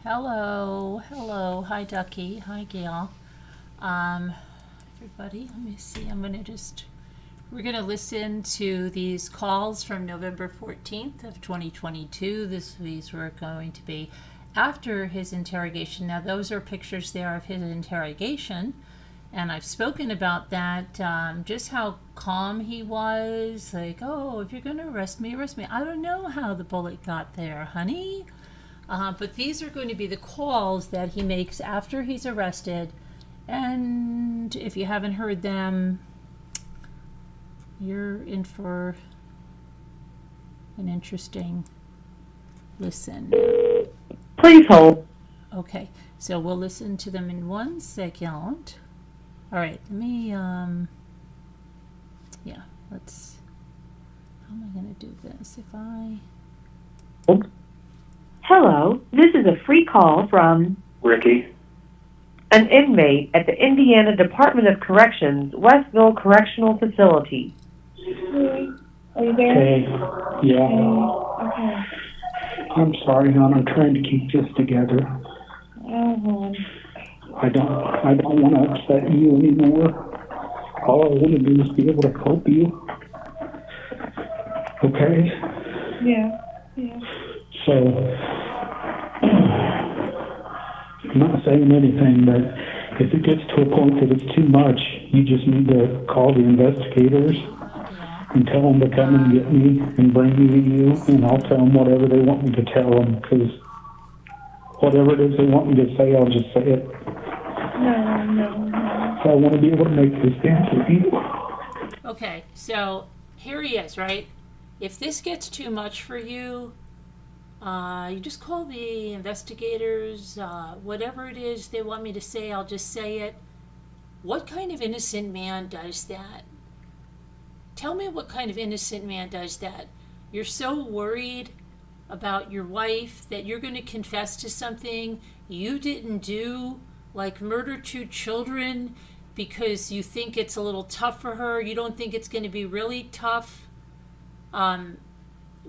Hello, hello. Hi, Ducky. Hi, Gail. Everybody, let me see. We're gonna listen to these calls from November 14th of 2022. These were going to be after his interrogation. Now, those are pictures there of his interrogation, and I've spoken about that, just how calm he was. Like, oh, if you're gonna arrest me, arrest me. I don't know how the bullet got there, honey. But these are going to be the calls that he makes after he's arrested. And if you haven't heard them, you're in for an interesting listen. Please hold. Okay, so we'll listen to them in 1 second. All right, let me, how am I going to do this? Hello, this is a free call from Ricky. an inmate at the Indiana Department of Corrections, Westville Correctional Facility. Hey, are you there? Hey, yeah. Okay. I'm sorry, hon. I'm trying to keep this together. Oh, I don't want to upset you anymore. All I want to do is be able to help you. Okay? yeah. So, I'm not saying anything, but if it gets to a point that it's too much, you just need to call the investigators and tell them to come and get me and bring me to you, and I'll tell them whatever they want me to tell them, because whatever it is they want me to say, I'll just say it. No. So I want to be able to make this dance with you. Okay, so here he is, right? If this gets too much for you, you just call the investigators. Whatever it is they want me to say, I'll just say it. What kind of innocent man does that? Tell me what kind of innocent man does that. You're so worried about your wife that you're going to confess to something you didn't do, like murder 2 children, because you think it's a little tough for her. You don't think it's going to be really tough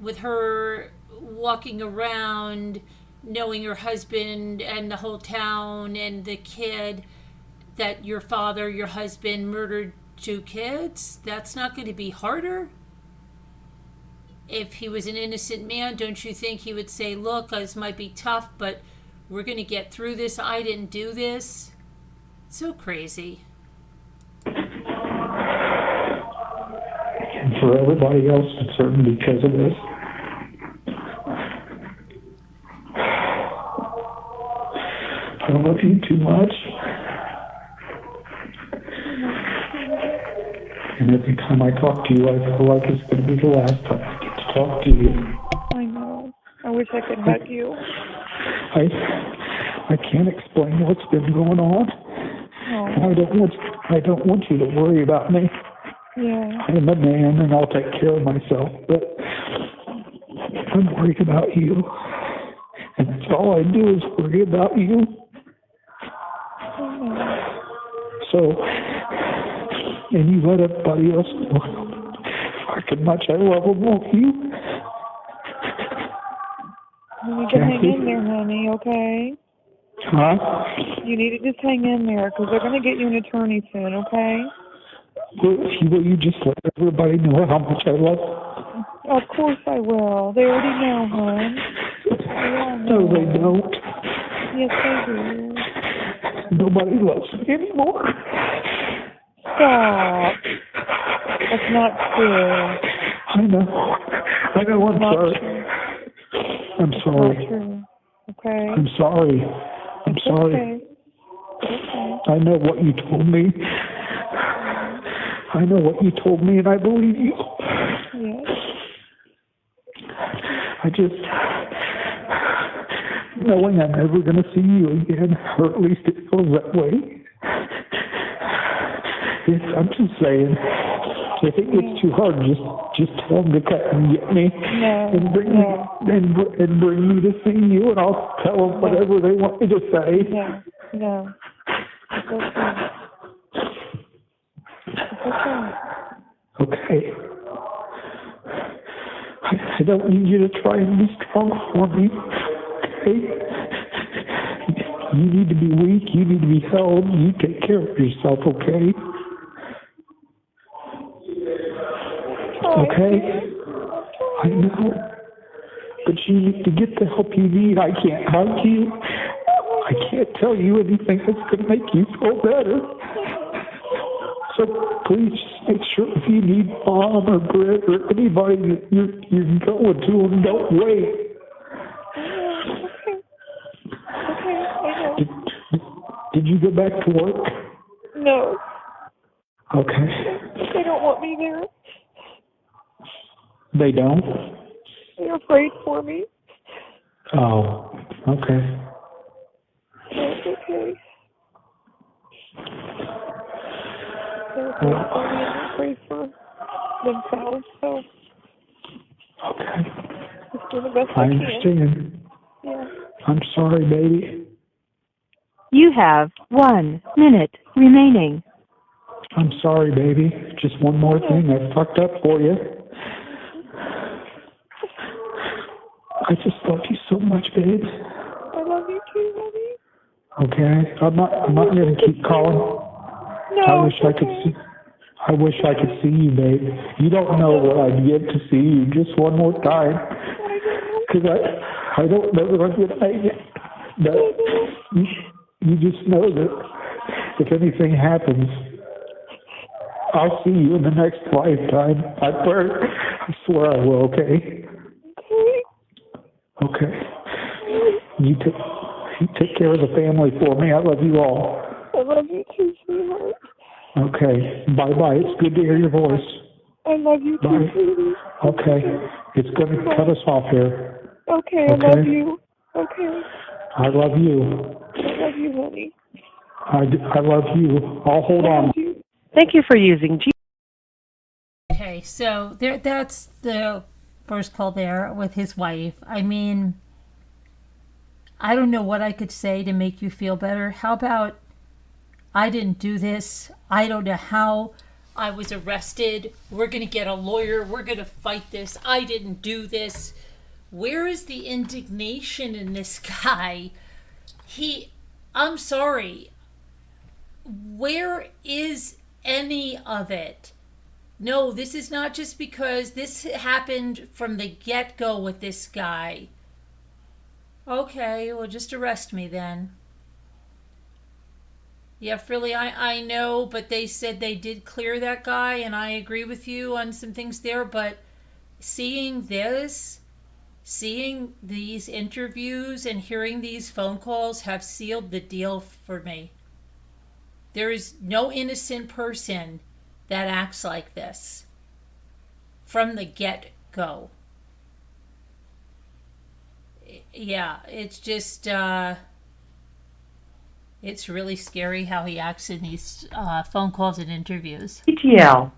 with her walking around knowing her husband and the whole town and the kid that your husband murdered 2 kids. That's not going to be harder. If he was an innocent man, don't you think he would say, look, this might be tough, but we're going to get through this. I didn't do this. So crazy. And for everybody else concerned because of this, I love you too much. And every time I talk to you, I feel like it's going to be the last time I get to talk to you. I know. I wish I could hug you. I can't explain what's been going on. Oh. And I don't want you to worry about me. Yeah. I'm a man and I'll take care of myself, but I'm worried about you. And that's all I do is worry about you. So, and you let everybody else know how much I love them, won't you? You need to hang in there, honey, okay? Huh? You need to just hang in there, because they're going to get you an attorney soon, okay? Will you just let everybody know how much I love them? Of course I will. They already know, hon. No, they don't. Yes, they do. Nobody loves me anymore. Stop. That's not true. I know. I'm sorry. True. I'm sorry. Not true. Okay. I'm sorry. I'm sorry. Okay. I know what you told me. I know what you told me, and I believe you. Yes. I just, knowing I'm never going to see you again, or at least it feels that way. I'm just saying, if it gets too hard, just tell them to come and get me and bring me to see you, and I'll tell them whatever they want me to say. No. It's okay. Okay. I don't need you to try and be strong for me. Okay? You need to be weak. You need to be held. You take care of yourself, okay? Okay? I know. But you need to get the help you need. I can't hug you. I can't tell you anything that's going to make you feel better. So please just make sure if you need Mom or Britt or anybody that you're going to them, don't wait. Did you go back to work? No. Okay. They don't want me there. They don't? They're afraid for me. Oh, okay. That's okay. They're afraid for me and they're afraid for themselves, so Okay. just do the best I I can. understand. Yeah. I'm sorry, baby. You have 1 minute remaining. I'm sorry, baby. Just one more thing. I fucked up for you. I just love you so much, babe. I love you too, honey. Okay? I'm not going to keep calling. No, I wish I it's could okay. see. I wish I could see you, babe. You don't know what I'd give to see you just one more time. I know. Because I don't know that I'm going to make it. But you just know that if anything happens, I'll see you in the next lifetime. I swear I will, okay? Okay. Okay. You take care of the family for me. I love you all. I love you too, sweetheart. Okay. Bye-bye. It's good to hear your voice. I love you too, Bye. sweetie. Okay. It's going to cut us off here. Okay, I Okay. love you. Okay. I love you. I love you, honey. I love you. I'll hold I on. love you. Thank you for using Okay, so that's the first call there with his wife. I mean, I don't know what I could say to make you feel better. How about, I didn't do this. I don't know how I was arrested. We're going to get a lawyer. We're going to fight this. I didn't do this. Where is the indignation in this guy? I'm sorry. Where is any of it? No, this is not just because this happened from the get-go with this guy. Okay, well, just arrest me then. Yeah, Frilly, I know, but they said they did clear that guy, and I agree with you on some things there, but seeing these interviews and hearing these phone calls have sealed the deal for me. There is no innocent person that acts like this from the get-go. Yeah, it's just, it's really scary how he acts in these phone calls and interviews. ETL.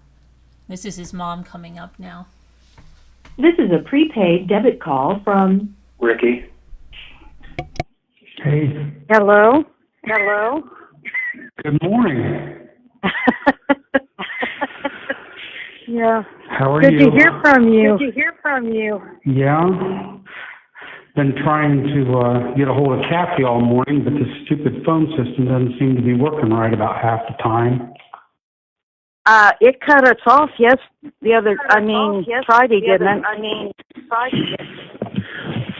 This is his mom coming up now. This is a prepaid debit call from Ricky. Hey. Hello? Good morning. Yeah. How are Good you? to hear from you. Yeah. Been trying to get a hold of Kathy all morning, but this stupid phone system doesn't seem to be working right about half the time. It cut us off Friday, didn't it?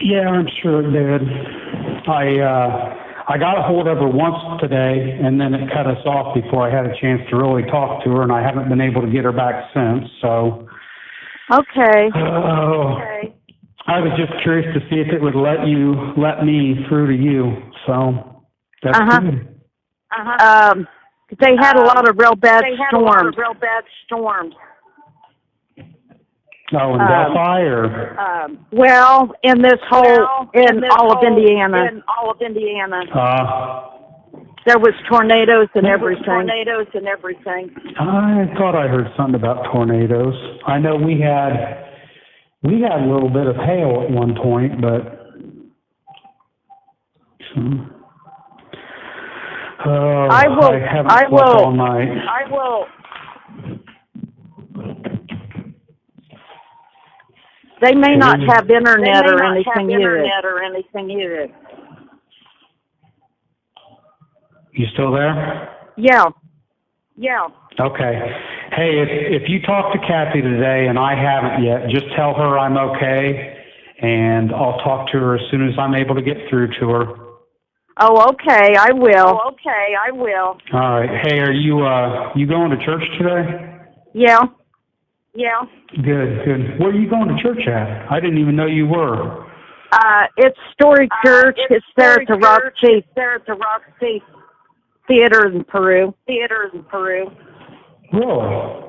Yeah, I'm sure it did. I got a hold of her once today, and then it cut us off before I had a chance to really talk to her, and I haven't been able to get her back since, so... Okay. I was just curious to see if it would let me through to you, so that's good. They had a lot of real bad storms. Oh, in Delphi, or? Well, in all of Indiana. There was tornadoes and everything. I thought I heard something about tornadoes. I know we had a little bit of hail at one point, but I haven't slept all night. They may not have internet or anything either. You still there? Yeah. Okay. Hey, if you talk to Kathy today and I haven't yet, just tell her I'm okay, and I'll talk to her as soon as I'm able to get through to her. Oh, okay, I will. All right. Hey, are you going to church today? Yeah. Good. Where are you going to church at? I didn't even know you were. It's Story Church. It's there at the Roxy Theater in Peru. Really?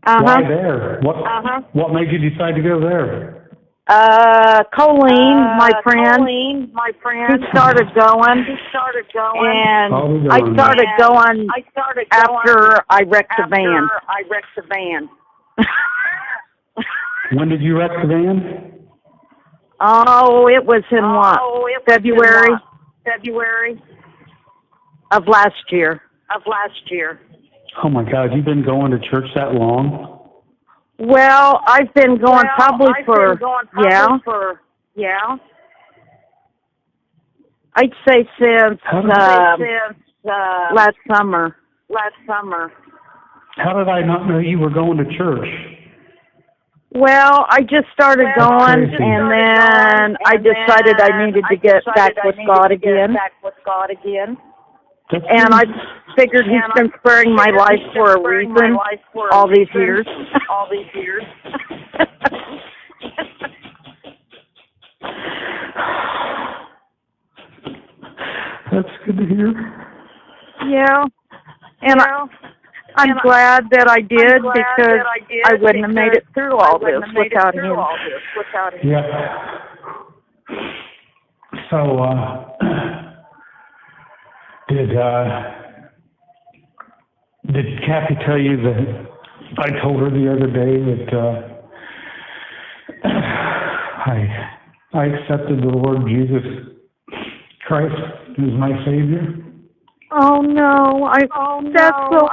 Why there? What made you decide to go there? Colleen, my friend, who started going, and I started going after I wrecked the van. When did you wreck the van? Oh, it was in February of last year. Oh my God, you've been going to church that long? Well, I've been going probably for I'd say since last summer. How did I not know you were going to church? Well, I just started going, crazy. and then I decided I needed to get back with God again. That's And I good. figured He's been sparing my life for a reason all these years. That's good to hear. Yeah. And I'm glad that I did because I wouldn't have made it through all this without Him. Yeah. So, did Kathy tell you that I told her the other day that I accepted the Lord Jesus Christ as my Savior? Oh no! That's so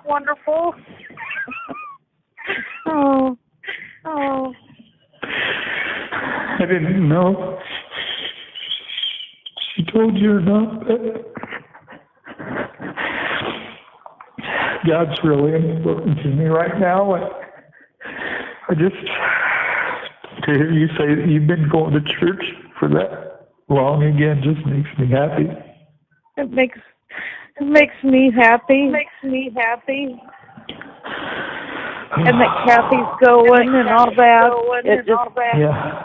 wonderful. Oh. I didn't know. She told you or not, but God's really important to me right now. I just, to hear you say that you've been going to church for that long again just makes me happy. It makes me happy. And that Kathy's going and all that. Yeah.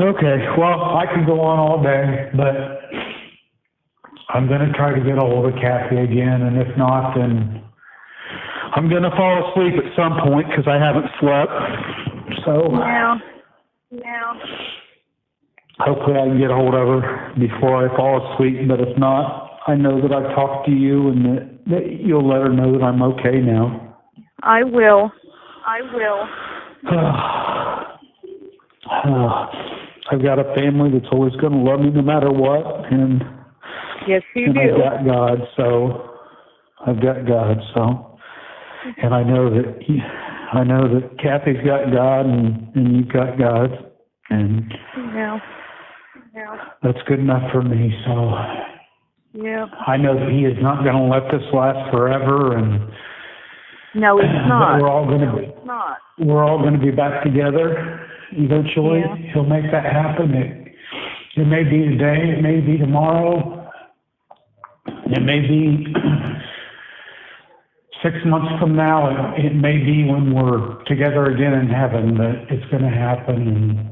Okay, well, I can go on all day, but I'm going to try to get a hold of Kathy again, and if not, then I'm going to fall asleep at some point because I haven't slept. So hopefully I can get a hold of her before I fall asleep, but if not, I know that I've talked to you and that you'll let her know that I'm okay now. I will. I've got a family that's always going to love me no matter what, and Yes, you and do. I've got God, so, and I know that Kathy's got God, and you've got God, and that's good enough for me. So, I know that He is not going to let this last forever, and No, it's not. we're all going to be back together eventually. Yeah. He'll make that happen. It may be today, it may be tomorrow. It may be 6 months from now. It may be when we're together again in heaven, but it's going to happen. And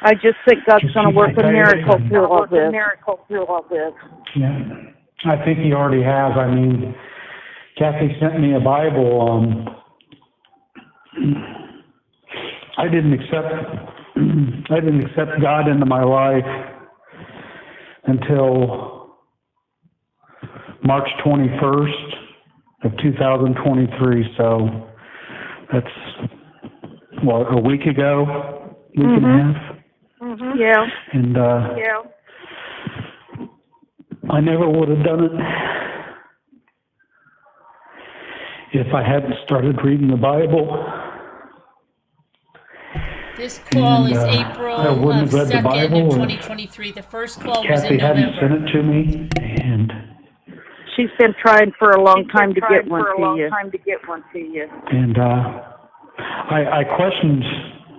I just think God's going to work a miracle through all this. Yeah, I think He already has. I mean, Kathy sent me a Bible. I didn't accept God into my life until March 21st of 2023. So that's a week ago, week and a half. Yeah. And I never would have done it if I hadn't started reading the Bible. This call And is I April wouldn't of have read the 2nd Bible of if 2023. The first call was Kathy in hadn't sent November. it to me. And She's been trying for a long time to get one to you. And I questioned,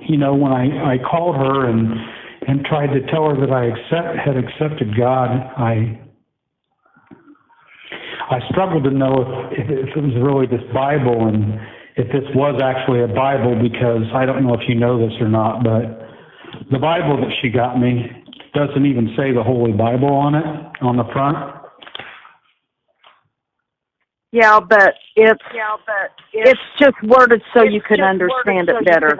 when I called her and tried to tell her that I had accepted God. I struggled to know if it was really this Bible and if this was actually a Bible, because I don't know if you know this or not, but the Bible that she got me doesn't even say the Holy Bible on it, on the front. Yeah, but it's just worded so you can understand it better.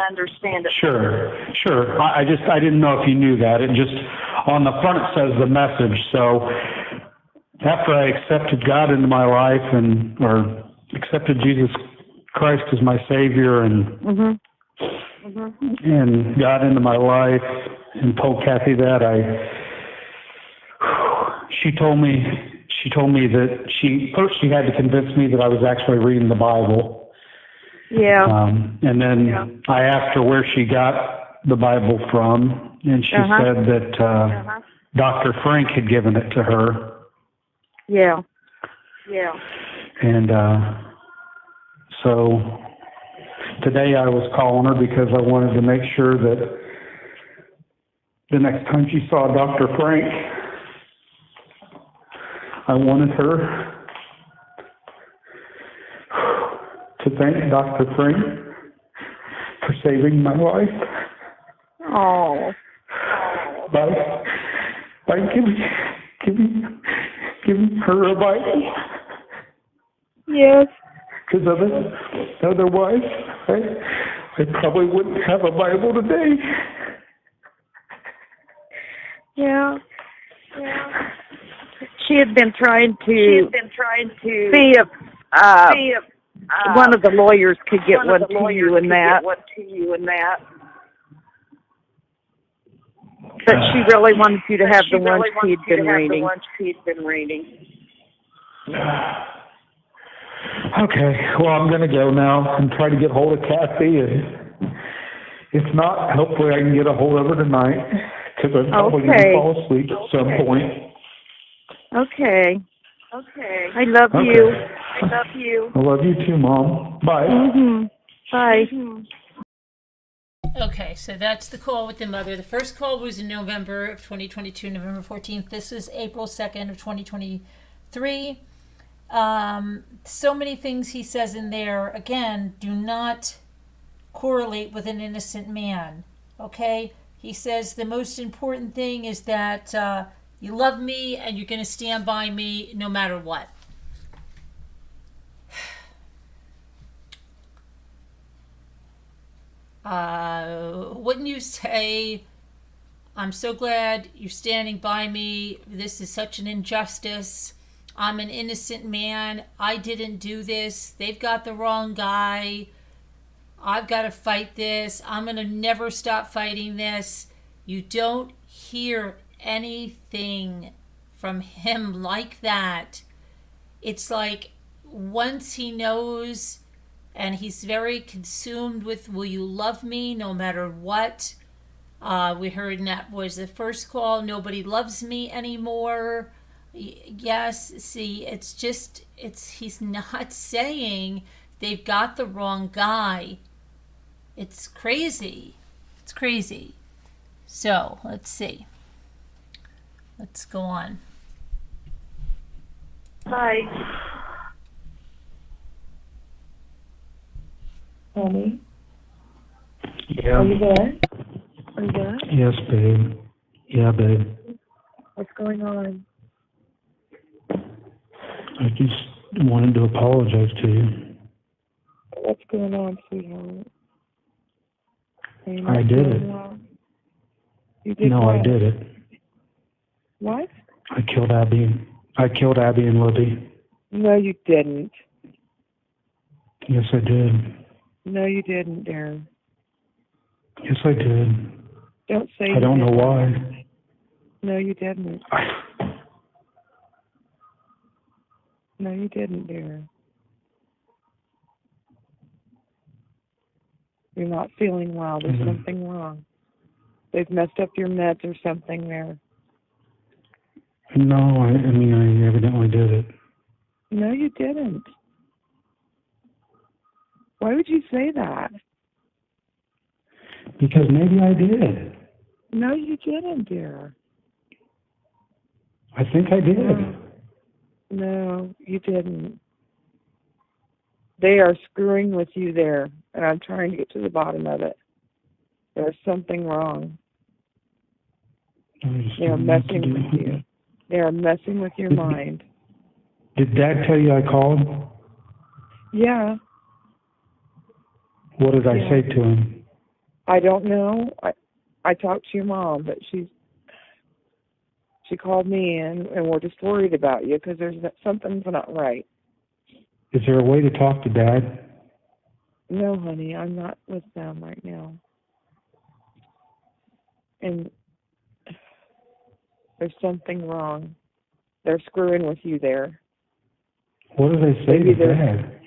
Sure. I didn't know if you knew that. It just, on the front it says the message. So after I accepted God into my life or accepted Jesus Christ as my Savior and got into my life and told Kathy that, she told me that first she had to convince me that I was actually reading the Bible. Yeah. And then I asked her where she got the Bible from, and she said that Dr. Frank had given it to her. Yeah. And so today I was calling her because I wanted to make sure that the next time she saw Dr. Frank, I wanted her to thank Dr. Frank for saving my life. Oh. By giving her a Bible. Yes. Because otherwise, I probably wouldn't have a Bible today. Yeah. She had been trying to see if one of the lawyers could get one to you and that. But she really wanted you to have the ones she'd been reading. Okay, well, I'm going to go now and try to get hold of Kathy, and if not, hopefully I can get a hold of her tonight, because I'm probably going to fall asleep at some point. Okay. I love you. I love you too, Mom. Bye. Bye. Okay, so that's the call with the mother. The first call was in November of 2022, November 14th. This is April 2nd of 2023. So many things he says in there, again, do not correlate with an innocent man, okay? He says the most important thing is that you love me and you're going to stand by me no matter what. Wouldn't you say, I'm so glad you're standing by me. This is such an injustice. I'm an innocent man. I didn't do this. They've got the wrong guy. I've got to fight this. I'm going to never stop fighting this. You don't hear anything from him like that. It's like once he knows, and he's very consumed with, will you love me no matter what? We heard in that was the first call, nobody loves me anymore. Yes, see, he's not saying they've got the wrong guy. It's crazy. So, let's see. Let's go on. Hi. Honey? Yeah. Are you there? Yes, babe. Yeah, babe. What's going on? I just wanted to apologize to you. What's going on, sweetheart? I did it. You did No, what? I did it. What? I killed Abby and Libby. No, you didn't. Yes, I did. No, you didn't, Darren. Yes, I did. Don't say I don't know why. No, you didn't. No, you didn't, Darren. You're not feeling well. There's something wrong. They've messed up your meds or something there. No, I mean, I evidently did it. No, you didn't. Why would you say that? Because maybe I did. No, you didn't, dear. I think I did. No, you didn't. They are screwing with you there, and I'm trying to get to the bottom of it. There's something wrong. They are messing with you. They are messing with your mind. Did Dad tell you I called? Yeah. What did I say to him? I don't know. I talked to your mom, but she called me in, and we're just worried about you because something's not right. Is there a way to talk to Dad? No, honey, I'm not with them right now. And there's something wrong. They're screwing with you there. What did they say to Dad?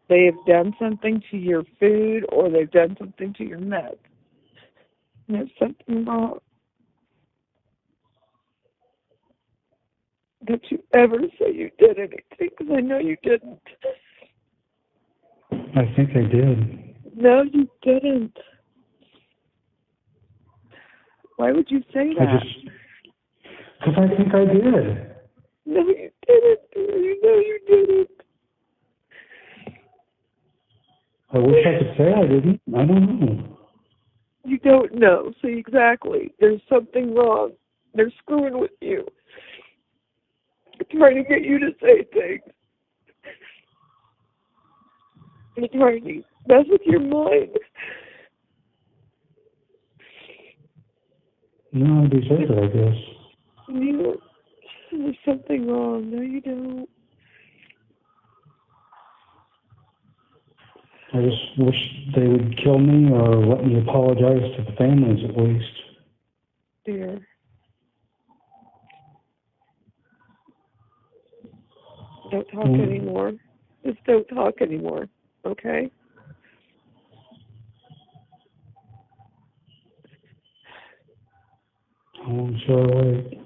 They have done something to your food or they've done something to your meds. And there's something wrong. Don't you ever say you did anything, because I know you didn't. I think I did. No, you didn't. Why would you say that? Because I think I did. No, you didn't. You know you didn't. I wish I could say I didn't. I don't know. You don't know. See, exactly. There's something wrong. They're screwing with you. They're trying to get you to say things. They're trying to mess with your mind. No, I deserve it, I guess. There's something wrong. No, you don't. I just wish they would kill me or let me apologize to the families at least. Dear. Don't talk anymore. Just don't talk anymore, okay? I'm sure I wait.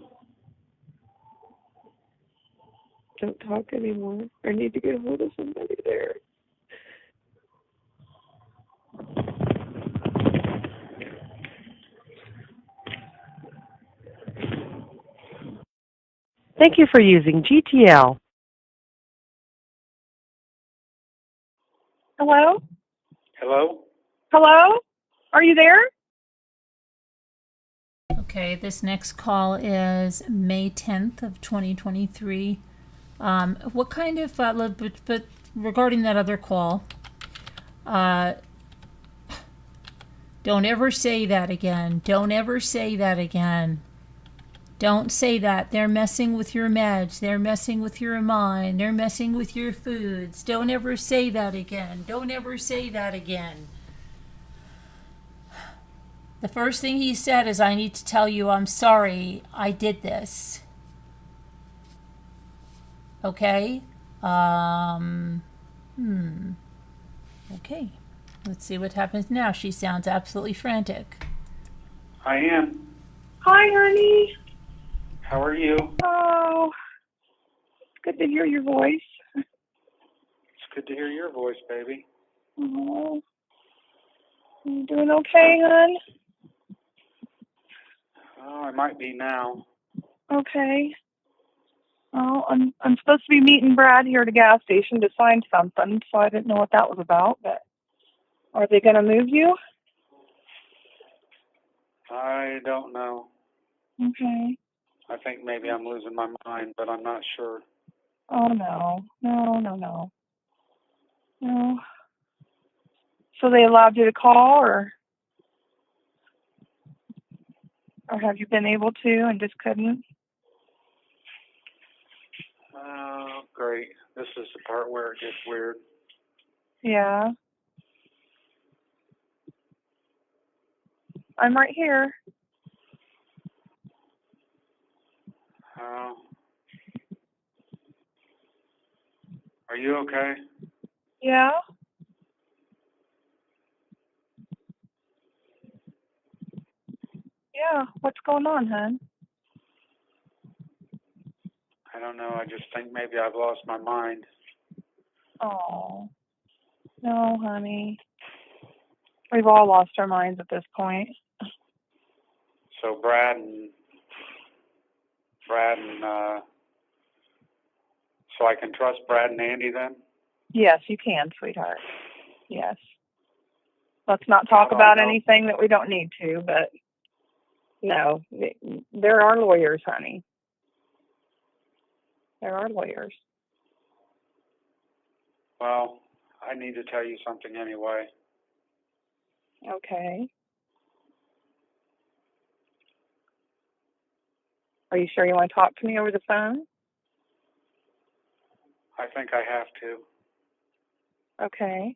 Don't talk anymore. I need to get a hold of somebody there. Thank you for using GTL. Hello? Hello? Hello? Are you there? Okay, this next call is May 10th of 2023. What kind of, but regarding that other call, don't ever say that again. Don't ever say that again. Don't say that. They're messing with your meds. They're messing with your mind. They're messing with your foods. Don't ever say that again. Don't ever say that again. The first thing he said is, I need to tell you I'm sorry I did this. Okay? Okay. Let's see what happens now. She sounds absolutely frantic. I am. Hi, honey. How are you? Oh, it's good to hear your voice. It's good to hear your voice, baby. Oh, you doing okay, hon? Oh, I might be now. Okay. Well, I'm supposed to be meeting Brad here at the gas station to sign something, so I didn't know what that was about, but are they going to move you? I don't know. Okay. I think maybe I'm losing my mind, but I'm not sure. Oh, no. No. So they allowed you to call, or have you been able to and just couldn't? Oh, great. This is the part where it gets weird. Yeah. I'm right here. Oh. Are you okay? Yeah? Yeah, what's going on, hon? I don't know. I just think maybe I've lost my mind. Oh, no, honey. We've all lost our minds at this point. So Brad and so I can trust Brad and Andy then? Yes, you can, sweetheart. Yes. Let's not talk about anything that we don't need to, but no, there are lawyers, honey. There are lawyers. Well, I need to tell you something anyway. Okay. Are you sure you want to talk to me over the phone? I think I have to. Okay.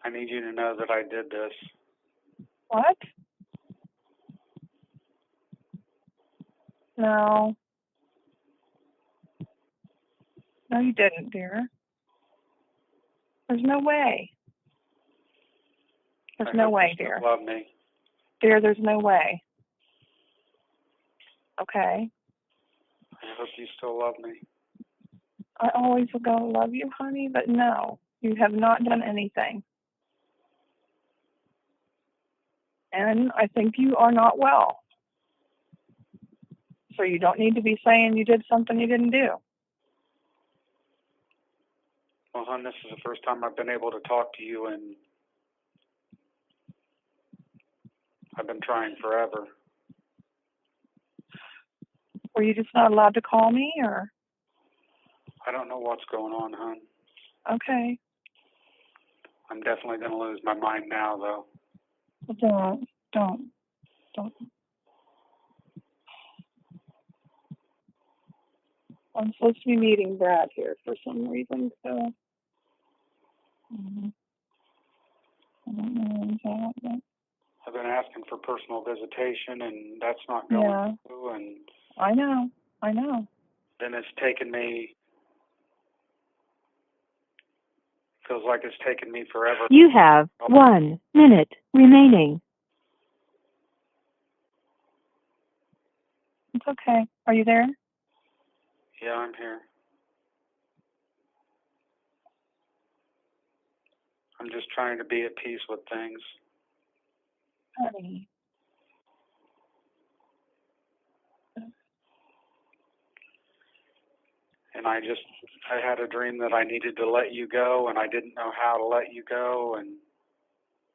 I need you to know that I did this. What? No. No, you didn't, dear. There's no way. There's no way, dear. Love me. Dear, there's no way. Okay? I hope you still love me. I always will go love you, honey, but no, you have not done anything. And I think you are not well. So you don't need to be saying you did something you didn't do. Well, hon, this is the first time I've been able to talk to you, and I've been trying forever. Were you just not allowed to call me, or? I don't know what's going on, hon. Okay. I'm definitely going to lose my mind now, though. Don't. I'm supposed to be meeting Brad here for some reason, so. I don't know that, but. I've been asking for personal visitation, and that's not going through, and I know. then it's taken me, feels like it's taken me forever. You have 1 minute remaining. It's okay. Are you there? Yeah, I'm here. I'm just trying to be at peace with things. Honey. And I had a dream that I needed to let you go, and I didn't know how to let you go, and...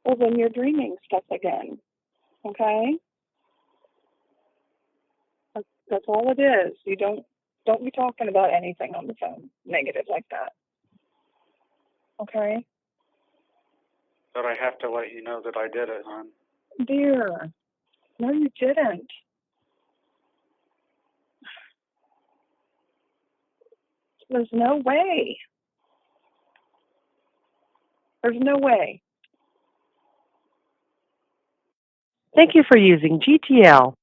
Well, then you're dreaming stuff again. Okay? That's all it is. You don't be talking about anything on the phone negative like that. Okay? But I have to let you know that I did it, hon. Dear, no, you didn't. There's no way. There's no way. Thank you for using GTL.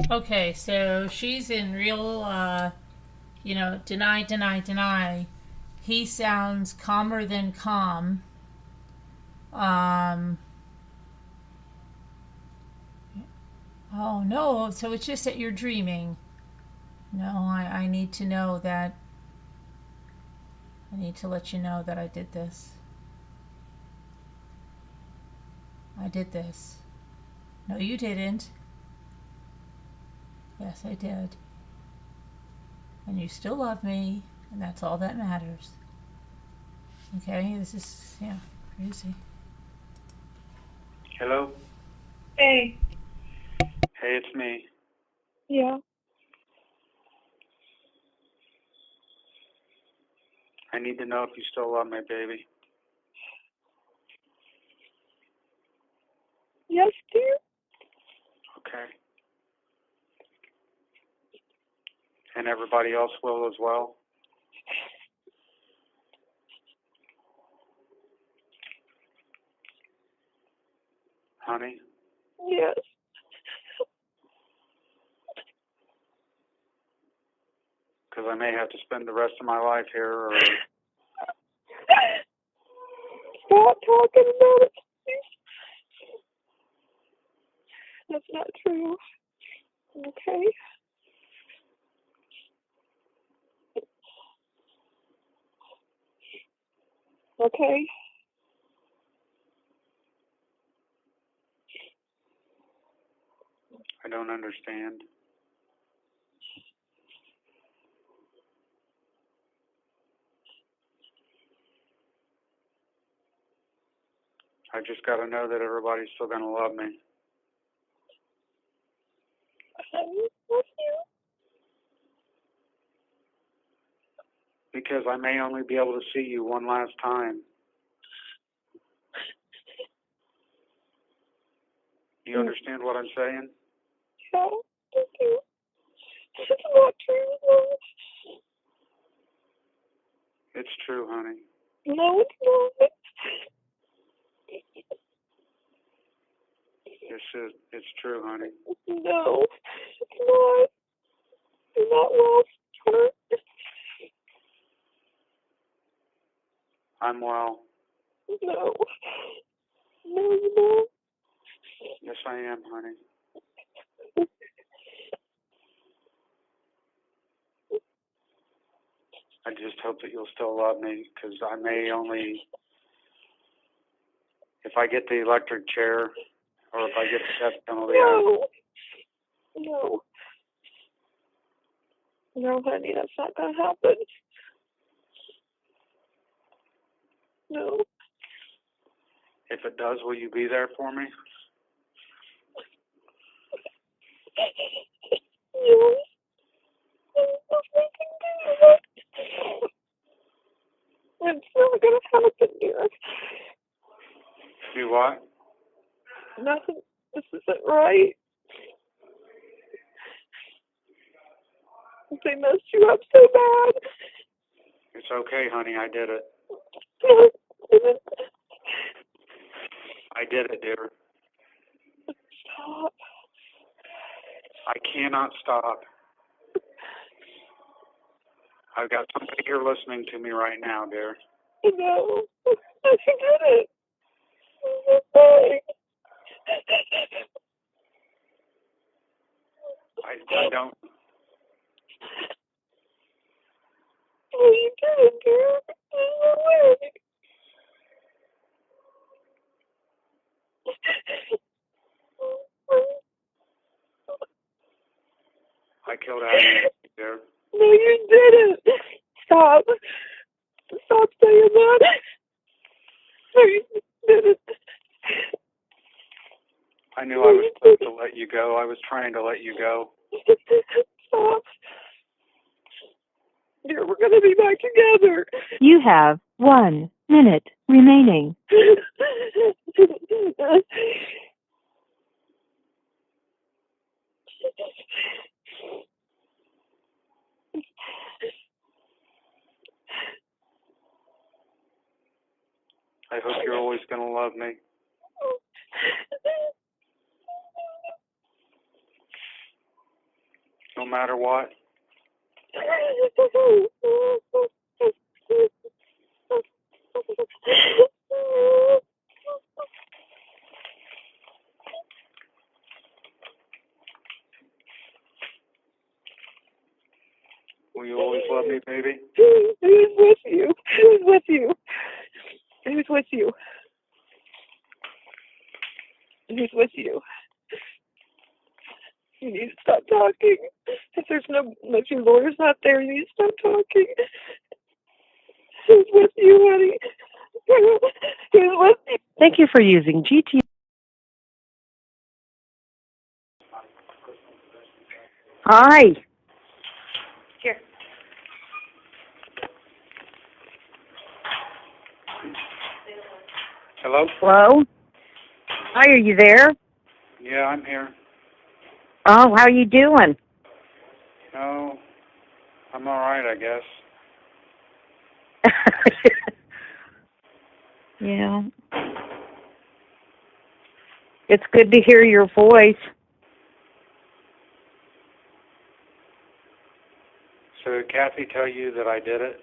Okay, so she's in real, deny. He sounds calmer than calm. Oh no, so it's just that you're dreaming. No, I need to know that. I need to let you know that I did this. I did this. No, you didn't. Yes, I did. And you still love me, and that's all that matters. Okay, this is, crazy. Hello? Hey. Hey, it's me. Yeah. I need to know if you still love me, baby. Yes, dear. Okay. And everybody else will as well? Honey? Yes. because I may have to spend the rest of my life here, or... Stop talking about it, please. That's not true. Okay? Okay? I don't understand. I just got to know that everybody's still going to love me. I love you. Because I may only be able to see you one last time. You understand what I'm saying? Yeah, thank you. It's not true. No. It's true, honey. No, it's not. It's true, honey. No, it's not. You're not well, sweetheart. I'm well. No. No, you're not. Yes, I am, honey. I just hope that you'll still love me, because I may only, if I get the electric chair, or if I get the death penalty, No. No. No, honey, that's not going to happen. No. if it does, will you be there for me? Yes. It's not going to happen, dear. Do what? Nothing. This isn't right. They messed you up so bad. It's okay, honey. I did it. I did it, dear. Stop. I cannot stop. I've got somebody here listening to me right now, dear. No. I did it. Okay. I don't. Oh, you did it, dear. No way. I killed Abigail, dear. No, you didn't. Stop. Stop saying that. No, you didn't. I knew I was supposed to let you go. I was trying to let you go. Stop. Dear, we're going to be back together. You have 1 minute remaining. I hope you're always going to love me. No matter what. Will you always love me, baby? Who's with you? Who's with you? Who's with you? Who's with you? You need to stop talking. If your lawyer's not there, you need to stop talking. Who's with you, honey? Who's with you? Thank you for using GT. Hi. Here. Hello? Hello? Hi, are you there? Yeah, I'm here. Oh, how you doing? No, I'm all right, I guess. Yeah. It's good to hear your voice. So did Kathy tell you that I did it?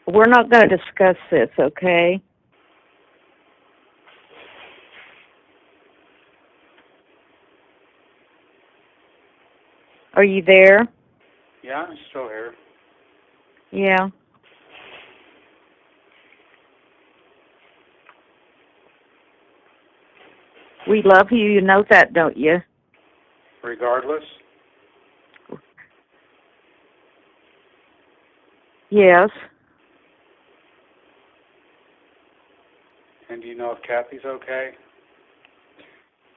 We're not going to discuss this, okay? Are you there? Yeah, I'm still here. Yeah. We love you. You know that, don't you? Regardless? Yes. And do you know if Kathy's okay?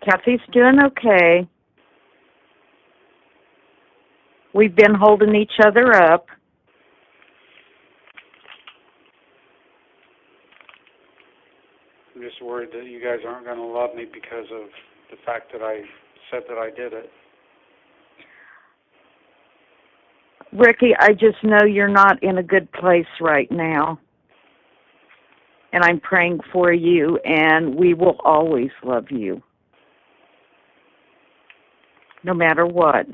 Kathy's doing okay. We've been holding each other up. I'm just worried that you guys aren't going to love me because of the fact that I said that I did it. Ricky, I just know you're not in a good place right now. And I'm praying for you, and we will always love you. No matter what.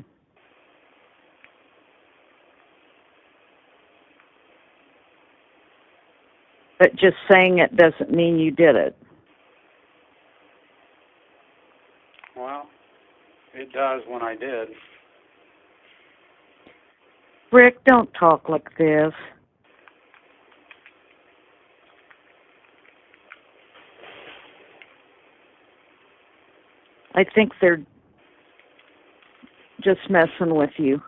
But just saying it doesn't mean you did it. Well, it does when I did. Rick, don't talk like this. I think they're just messing with you.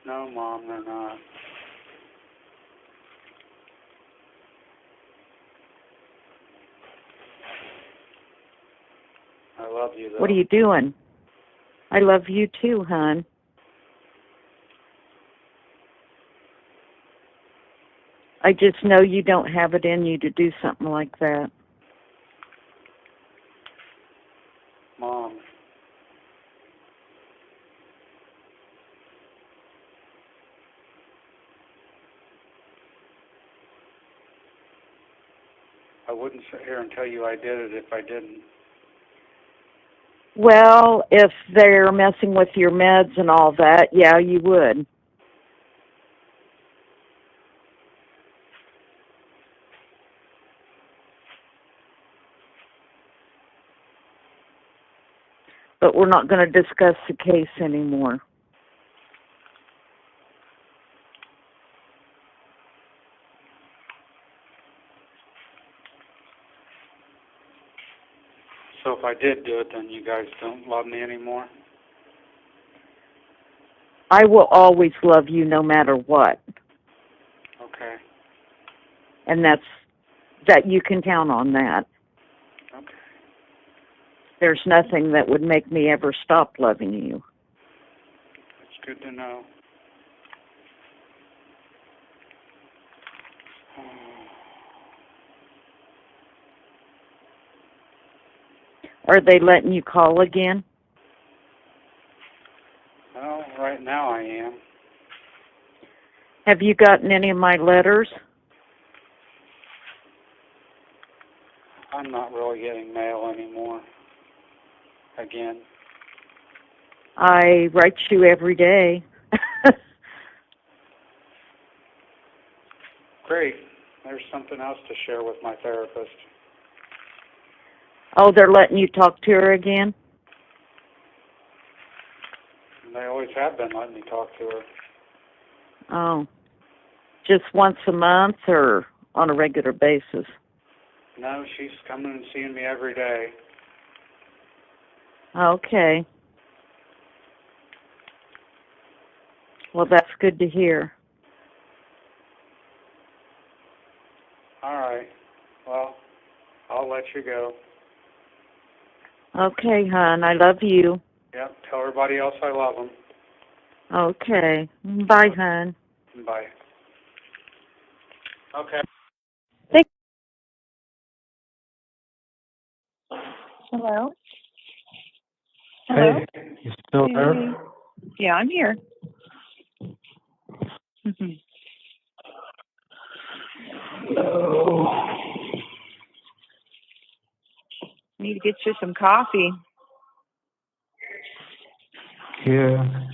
No, Mom, they're not. I love you, though. What are you doing? I love you too, hon. I just know you don't have it in you to do something like that. Mom. I wouldn't sit here and tell you I did it if I didn't. Well, if they're messing with your meds and all that, yeah, you would. But we're not going to discuss the case anymore. So if I did do it, then you guys don't love me anymore? I will always love you no matter what. Okay. And that you can count on that. Okay. There's nothing that would make me ever stop loving you. It's good to know. Are they letting you call again? Well, right now I am. Have you gotten any of my letters? I'm not really getting mail anymore. Again. I write you every day. Great. There's something else to share with my therapist. Oh, they're letting you talk to her again? They always have been letting me talk to her. Oh. Just once a month or on a regular basis? No, she's coming and seeing me every day. Okay. Well, that's good to hear. All right. Well, I'll let you go. Okay, hon. I love you. Yep. Tell everybody else I love them. Okay. Bye, hon. Bye. Okay. Hello? Hello? Hey, you still there? Hey. Yeah, I'm here. Mm-hmm. Oh. Need to get you some coffee. Yeah.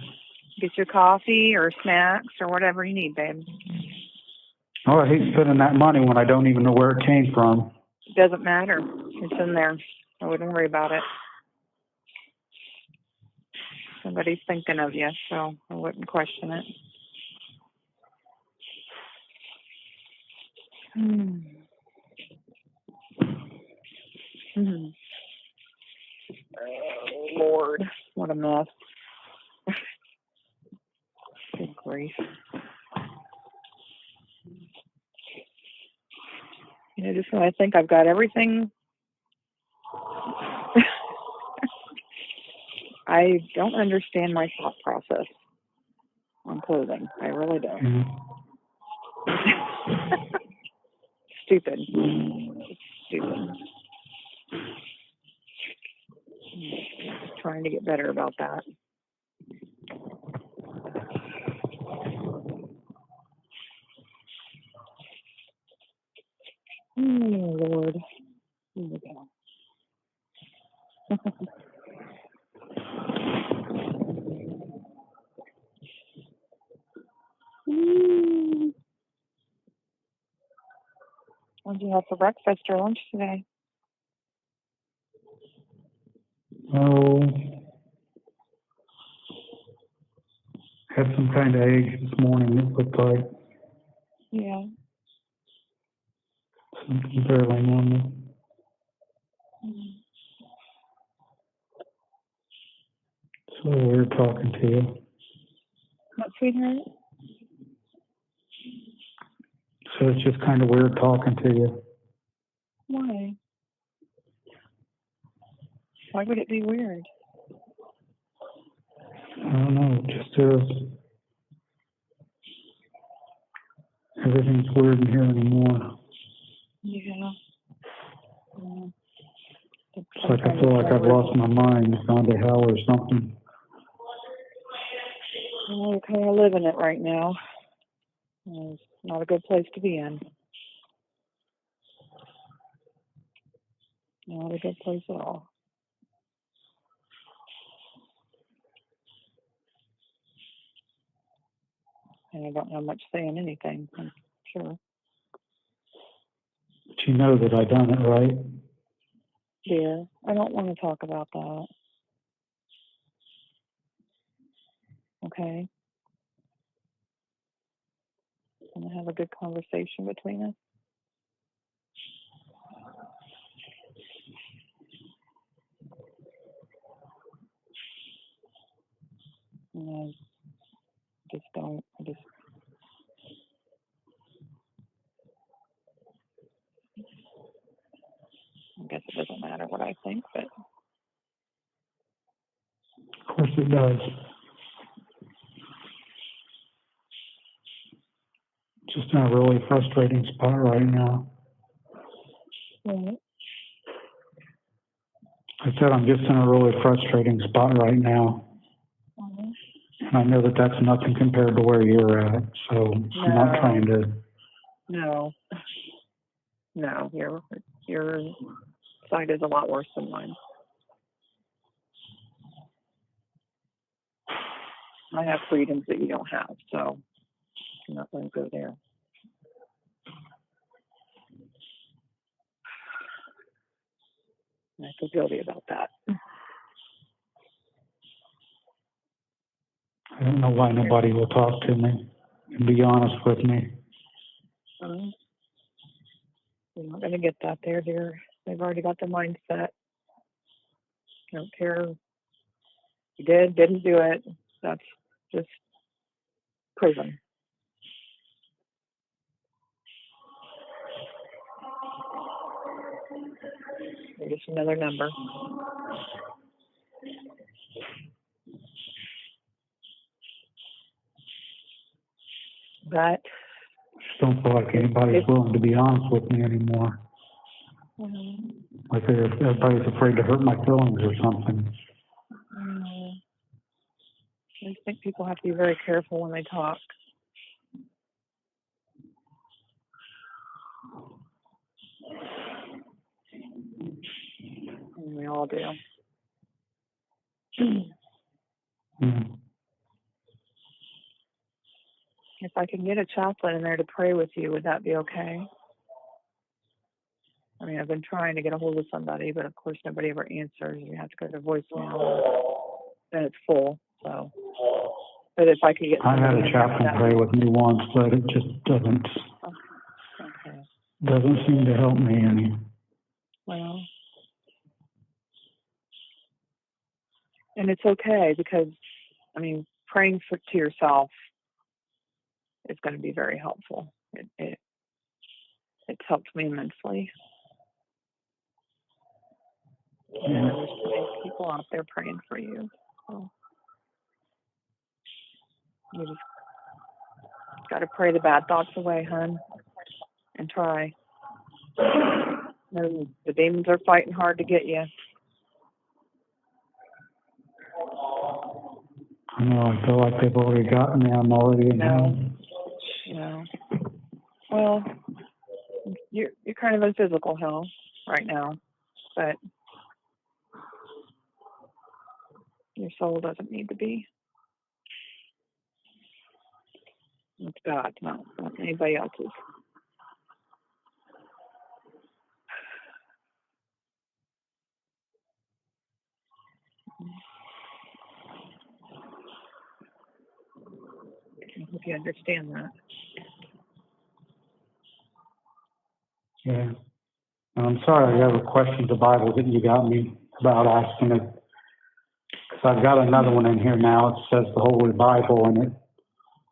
Get your coffee or snacks or whatever you need, babe. Oh, I hate spending that money when I don't even know where it came from. It doesn't matter. It's in there. I wouldn't worry about it. Somebody's thinking of you, so I wouldn't question it. Hmm. Oh, Lord. What a mess. Good grief. Just when I think I've got everything, I don't understand my thought process on clothing. I really don't. Stupid. Stupid. Just trying to get better about that. Oh, Lord. Here we go. What did you have for breakfast or lunch today? Oh, had some kind of eggs this morning. It looked like Yeah. something fairly normal. So weird talking to you. What, sweetheart? So it's just kind of weird talking to you. Why? Why would it be weird? I don't know. It just is. Everything's weird in here anymore. Yeah. It's like I feel like I've lost my mind, found a hell or something. Well, we're kind of living it right now. It's not a good place to be in. Not a good place at all. And I don't have much say in anything, I'm sure. But you know that I done it, right? Dear, I don't want to talk about that. Okay? Want to have a good conversation between us? And I just don't. I guess it doesn't matter what I think, but Of course it does. Just in a really frustrating spot right now. right. I said I'm just in a really frustrating spot right now. Mm-hmm. And I know that that's nothing compared to where you're at, so I'm not trying to... No, your side is a lot worse than mine. I have freedoms that you don't have, so I'm not going to go there. I feel guilty about that. I don't know why nobody will talk to me and be honest with me. You're not going to get that there, dear. They've already got the mindset. I don't care. You didn't do it. That's just prison. You're just another number. But Just don't feel like anybody's willing to be honest with me anymore. Like everybody's afraid to hurt my feelings or something. I just think people have to be very careful when they talk. And we all do. Mm. If I can get a chaplain in there to pray with you, would that be okay? I mean, I've been trying to get a hold of somebody, but of course nobody ever answers. You have to go to voicemail, then it's full. So, but if I could get I had somebody a in there, chaplain that pray with me once, but it just okay. doesn't seem to help me any. Well, and it's okay because, I mean, praying to yourself is going to be very helpful. It's helped me immensely. And there's nice people out there praying for you. So you just got to pray the bad thoughts away, hon, and try. No, the demons are fighting hard to get you. I know, I feel like they've already gotten me. I'm already in hell. No. Well, you're kind of in physical hell right now, but your soul doesn't need to be. It's God, not anybody else's. I hope you understand that. Yeah. I'm sorry I ever questioned the Bible that you got me about asking it. Because I've got another one in here now. It says the Holy Bible, and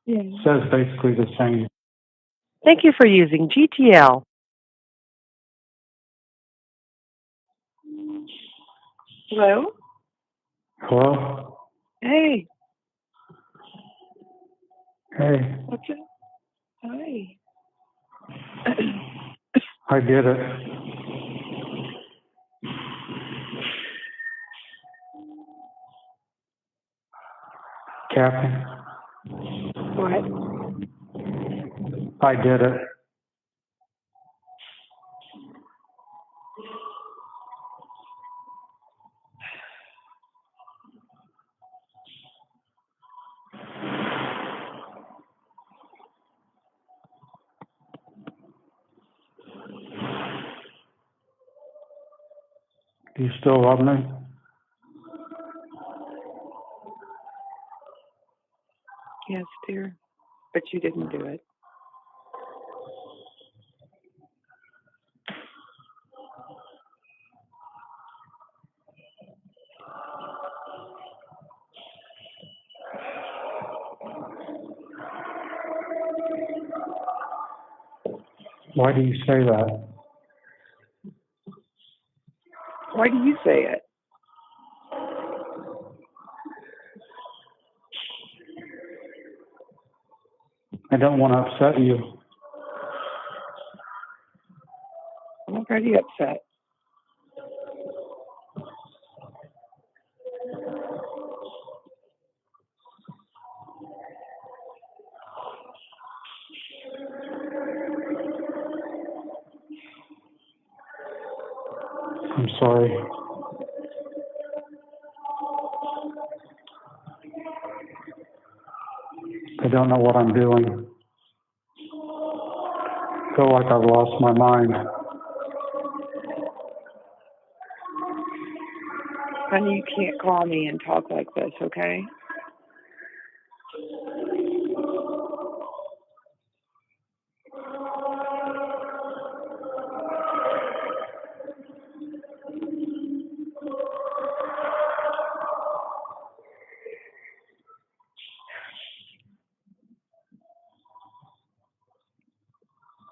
it says basically the same. Thank you for using GTL. Hello? Hello? Hey. Hey, What's it? Hi. I get it. Captain, What? I did it. Do you still love me? Yes, dear. But you didn't do it. Why do you say that? Why do you say it? I don't want to upset you. I'm already upset. I'm sorry. I don't know what I'm doing. I feel like I've lost my mind. Honey, you can't call me and talk like this, okay?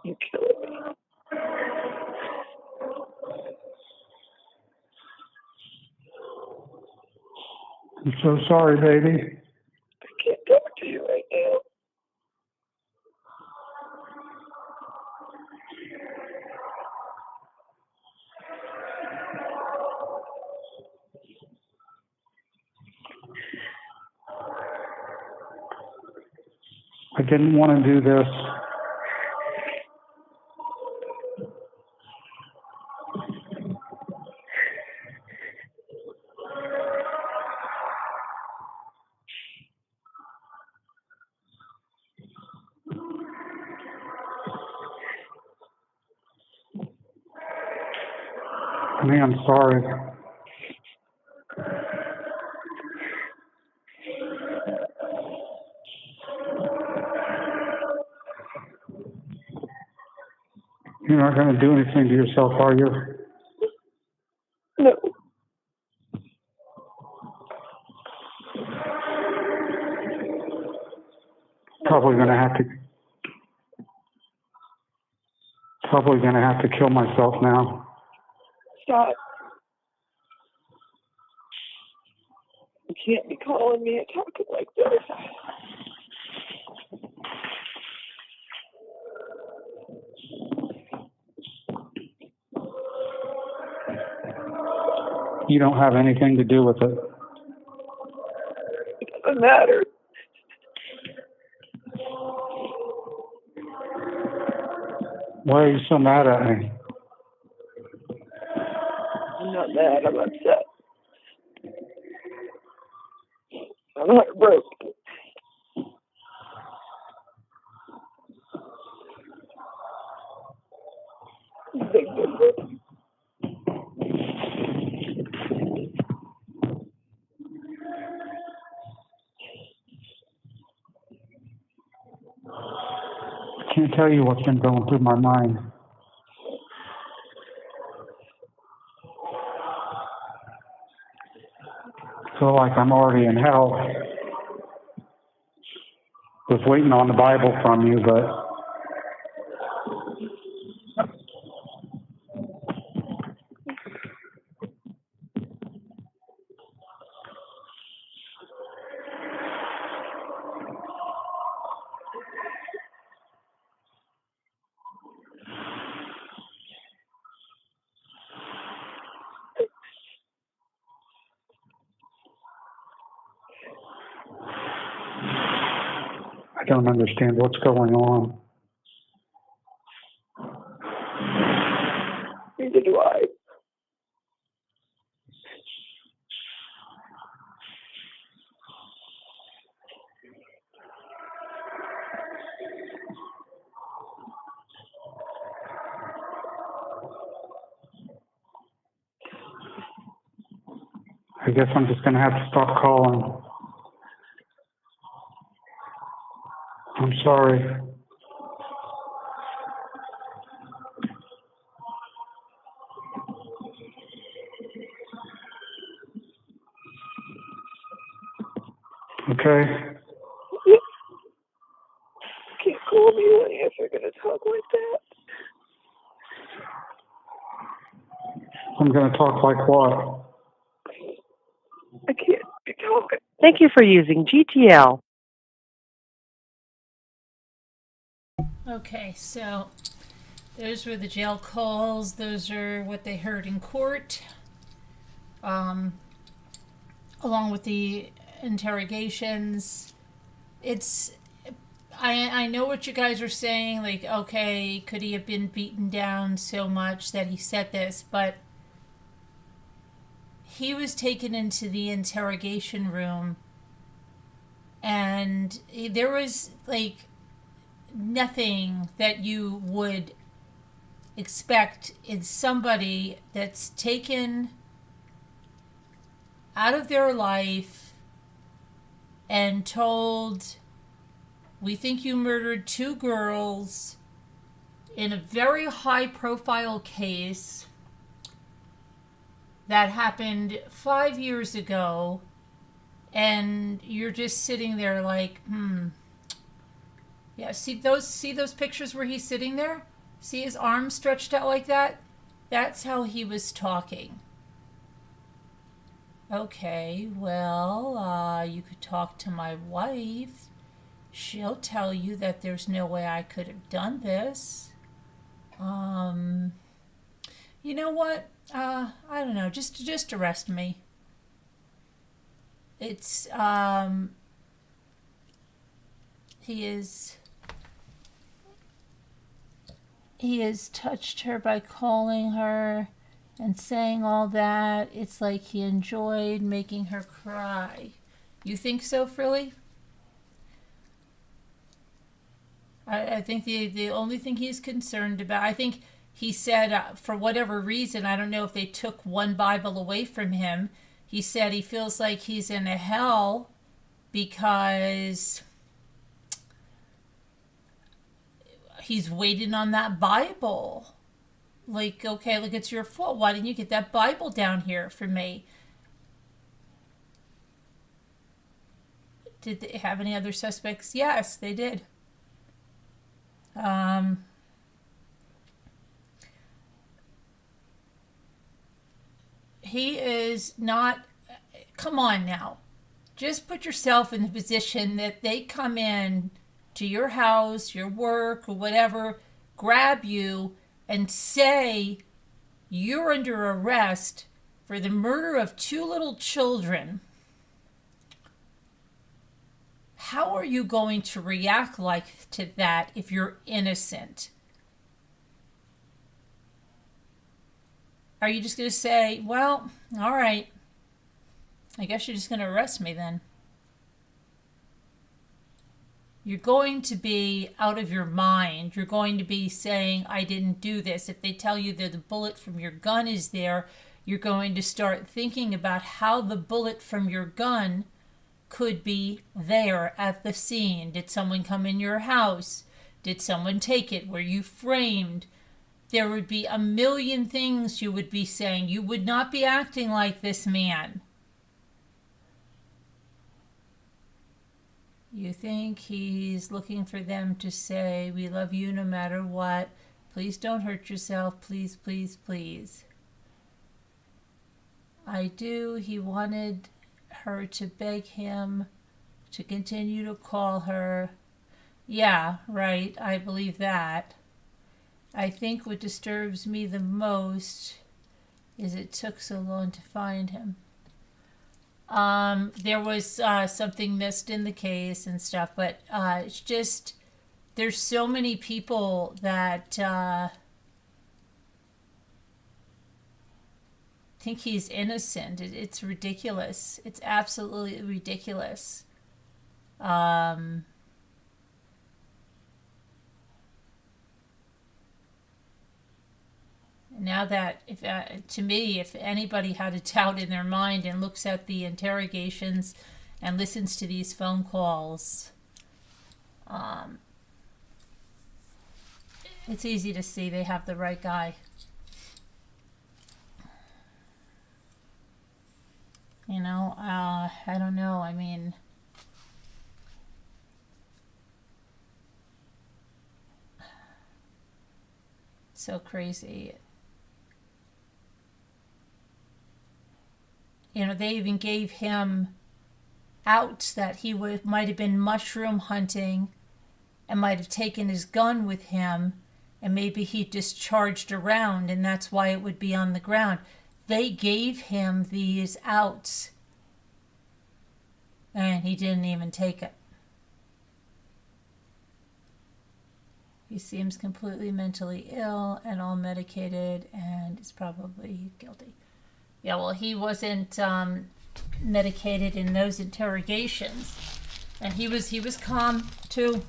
You're killing me. I'm so sorry, baby. I can't talk to you right now. I didn't want to do this. Honey, I'm sorry. You're not going to do anything to yourself, are you? No. Probably going to have to kill myself now. Stop. You can't be calling me and talking like this. You don't have anything to do with it. It doesn't matter. Why are you so mad at me? I'm not mad. I'm upset. I'm heartbroken. Big difference. I can't tell you what's been going through my mind. I feel like I'm already in hell. Was waiting on the Bible from you, but I don't understand what's going on. Neither do I. I guess I'm just going to have to stop calling. I'm sorry. Okay? You can't call me honey if you're going to talk like that. I'm going to talk like what? I can't be talking. Thank you for using GTL. Okay, so those were the jail calls. Those are what they heard in court, along with the interrogations. I know what you guys are saying, like, okay, could he have been beaten down so much that he said this, but he was taken into the interrogation room and there was, like, nothing that you would expect in somebody that's taken out of their life and told, we think you murdered 2 girls in a very high profile case that happened 5 years ago, and you're just sitting there like, yeah, see those pictures where he's sitting there? See his arms stretched out like that? That's how he was talking. Okay, well, you could talk to my wife. She'll tell you that there's no way I could have done this. You know what? I don't know. Just arrest me. It's, he has touched her by calling her and saying all that. It's like he enjoyed making her cry. You think so, Frilly? I think the only thing he's concerned about, I think he said, for whatever reason, I don't know if they took one Bible away from him, he said he feels like he's in a hell because he's waiting on that Bible. Like, okay, look, it's your fault. Why didn't you get that Bible down here for me? Did they have any other suspects? Yes, they did. He is not, come on now. Just put yourself in the position that they come in to your house, your work, or whatever, grab you and say you're under arrest for the murder of 2 little children. How are you going to react like to that if you're innocent? Are you just going to say, well, all right, I guess you're just going to arrest me then? You're going to be out of your mind. You're going to be saying, I didn't do this. If they tell you that the bullet from your gun is there, you're going to start thinking about how the bullet from your gun could be there at the scene. Did someone come in your house? Did someone take it? Were you framed? There would be a million things you would be saying. You would not be acting like this man. You think he's looking for them to say, we love you no matter what. Please don't hurt yourself. Please, please, please. I do. He wanted her to beg him to continue to call her. Yeah, right. I believe that. I think what disturbs me the most is it took so long to find him. There was something missed in the case and stuff, but it's just, there's so many people that think he's innocent. It's ridiculous. It's absolutely ridiculous. Now that, if to me, if anybody had a doubt in their mind and looks at the interrogations and listens to these phone calls, it's easy to see they have the right guy. You know, I don't know. I mean, so crazy. You know, they even gave him outs that he might have been mushroom hunting and might have taken his gun with him, and maybe he discharged around, and that's why it would be on the ground. They gave him these outs, and he didn't even take it. He seems completely mentally ill and all medicated and is probably guilty. Yeah, well, he wasn't medicated in those interrogations, and he was calm too.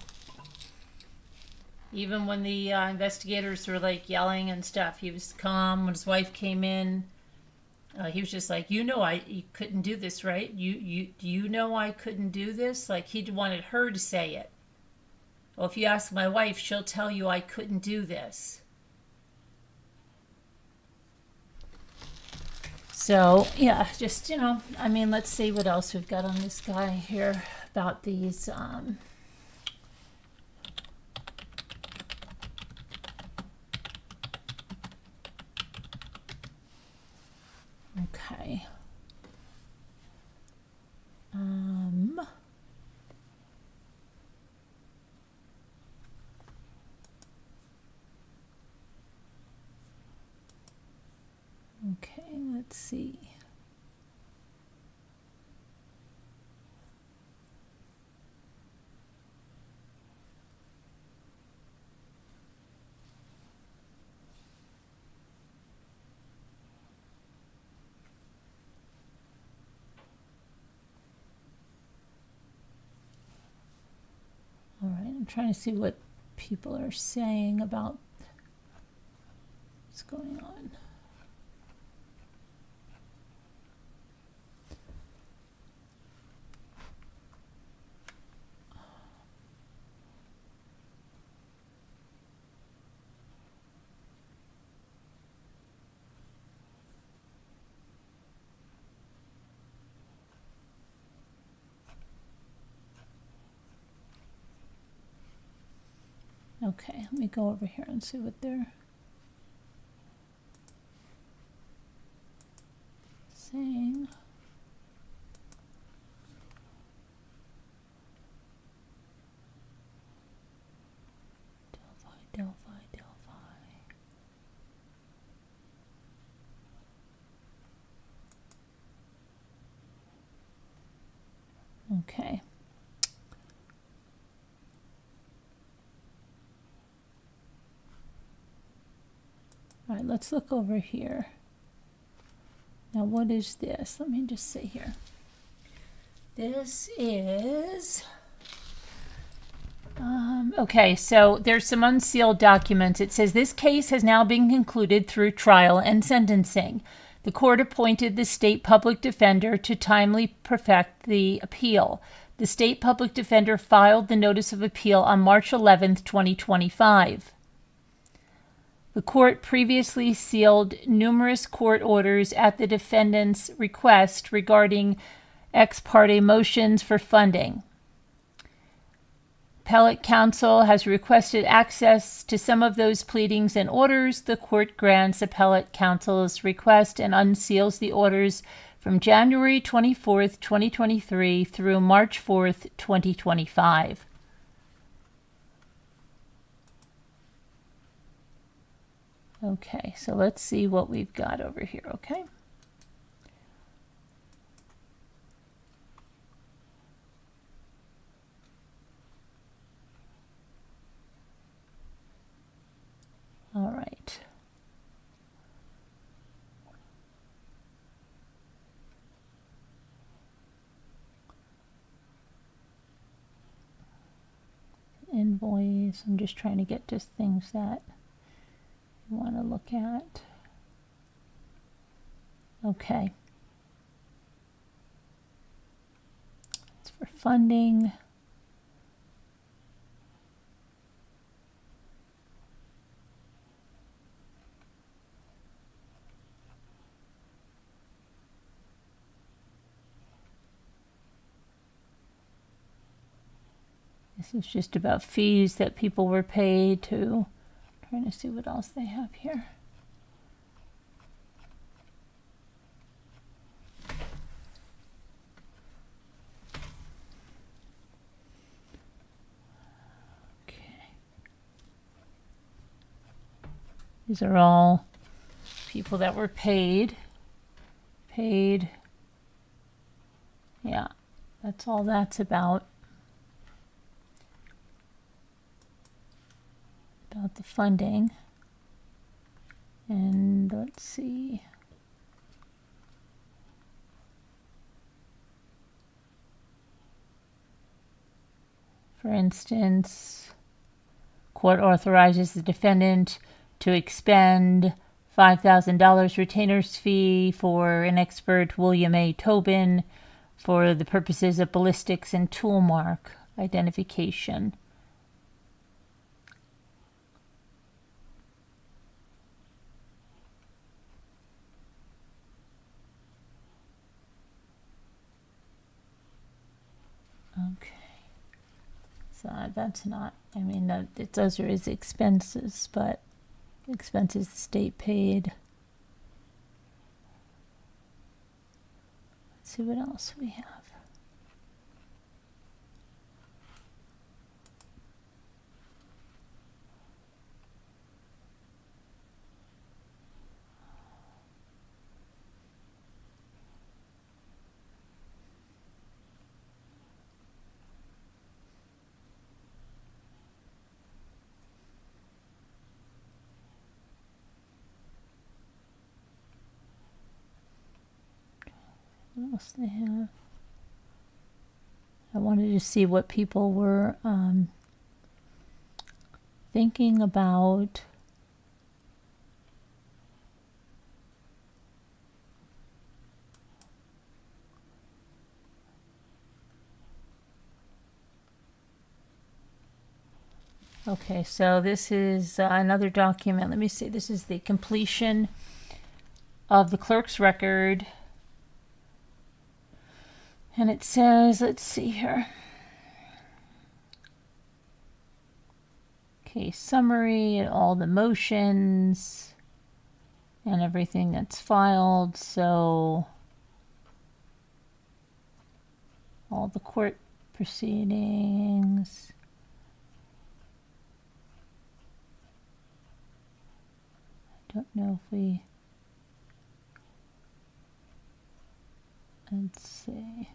Even when the investigators were like yelling and stuff, he was calm. When his wife came in, he was just like, you couldn't do this, right? You know I couldn't do this. Like, he wanted her to say it. Well, if you ask my wife, she'll tell you I couldn't do this. So, yeah, just, you know, I mean, let's see what else we've got on this guy here about these, okay. Okay, let's see. All right, I'm trying to see what people are saying about going on? Okay, let me go over here and see what they're saying. Delphi. Okay. All right, let's look over here. Now, what is this? Let me just see here. This is... okay, so there's some unsealed documents. It says this case has now been concluded through trial and sentencing. The court appointed the state public defender to timely perfect the appeal. The state public defender filed the notice of appeal on March 11th, 2025. The court previously sealed numerous court orders at the defendant's request regarding ex parte motions for funding. Appellate counsel has requested access to some of those pleadings and orders. The court grants appellate counsel's request and unseals the orders from January 24th, 2023 through March 4th, 2025. Okay, so let's see what we've got over here, okay? All right. Invoice. I'm just trying to get just things that you want to look at. Okay. It's for funding. This is just about fees that people were paid to. Trying to see what else they have here. Okay. These are all people that were paid. Yeah, that's all that's about. About the funding. And let's see. For instance, court authorizes the defendant to expend $5,000 retainer's fee for an expert, William A. Tobin, for the purposes of ballistics and tool mark identification. Okay, so that's not, I mean, those are his expenses, but expenses the state paid. Let's see what else we have. What else they have? I wanted to see what people were thinking about Okay, so this is another document. Let me see. This is the completion of the clerk's record. And it says, let's see here. Case summary and all the motions and everything that's filed. So all the court proceedings. I don't know if we, let's see.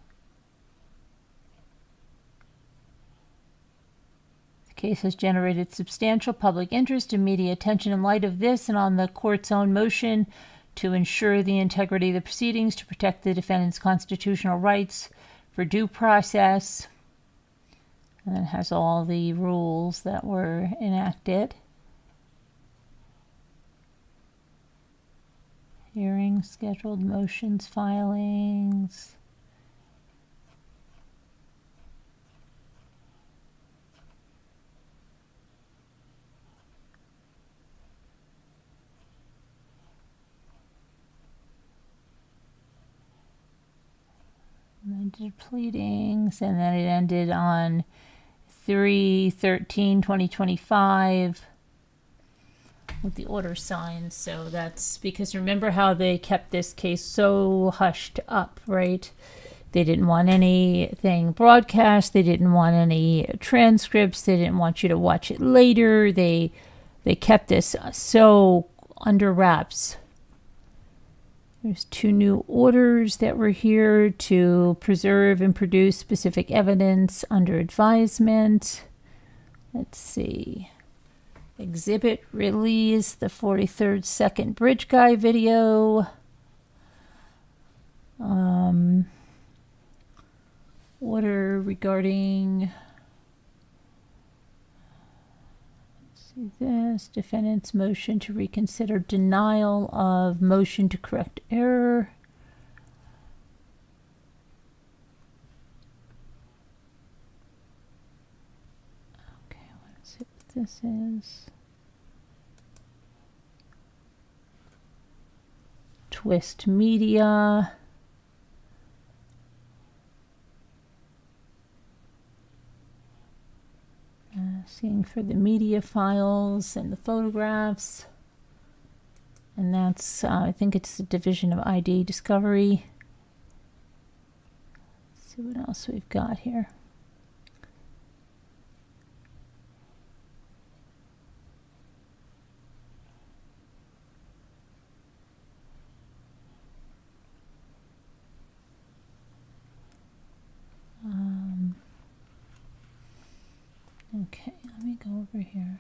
The case has generated substantial public interest and media attention in light of this and on the court's own motion to ensure the integrity of the proceedings, to protect the defendant's constitutional rights for due process. And it has all the rules that were enacted. Hearings, scheduled motions, filings. Amended pleadings, and then it ended on 3/13/2025 with the order signed. So that's because remember how they kept this case so hushed up, right? They didn't want anything broadcast. They didn't want any transcripts. They didn't want you to watch it later. They kept this so under wraps. There's 2 new orders that were here to preserve and produce specific evidence under advisement. Let's see. Exhibit release, the 43rd second bridge guy video. Order regarding, let's see this, defendant's motion to reconsider denial of motion to correct error. Okay, let's see what this is. Twist Media. Seeing for the media files and the photographs. And that's, I think it's the Division of ID Discovery. Let's see what else we've got here. Okay, let me go over here.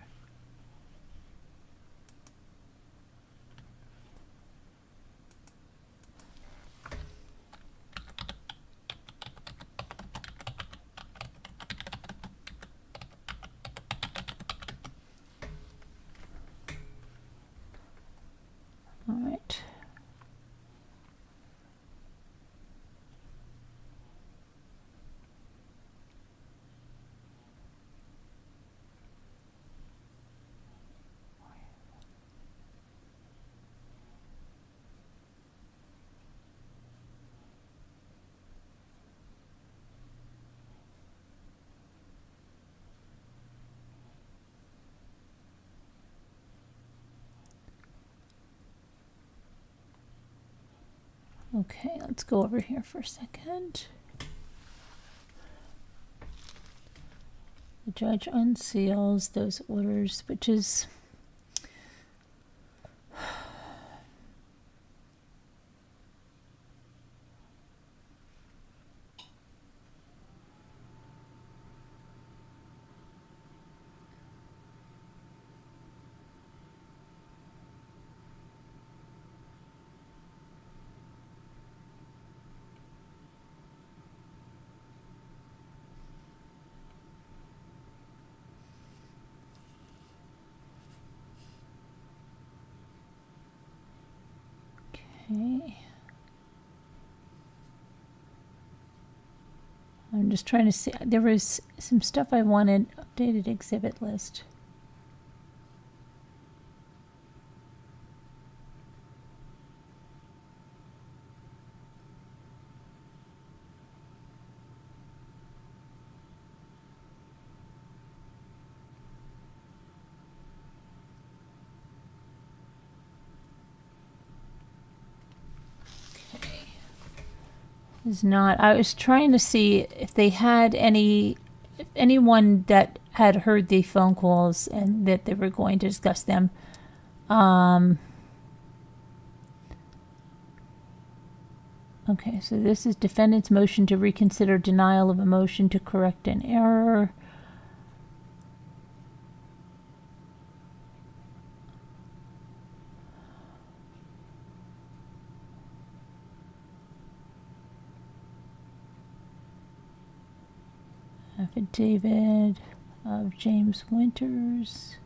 All right. Okay, let's go over here for a second. The judge unseals those orders, which is okay. I'm just trying to see. There was some stuff I wanted. Updated exhibit list. is not. I was trying to see if they had anyone that had heard the phone calls and that they were going to discuss them. Okay, so this is defendant's motion to reconsider denial of a motion to correct an error. Affidavit of James Winters.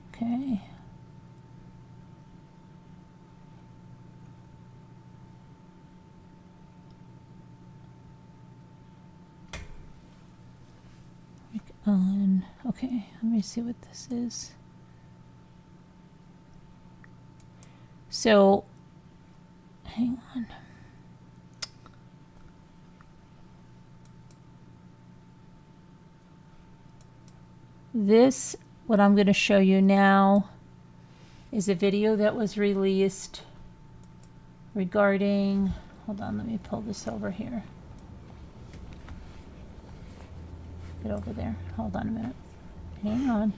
Okay. Okay, let me see what this is. So, hang on. This, what I'm going to show you now, is a video that was released regarding, hold on, let me pull this over here. Get over there. Hold on a minute. Hang on.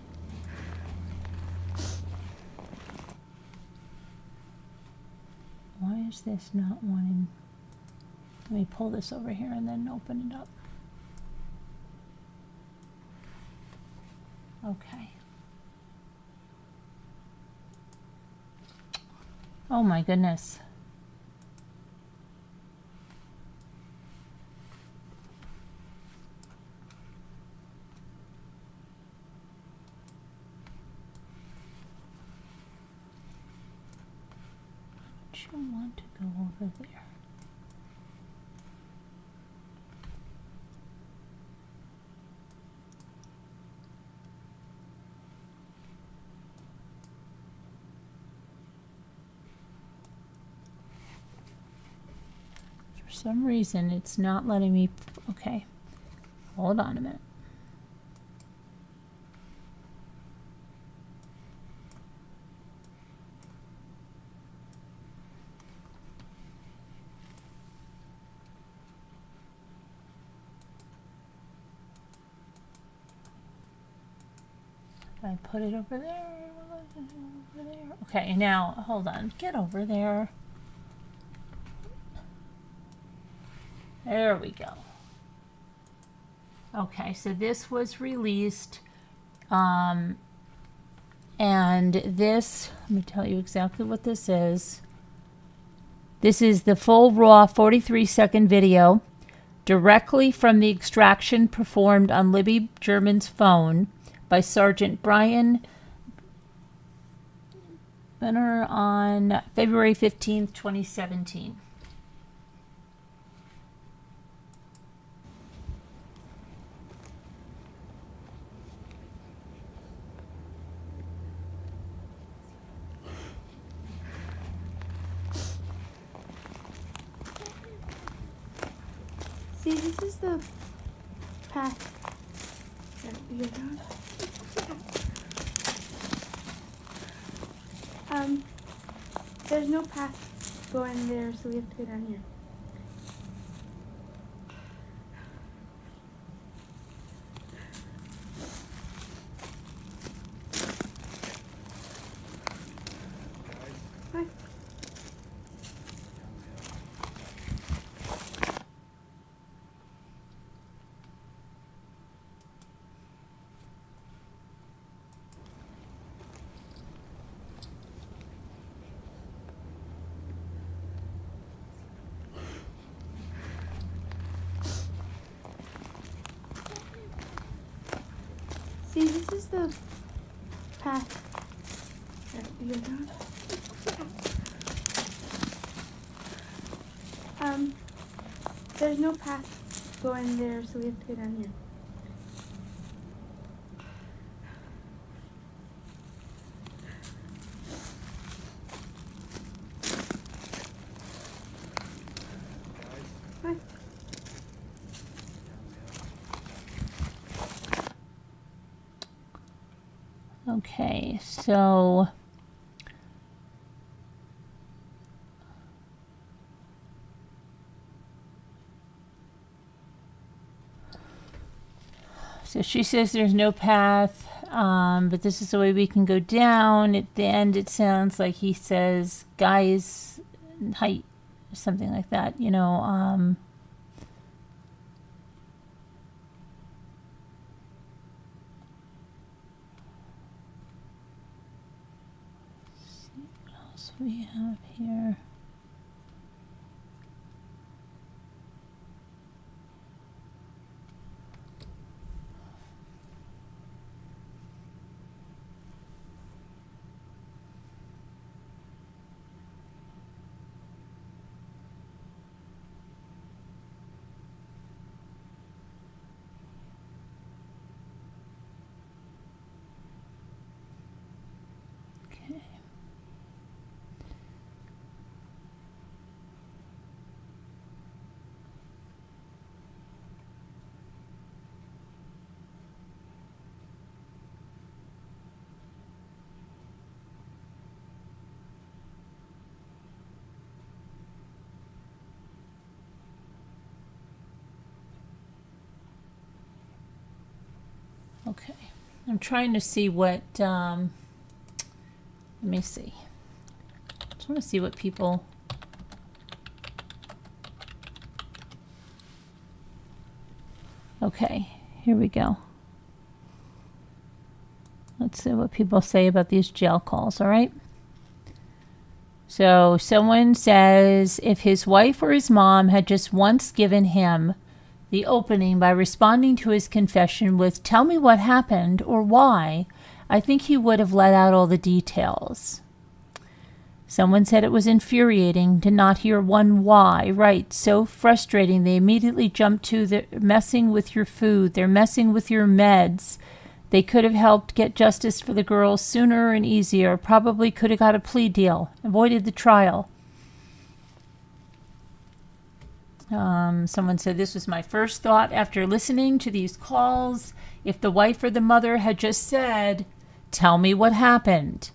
Why is this not wanting? Let me pull this over here and then open it up. Okay. Oh my goodness. I want to go over there. For some reason, it's not letting me. Okay, hold on a minute. I put it over there, over there. Okay, now hold on. Get over there. There we go. Okay, so this was released, and this, let me tell you exactly what this is. This is the full raw 43-second video directly from the extraction performed on Libby German's phone by Sergeant Brian Benner on February 15th, 2017. See, this is the path that we go down. There's no path going there, so we have to go down here. Hi. See, this is the path that we go down. There's no path going there, so we have to go down here. Okay, so she says there's no path, but this is the way we can go down. At the end, it sounds like he says, guys, height, something like that, you know. Let's see what else we have here. Okay, I'm trying to see what, let me see. Just want to see what people, okay, here we go. Let's see what people say about these jail calls, all right? So someone says if his wife or his mom had just once given him the opening by responding to his confession with, tell me what happened or why, I think he would have let out all the details. Someone said it was infuriating to not hear one why. Right, so frustrating. They immediately jumped to the messing with your food. They're messing with your meds. They could have helped get justice for the girls sooner and easier. Probably could have got a plea deal, avoided the trial. Someone said this was my first thought after listening to these calls. If the wife or the mother had just said, tell me what happened,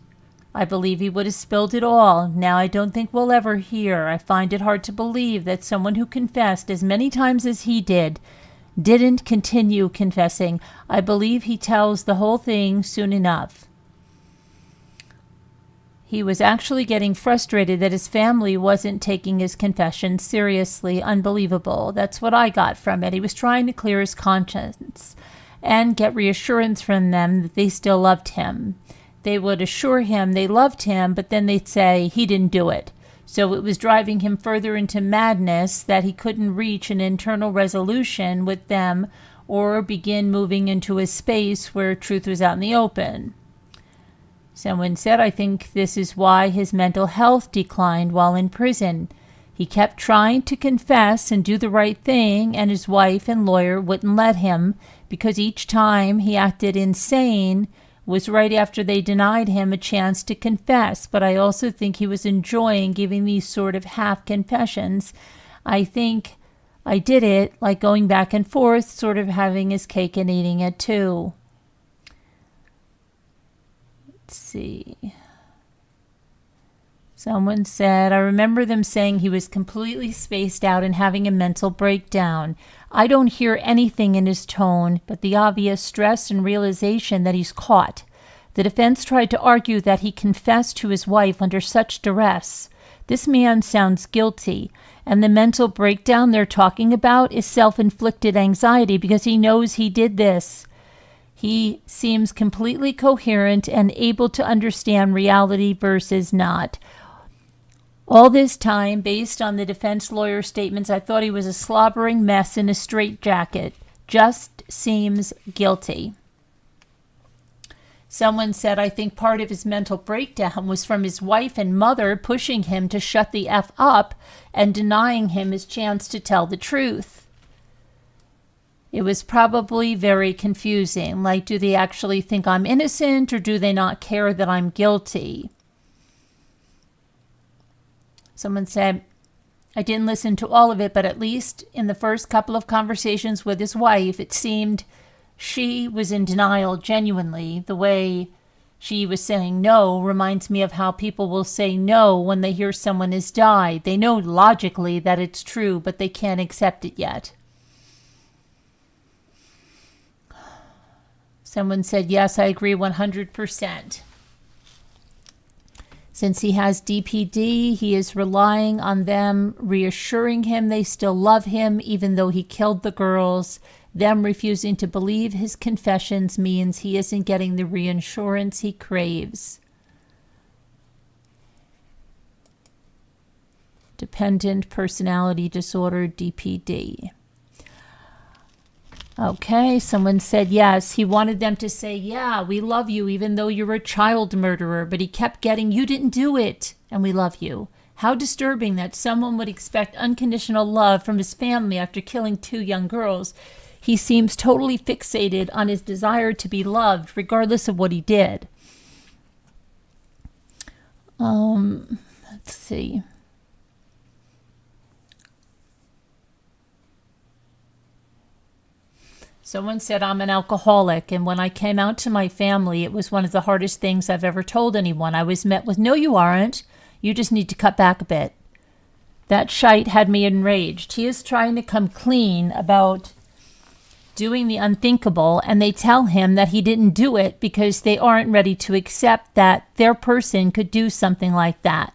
I believe he would have spilled it all. Now I don't think we'll ever hear. I find it hard to believe that someone who confessed as many times as he didn't continue confessing. I believe he tells the whole thing soon enough. He was actually getting frustrated that his family wasn't taking his confession seriously. Unbelievable. That's what I got from it. He was trying to clear his conscience and get reassurance from them that they still loved him. They would assure him they loved him, but then they'd say he didn't do it. So it was driving him further into madness that he couldn't reach an internal resolution with them or begin moving into a space where truth was out in the open. Someone said, I think this is why his mental health declined while in prison. He kept trying to confess and do the right thing, and his wife and lawyer wouldn't let him because each time he acted insane was right after they denied him a chance to confess. But I also think he was enjoying giving these sort of half confessions. I think I did it like going back and forth, sort of having his cake and eating it too. Let's see. Someone said, I remember them saying he was completely spaced out and having a mental breakdown. I don't hear anything in his tone but the obvious stress and realization that he's caught. The defense tried to argue that he confessed to his wife under such duress. This man sounds guilty, and the mental breakdown they're talking about is self-inflicted anxiety because he knows he did this. He seems completely coherent and able to understand reality versus not. All this time, based on the defense lawyer's statements, I thought he was a slobbering mess in a straitjacket. Just seems guilty. Someone said, I think part of his mental breakdown was from his wife and mother pushing him to shut the F up and denying him his chance to tell the truth. It was probably very confusing. Like, do they actually think I'm innocent or do they not care that I'm guilty? Someone said, I didn't listen to all of it, but at least in the first couple of conversations with his wife, it seemed she was in denial genuinely, the way she was saying no reminds me of how people will say no when they hear someone has died. They know logically that it's true, but they can't accept it yet. Someone said, yes, I agree 100%. Since he has DPD, he is relying on them reassuring him they still love him, even though he killed the girls. Them refusing to believe his confessions means he isn't getting the reassurance he craves. Dependent personality disorder, DPD. Okay, someone said yes. He wanted them to say, yeah, we love you, even though you're a child murderer, but he kept getting, you didn't do it, and we love you. How disturbing that someone would expect unconditional love from his family after killing 2 young girls. He seems totally fixated on his desire to be loved, regardless of what he did. Let's see. Someone said, I'm an alcoholic, and when I came out to my family, it was one of the hardest things I've ever told anyone. I was met with, no, you aren't. You just need to cut back a bit. That shite had me enraged. He is trying to come clean about doing the unthinkable, and they tell him that he didn't do it because they aren't ready to accept that their person could do something like that.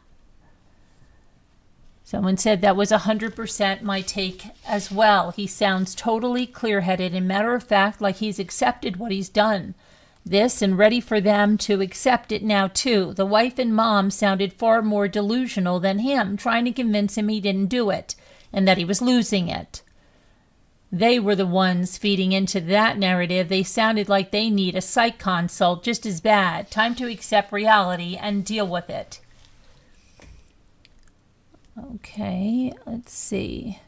Someone said that was 100% my take as well. He sounds totally clear-headed and matter of fact, like he's accepted what he's done. This and ready for them to accept it now too. The wife and mom sounded far more delusional than him, trying to convince him he didn't do it and that he was losing it. They were the ones feeding into that narrative. They sounded like they need a psych consult just as bad. Time to accept reality and deal with it. Okay, let's see.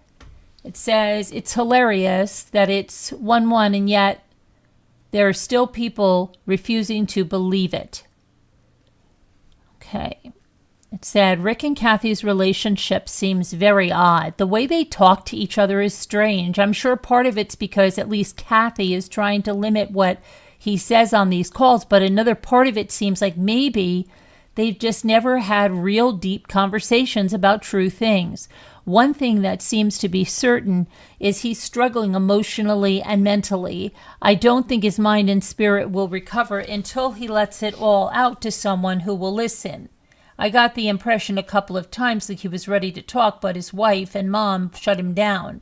It says it's hilarious that it's 1-1 and yet there are still people refusing to believe it. Okay. It said, Rick and Kathy's relationship seems very odd. The way they talk to each other is strange. I'm sure part of it's because at least Kathy is trying to limit what he says on these calls, but another part of it seems like maybe they've just never had real deep conversations about true things. One thing that seems to be certain is he's struggling emotionally and mentally. I don't think his mind and spirit will recover until he lets it all out to someone who will listen. I got the impression a couple of times that he was ready to talk, but his wife and mom shut him down.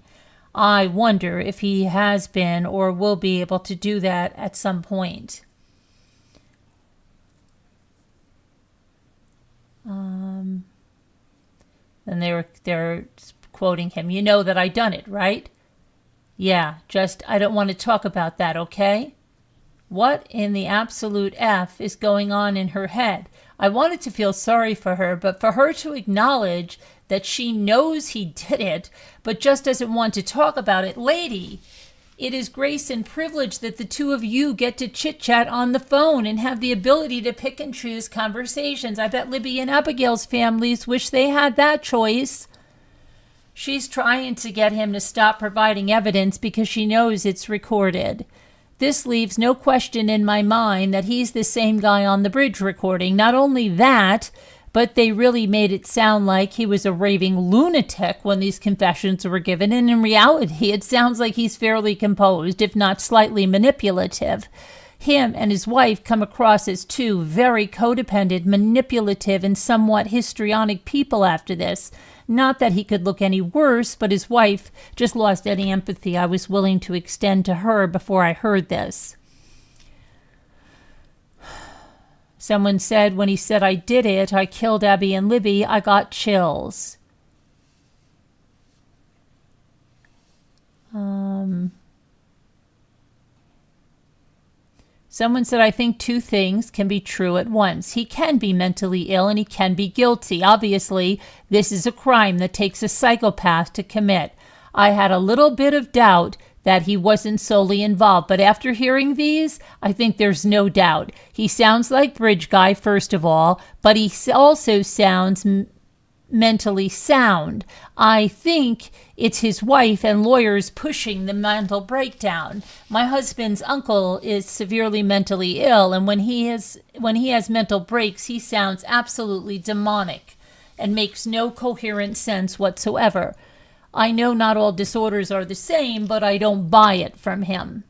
I wonder if he has been or will be able to do that at some point. And they're quoting him, you know that I done it, right? Yeah, just I don't want to talk about that, okay? What in the absolute F is going on in her head? I wanted to feel sorry for her, but for her to acknowledge that she knows he did it, but just doesn't want to talk about it. Lady, it is grace and privilege that the two of you get to chit-chat on the phone and have the ability to pick and choose conversations. I bet Libby and Abigail's families wish they had that choice. She's trying to get him to stop providing evidence because she knows it's recorded. This leaves no question in my mind that he's the same guy on the bridge recording. Not only that, but they really made it sound like he was a raving lunatic when these confessions were given. And in reality, it sounds like he's fairly composed, if not slightly manipulative. Him and his wife come across as two very codependent, manipulative, and somewhat histrionic people after this. Not that he could look any worse, but his wife just lost any empathy I was willing to extend to her before I heard this. Someone said when he said I did it, I killed Abby and Libby, I got chills. Someone said, I think two things can be true at once. He can be mentally ill and he can be guilty. Obviously, this is a crime that takes a psychopath to commit. I had a little bit of doubt that he wasn't solely involved, but after hearing these, I think there's no doubt. He sounds like Bridge Guy, first of all, but he also sounds mentally sound. I think it's his wife and lawyers pushing the mental breakdown. My husband's uncle is severely mentally ill, and when he has mental breaks, he sounds absolutely demonic and makes no coherent sense whatsoever. I know not all disorders are the same, but I don't buy it from him.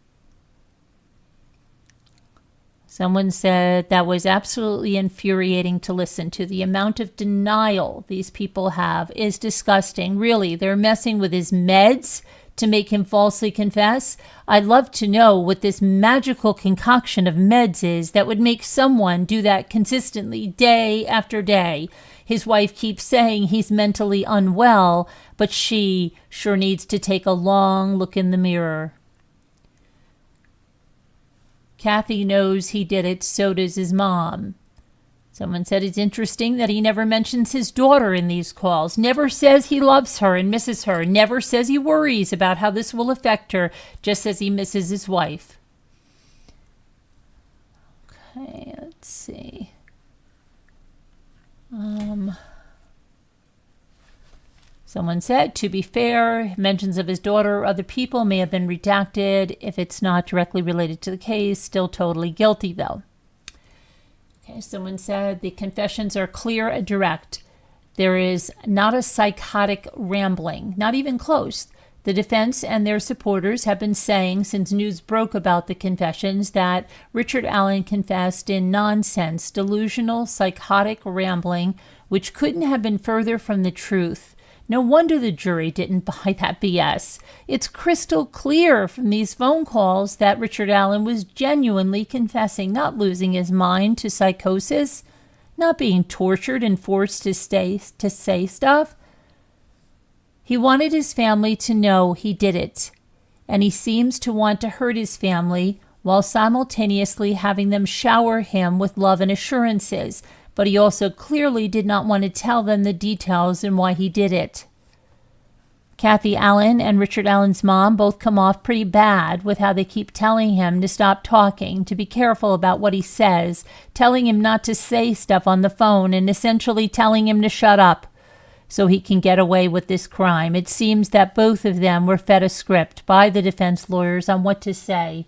Someone said that was absolutely infuriating to listen to. The amount of denial these people have is disgusting. Really, they're messing with his meds to make him falsely confess. I'd love to know what this magical concoction of meds is that would make someone do that consistently day after day. His wife keeps saying he's mentally unwell, but she sure needs to take a long look in the mirror. Kathy knows he did it, so does his mom. Someone said it's interesting that he never mentions his daughter in these calls, never says he loves her and misses her, never says he worries about how this will affect her, just as he misses his wife. Okay, let's see. Someone said, to be fair, mentions of his daughter or other people may have been redacted if it's not directly related to the case. Still totally guilty, though. Okay, someone said, the confessions are clear and direct. There is not a psychotic rambling, not even close. The defense and their supporters have been saying since news broke about the confessions that Richard Allen confessed in nonsense, delusional, psychotic rambling, which couldn't have been further from the truth. No wonder the jury didn't buy that BS. It's crystal clear from these phone calls that Richard Allen was genuinely confessing, not losing his mind to psychosis, not being tortured and forced to say stuff. He wanted his family to know he did it, and he seems to want to hurt his family while simultaneously having them shower him with love and assurances. But he also clearly did not want to tell them the details and why he did it. Kathy Allen and Richard Allen's mom both come off pretty bad with how they keep telling him to stop talking, to be careful about what he says, telling him not to say stuff on the phone, and essentially telling him to shut up so he can get away with this crime. It seems that both of them were fed a script by the defense lawyers on what to say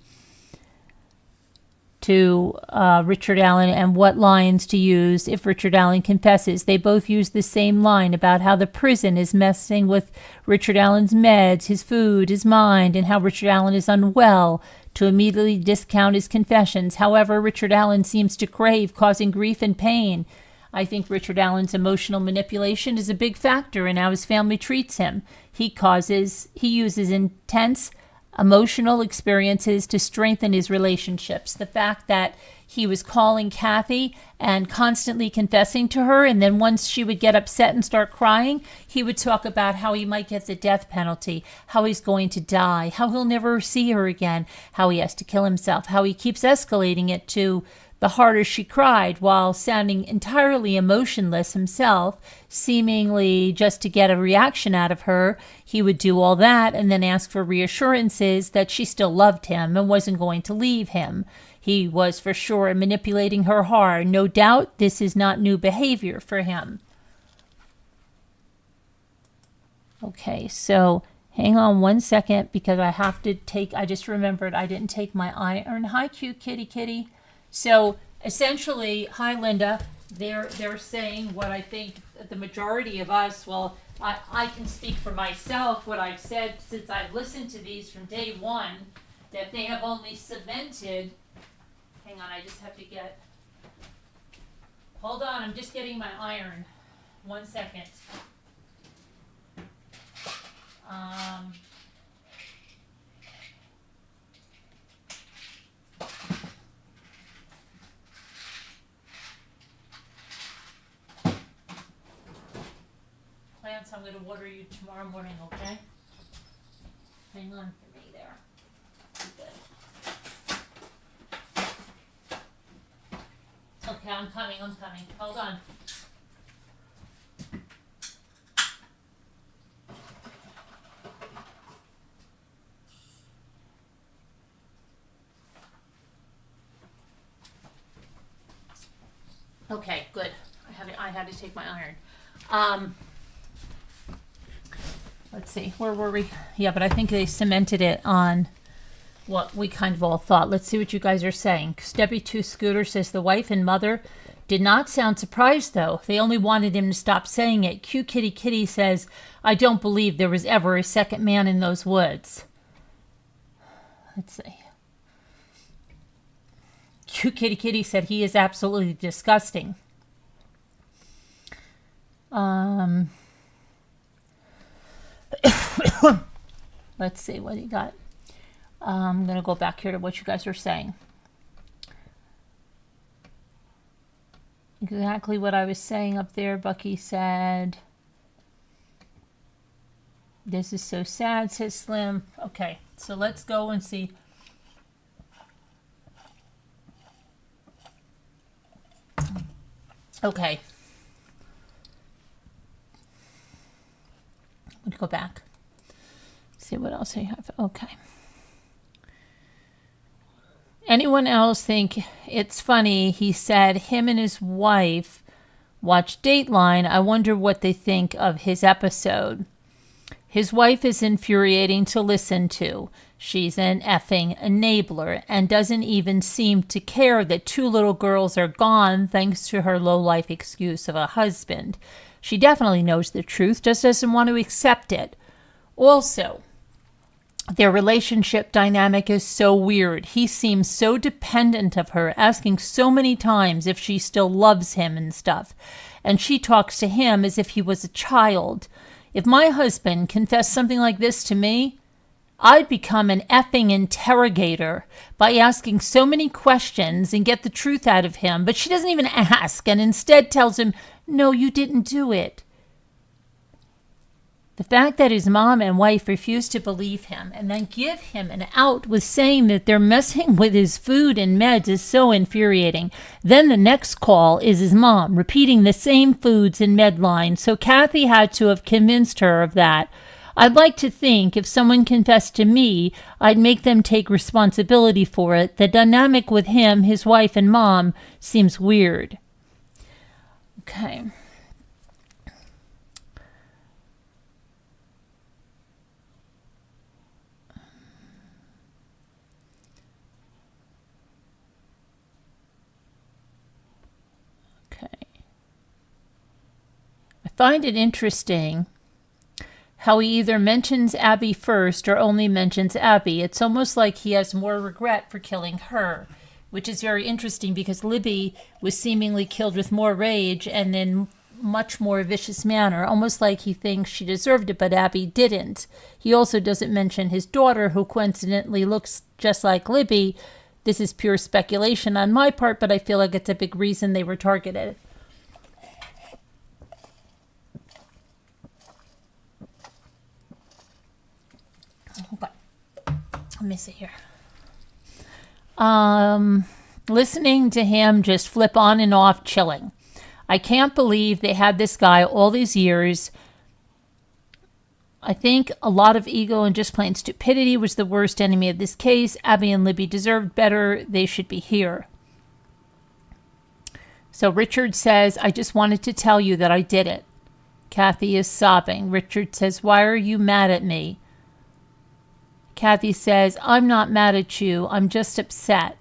to Richard Allen and what lines to use if Richard Allen confesses. They both use the same line about how the prison is messing with Richard Allen's meds, his food, his mind, and how Richard Allen is unwell, to immediately discount his confessions. However, Richard Allen seems to crave causing grief and pain. I think Richard Allen's emotional manipulation is a big factor in how his family treats him. He uses intense emotional experiences to strengthen his relationships. The fact that he was calling Kathy and constantly confessing to her, and then once she would get upset and start crying, he would talk about how he might get the death penalty, how he's going to die, how he'll never see her again, how he has to kill himself, how he keeps escalating it to the harder she cried, while sounding entirely emotionless himself, seemingly just to get a reaction out of her. He would do all that and then ask for reassurances that she still loved him and wasn't going to leave him. He was for sure manipulating her hard. No doubt this is not new behavior for him. Okay, so hang on one second because I just remembered I didn't take my iron. Hi, cute kitty. So essentially, hi Linda, they're saying what I think the majority of us, well, I can speak for myself, what I've said since I've listened to these from day one, that they have only cemented, hang on, I just have to hold on, I'm just getting my iron, 1 second. Plants, I'm going to water you tomorrow morning, okay? Hang on for me there. Good. Okay, I'm coming. Hold on. Okay, good. I had to take my iron. Let's see, where were we? Yeah, but I think they cemented it on what we kind of all thought. Let's see what you guys are saying. Stubby2 Scooter says the wife and mother did not sound surprised, though. They only wanted him to stop saying it. Q Kitty Kitty says, I don't believe there was ever a second man in those woods. Let's see. Q Kitty Kitty said he is absolutely disgusting. Let's see what he got. I'm going to go back here to what you guys are saying. Exactly what I was saying up there. Bucky said, this is so sad, says Slim. Okay, so let's go and see. Okay. Let's go back. See what else I have. Okay. Anyone else think it's funny? He said him and his wife watch Dateline. I wonder what they think of his episode. His wife is infuriating to listen to. She's an effing enabler and doesn't even seem to care that 2 little girls are gone thanks to her low-life excuse of a husband. She definitely knows the truth, just doesn't want to accept it. Also, their relationship dynamic is so weird. He seems so dependent of her, asking so many times if she still loves him and stuff. And she talks to him as if he was a child. If my husband confessed something like this to me, I'd become an effing interrogator by asking so many questions and get the truth out of him. But she doesn't even ask and instead tells him, no, you didn't do it. The fact that his mom and wife refuse to believe him and then give him an out with saying that they're messing with his food and meds is so infuriating. Then the next call is his mom repeating the same foods and med lines, so Kathy had to have convinced her of that. I'd like to think if someone confessed to me, I'd make them take responsibility for it. The dynamic with him, his wife, and mom seems weird. Okay. I find it interesting how he either mentions Abby first or only mentions Abby. It's almost like he has more regret for killing her, which is very interesting because Libby was seemingly killed with more rage and in much more vicious manner, almost like he thinks she deserved it, but Abby didn't. He also doesn't mention his daughter, who coincidentally looks just like Libby. This is pure speculation on my part, but I feel like it's a big reason they were targeted. Okay. Let me see here. Listening to him just flip on and off, chilling. I can't believe they had this guy all these years. I think a lot of ego and just plain stupidity was the worst enemy of this case. Abby and Libby deserved better. They should be here. So Richard says, I just wanted to tell you that I did it. Kathy is sobbing. Richard says, why are you mad at me? Kathy says, I'm not mad at you. I'm just upset.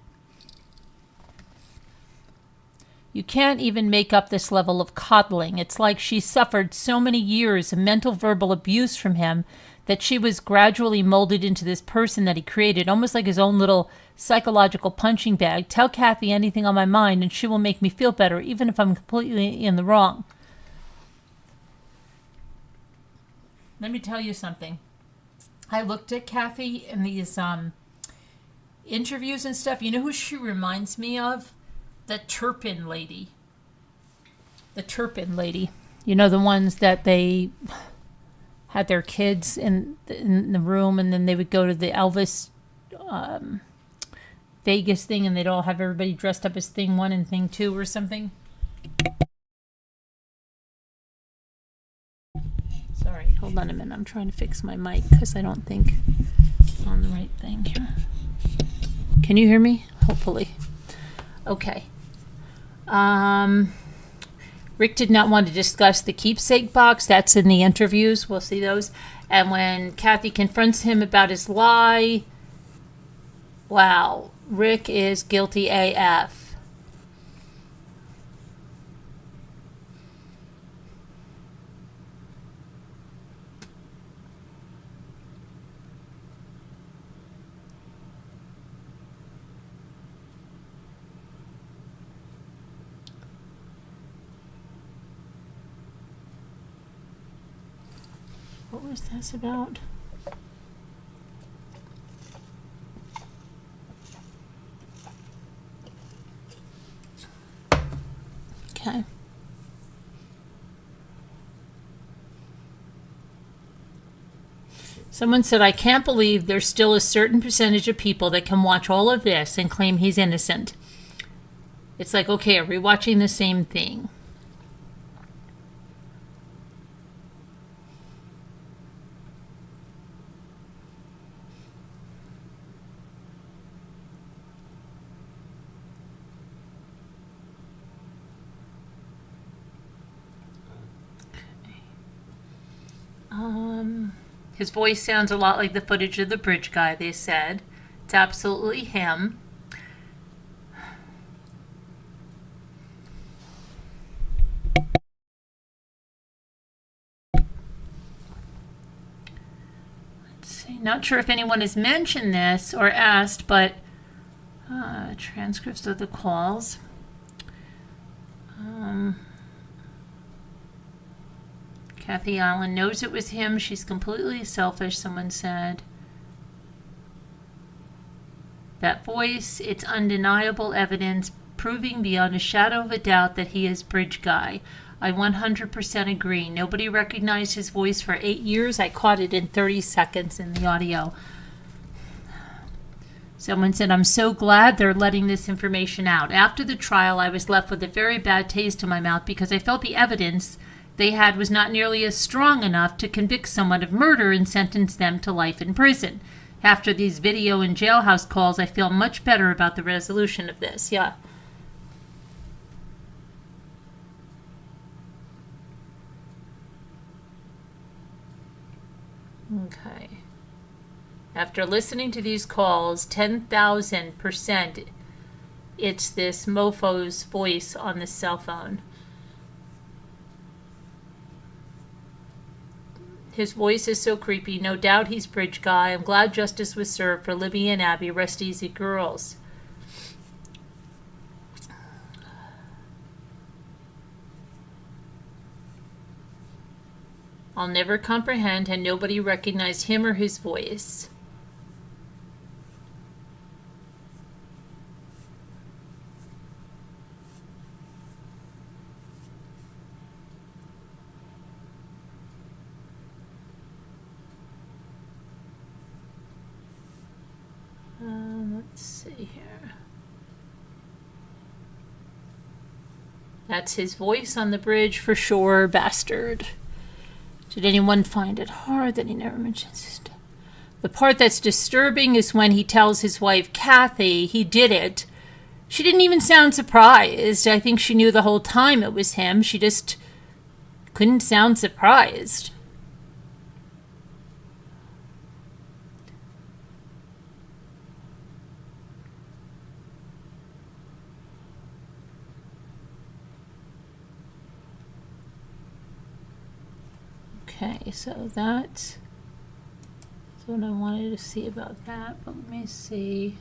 You can't even make up this level of coddling. It's like she suffered so many years of mental verbal abuse from him that she was gradually molded into this person that he created, almost like his own little psychological punching bag. Tell Kathy anything on my mind and she will make me feel better, even if I'm completely in the wrong. Let me tell you something. I looked at Kathy in these interviews and stuff. You know who she reminds me of? The Turpin lady. The Turpin lady. You know, the ones that they had their kids in the room and then they would go to the Elvis Vegas thing and they'd all have everybody dressed up as Thing 1 and Thing 2 or something. Sorry, hold on a minute. I'm trying to fix my mic because I don't think I'm on the right thing here. Can you hear me? Hopefully. Okay. Rick did not want to discuss the keepsake box. That's in the interviews. We'll see those. And when Kathy confronts him about his lie, wow, Rick is guilty AF. What was this about? Okay. Someone said, I can't believe there's still a certain percentage of people that can watch all of this and claim he's innocent. It's like, okay, are we watching the same thing? His voice sounds a lot like the footage of the bridge guy, they said. It's absolutely him. Let's see. Not sure if anyone has mentioned this or asked, but transcripts of the calls. Kathy Allen knows it was him. She's completely selfish, someone said. That voice, it's undeniable evidence proving beyond a shadow of a doubt that he is Bridge Guy. I 100% agree. Nobody recognized his voice for 8 years. I caught it in 30 seconds in the audio. Someone said, I'm so glad they're letting this information out. After the trial, I was left with a very bad taste in my mouth because I felt the evidence they had was not nearly as strong enough to convict someone of murder and sentence them to life in prison. After these video and jailhouse calls, I feel much better about the resolution of this. Yeah. Okay. After listening to these calls, 10,000% it's this mofo's voice on the cell phone. His voice is so creepy. No doubt he's Bridge Guy. I'm glad justice was served for Libby and Abby. Rest easy, girls. I'll never comprehend, and nobody recognized him or his voice. Let's see here. That's his voice on the bridge for sure, bastard. Did anyone find it hard that he never mentions it? The part that's disturbing is when he tells his wife, Kathy, he did it. She didn't even sound surprised. I think she knew the whole time it was him. She just couldn't sound surprised. Okay, so that's what I wanted to see about that, but let me see.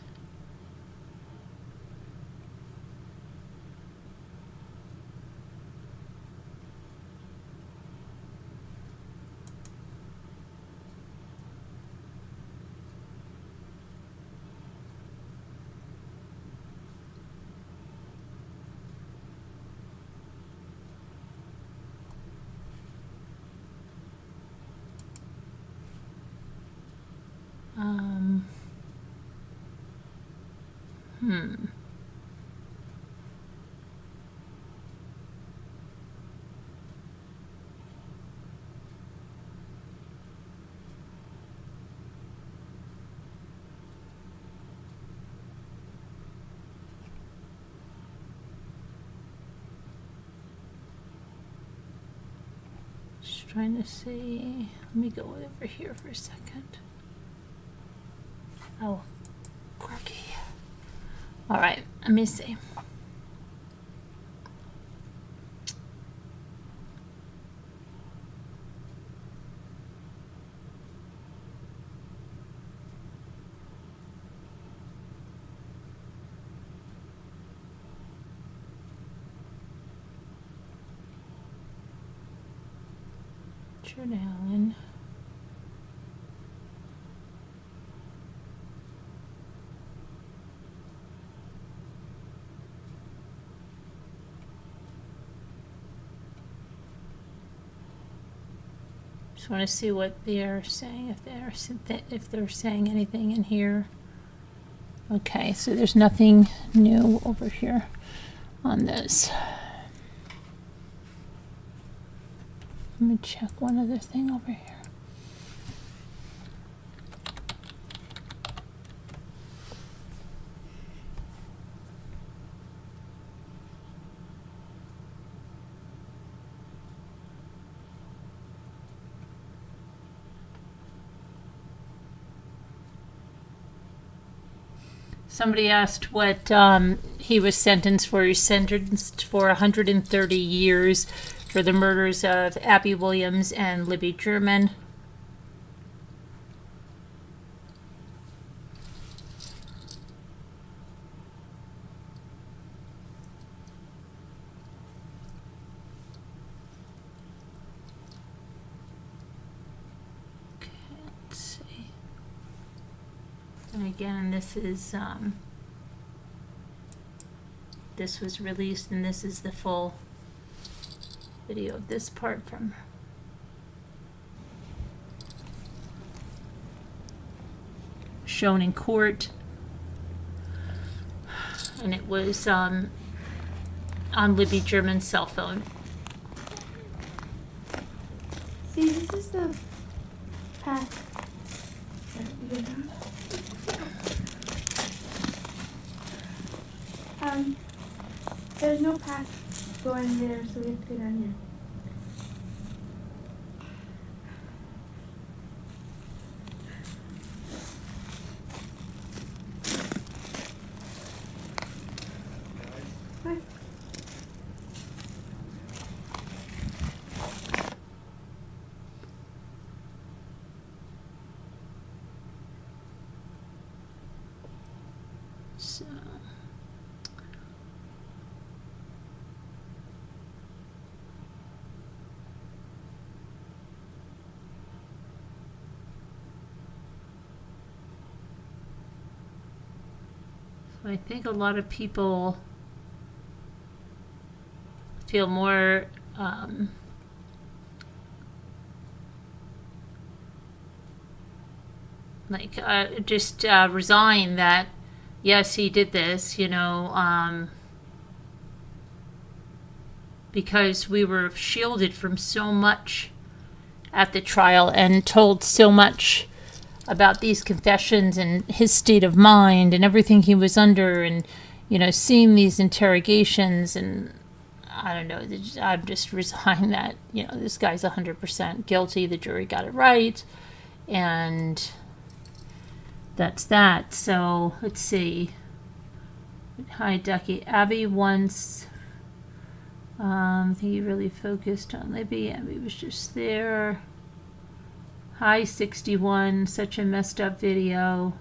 Just trying to see. Let me go over here for a second. Oh, quirky. All right, let me see. Richard Allen. Just want to see what they're saying, if they're saying anything in here. Okay, so there's nothing new over here on this. Let me check one other thing over here. Somebody asked what he was sentenced for. He was sentenced for 130 years for the murders of Abby Williams and Libby German. Okay, let's see. And again, this is this was released, and this is the full video of this part from shown in court, and it was on Libby German's cell phone. See, this is the path. There's no path going there, so we have to go down here. So I think a lot of people feel more just resigned that yes, he did this, you know, because we were shielded from so much at the trial and told so much about these confessions and his state of mind and everything he was under, and, you know, seeing these interrogations, and I don't know, I'm just resigned that, you know, this guy's 100% guilty. The jury got it right, and that's that. So let's see. Hi, Ducky. Abby once, I think he really focused on Libby. Abby was just there. Hi, 61. Such a messed up video.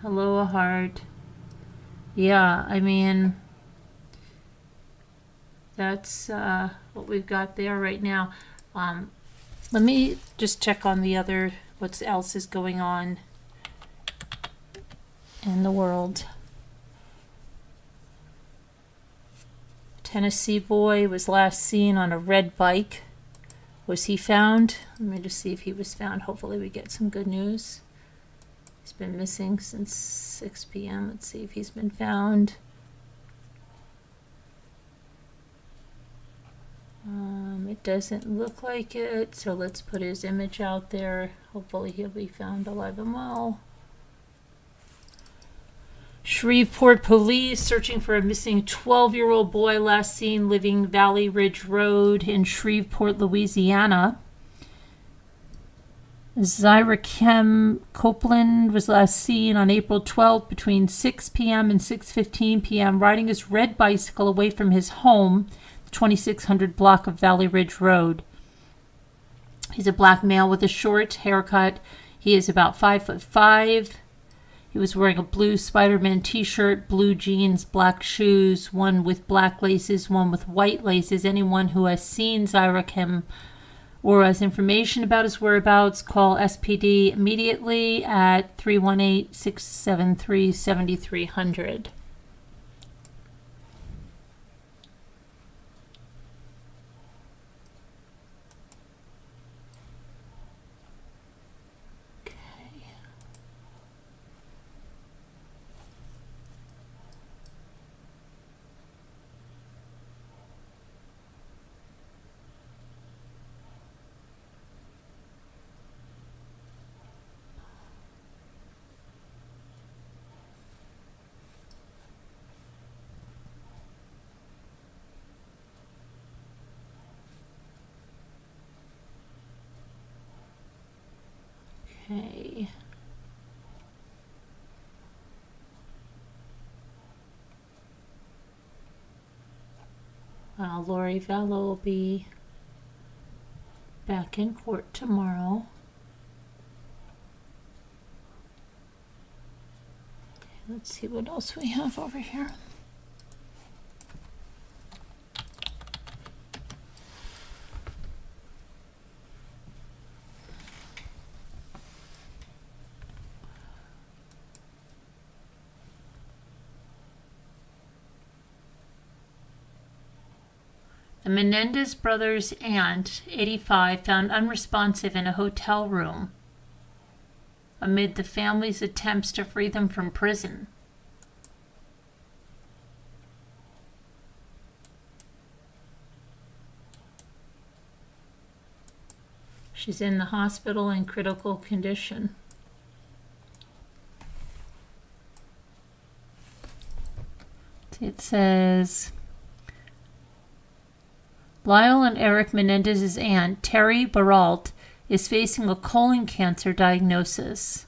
Hello, a heart. Yeah, I mean, that's what we've got there right now. Let me just check on the other, what else is going on in the world. Tennessee boy was last seen on a red bike. Was he found? Let me just see if he was found. Hopefully we get some good news. He's been missing since 6 p.m. Let's see if he's been found. It doesn't look like it, so let's put his image out there. Hopefully he'll be found alive and well. Shreveport police searching for a missing 12-year-old boy last seen living Valley Ridge Road in Shreveport, Louisiana. Zyrakem Copeland was last seen on April 12th between 6 p.m. and 6:15 p.m. riding his red bicycle away from his home, the 2600 block of Valley Ridge Road. He's a black male with a short haircut. He is about 5'5". He was wearing a blue Spider-Man t-shirt, blue jeans, black shoes, one with black laces, one with white laces. Anyone who has seen Zyrakem or has information about his whereabouts, call SPD immediately at 318-673-7300. Okay. Well, Lori Vallow will be back in court tomorrow. Let's see what else we have over here. The Menendez brothers' aunt, 85, found unresponsive in a hotel room amid the family's attempts to free them from prison. She's in the hospital in critical condition. It says Lyle and Eric Menendez's aunt, Terry Baralt, is facing a colon cancer diagnosis.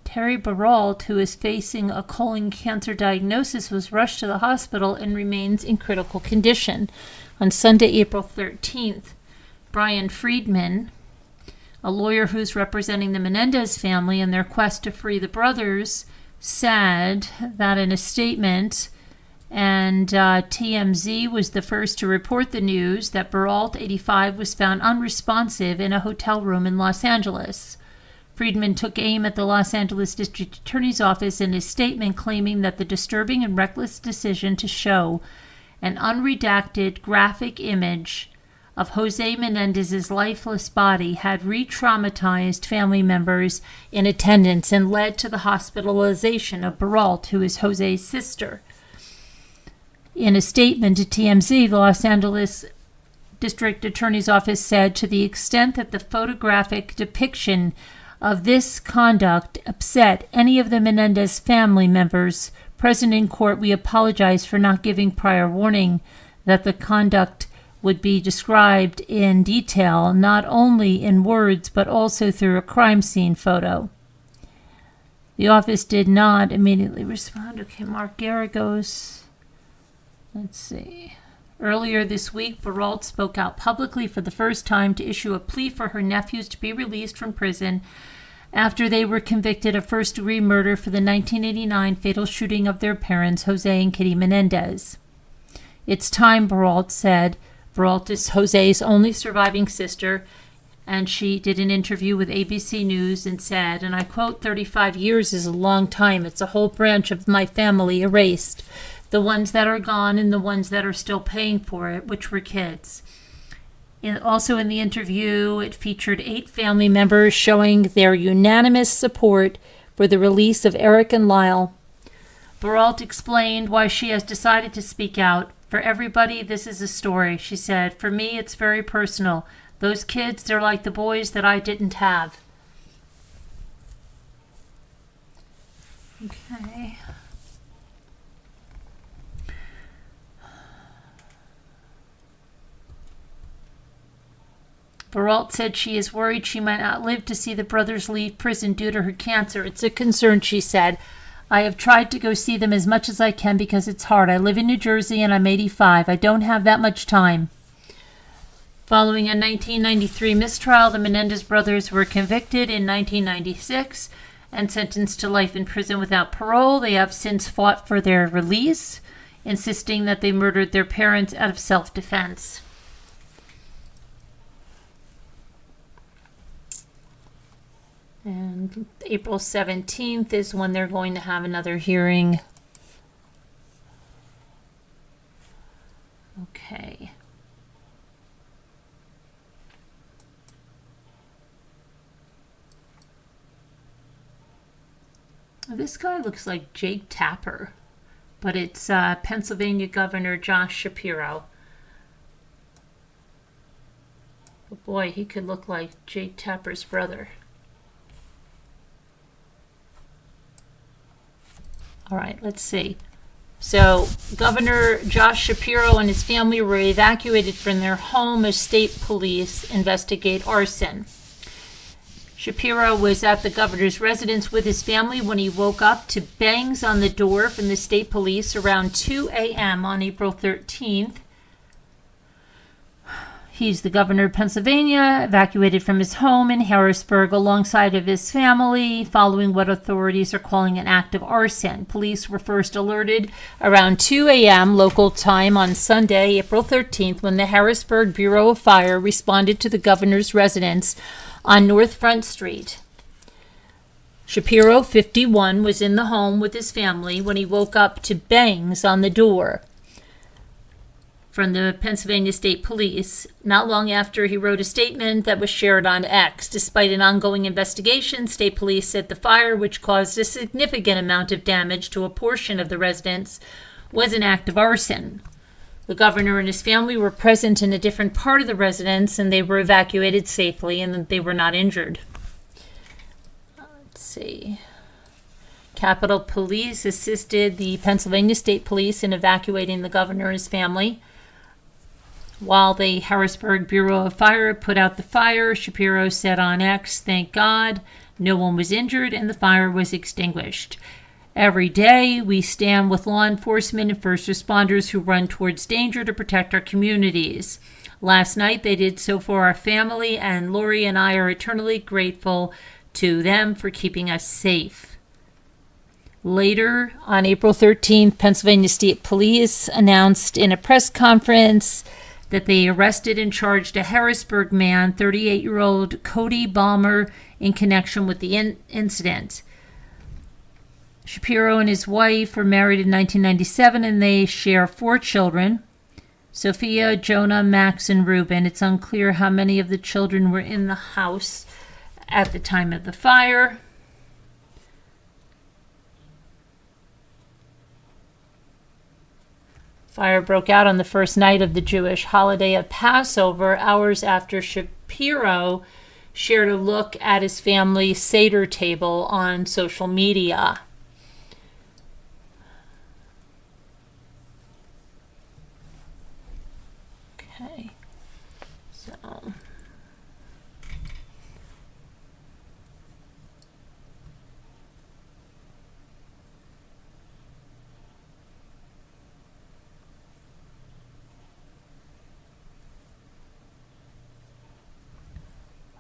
Terry Baralt, who is facing a colon cancer diagnosis, was rushed to the hospital and remains in critical condition. On Sunday, April 13th, Brian Friedman, a lawyer who's representing the Menendez family in their quest to free the brothers, said that in a statement, and TMZ was the first to report the news that Baralt, 85, was found unresponsive in a hotel room in Los Angeles. Friedman took aim at the Los Angeles District Attorney's Office in his statement, claiming that the disturbing and reckless decision to show an unredacted graphic image of Jose Menendez's lifeless body had re-traumatized family members in attendance and led to the hospitalization of Baralt, who is Jose's sister. In a statement to TMZ, the Los Angeles District Attorney's Office said, to the extent that the photographic depiction of this conduct upset any of the Menendez family members present in court, we apologize for not giving prior warning that the conduct would be described in detail, not only in words, but also through a crime scene photo. The office did not immediately respond. Okay, Mark Garagos. Let's see. Earlier this week, Baralt spoke out publicly for the first time to issue a plea for her nephews to be released from prison after they were convicted of first-degree murder for the 1989 fatal shooting of their parents, Jose and Kitty Menendez. It's time, Baralt said. Baralt is Jose's only surviving sister, and she did an interview with ABC News and said, and I quote, 35 years is a long time. It's a whole branch of my family erased. The ones that are gone and the ones that are still paying for it, which were kids. Also in the interview, it featured 8 family members showing their unanimous support for the release of Eric and Lyle. Baralt explained why she has decided to speak out. For everybody, this is a story, she said. For me, it's very personal. Those kids, they're like the boys that I didn't have. Okay. Baralt said she is worried she might not live to see the brothers leave prison due to her cancer. It's a concern, she said. I have tried to go see them as much as I can because it's hard. I live in New Jersey and I'm 85. I don't have that much time. Following a 1993 mistrial, the Menendez brothers were convicted in 1996 and sentenced to life in prison without parole. They have since fought for their release, insisting that they murdered their parents out of self-defense. And April 17th is when they're going to have another hearing. Okay. This guy looks like Jake Tapper, but it's Pennsylvania Governor Josh Shapiro. But boy, he could look like Jake Tapper's brother. All right, let's see. So, Governor Josh Shapiro and his family were evacuated from their home as state police investigate arson. Shapiro was at the governor's residence with his family when he woke up to bangs on the door from the state police around 2 a.m. on April 13th. He's the governor of Pennsylvania, evacuated from his home in Harrisburg alongside of his family, following what authorities are calling an act of arson. Police were first alerted around 2 a.m. local time on Sunday, April 13th, when the Harrisburg Bureau of Fire responded to the governor's residence on North Front Street. Shapiro, 51, was in the home with his family when he woke up to bangs on the door from the Pennsylvania State Police. Not long after, he wrote a statement that was shared on X. Despite an ongoing investigation, state police said the fire, which caused a significant amount of damage to a portion of the residence, was an act of arson. The governor and his family were present in a different part of the residence, and they were evacuated safely, and they were not injured. Let's see. Capitol Police assisted the Pennsylvania State Police in evacuating the governor and his family. While the Harrisburg Bureau of Fire put out the fire, Shapiro said on X, "Thank God, no one was injured and the fire was extinguished. Every day, we stand with law enforcement and first responders who run towards danger to protect our communities. Last night, they did so for our family, and Lori and I are eternally grateful to them for keeping us safe." Later, on April 13th, Pennsylvania State Police announced in a press conference that they arrested and charged a Harrisburg man, 38-year-old Cody Balmer, in connection with the incident. Shapiro and his wife were married in 1997, and they share 4 children: Sophia, Jonah, Max, and Reuben. It's unclear how many of the children were in the house at the time of the fire. Fire broke out on the first night of the Jewish holiday of Passover, hours after Shapiro shared a look at his family's Seder table on social media. Okay, so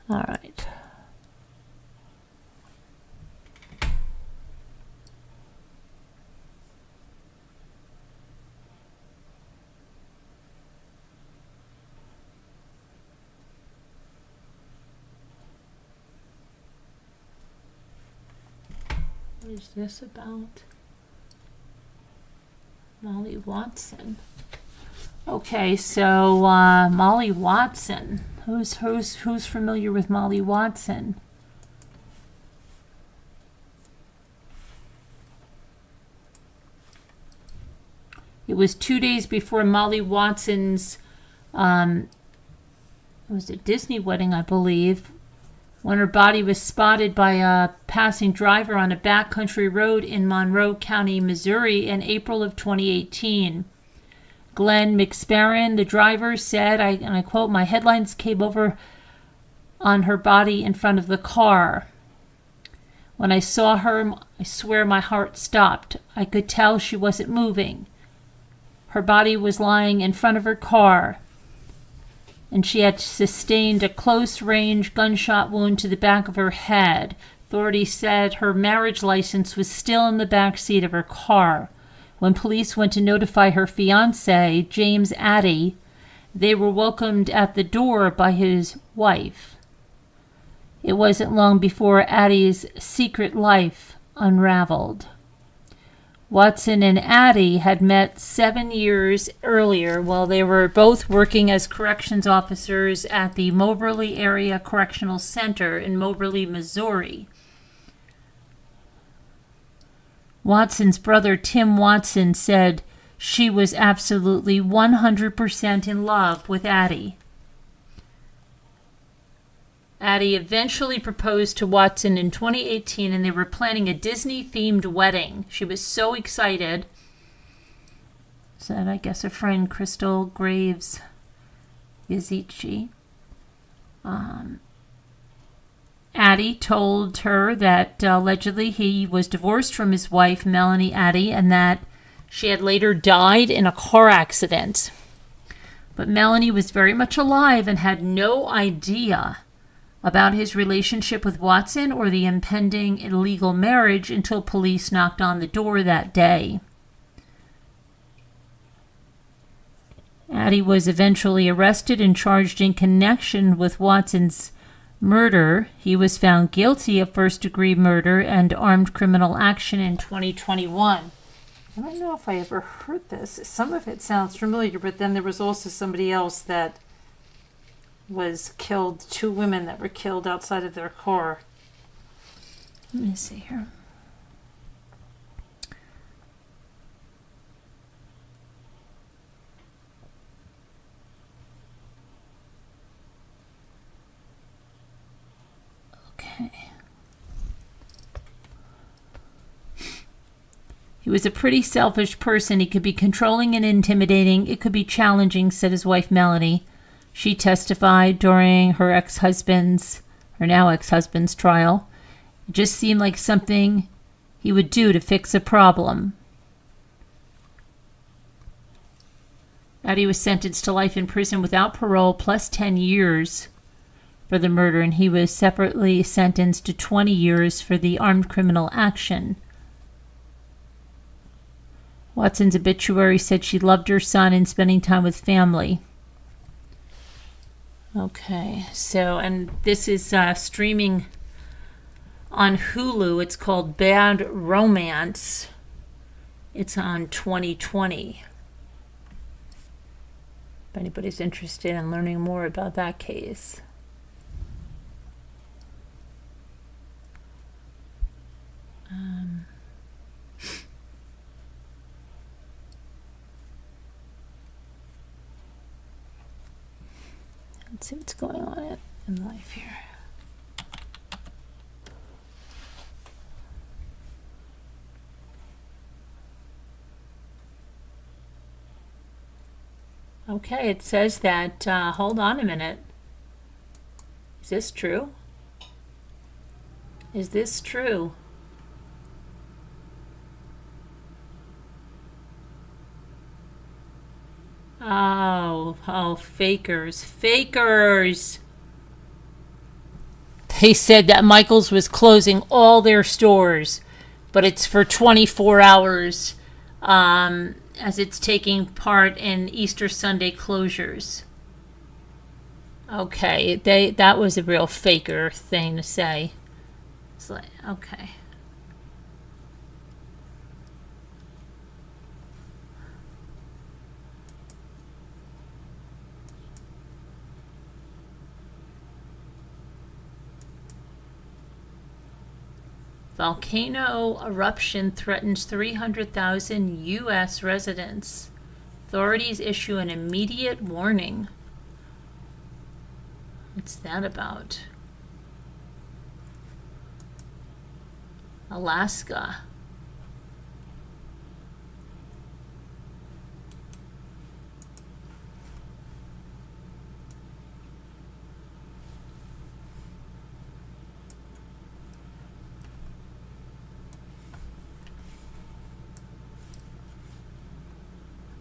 all right. What is this about? Molly Watson. Okay, so Molly Watson. Who's familiar with Molly Watson? It was 2 days before Molly Watson's it was a Disney wedding, I believe, when her body was spotted by a passing driver on a backcountry road in Monroe County, Missouri in April of 2018. Glenn McSparran, the driver, said, and I quote, "My headlights came over on her body in front of the car. When I saw her, I swear my heart stopped. I could tell she wasn't moving. Her body was lying in front of her car, and she had sustained a close-range gunshot wound to the back of her head. Authorities said her marriage license was still in the back seat of her car. When police went to notify her fiancé, James Addy, they were welcomed at the door by his wife. It wasn't long before Addy's secret life unraveled. Watson and Addy had met 7 years earlier while they were both working as corrections officers at the Moberly Area Correctional Center in Moberly, Missouri. Watson's brother, Tim Watson, said she was absolutely 100% in love with Addy. Addy eventually proposed to Watson in 2018, and they were planning a Disney-themed wedding. She was so excited. Said, I guess, a friend, Crystal Graves Yazici. Addy told her that allegedly he was divorced from his wife, Melanie Addy, and that she had later died in a car accident. But Melanie was very much alive and had no idea about his relationship with Watson or the impending illegal marriage until police knocked on the door that day. Addy was eventually arrested and charged in connection with Watson's murder. He was found guilty of first-degree murder and armed criminal action in 2021. I don't know if I ever heard this. Some of it sounds familiar, but then there was also somebody else that was killed, 2 women that were killed outside of their car. Let me see here. Okay. He was a pretty selfish person. He could be controlling and intimidating. It could be challenging, said his wife, Melanie. She testified during her now ex-husband's trial. It just seemed like something he would do to fix a problem. Addy was sentenced to life in prison without parole plus 10 years for the murder, and he was separately sentenced to 20 years for the armed criminal action. Watson's obituary said she loved her son and spending time with family. Okay, so, and this is streaming on Hulu. It's called Bad Romance. It's on 2020. If anybody's interested in learning more about that case. Let's see what's going on in life here. Okay, it says that, hold on a minute. Is this true? Is this true? Oh, fakers. They said that Michael's was closing all their stores, but it's for 24 hours, as it's taking part in Easter Sunday closures. Okay, that was a real faker thing to say. It's like, okay. Volcano eruption threatens 300,000 U.S. residents. Authorities issue an immediate warning. What's that about? Alaska.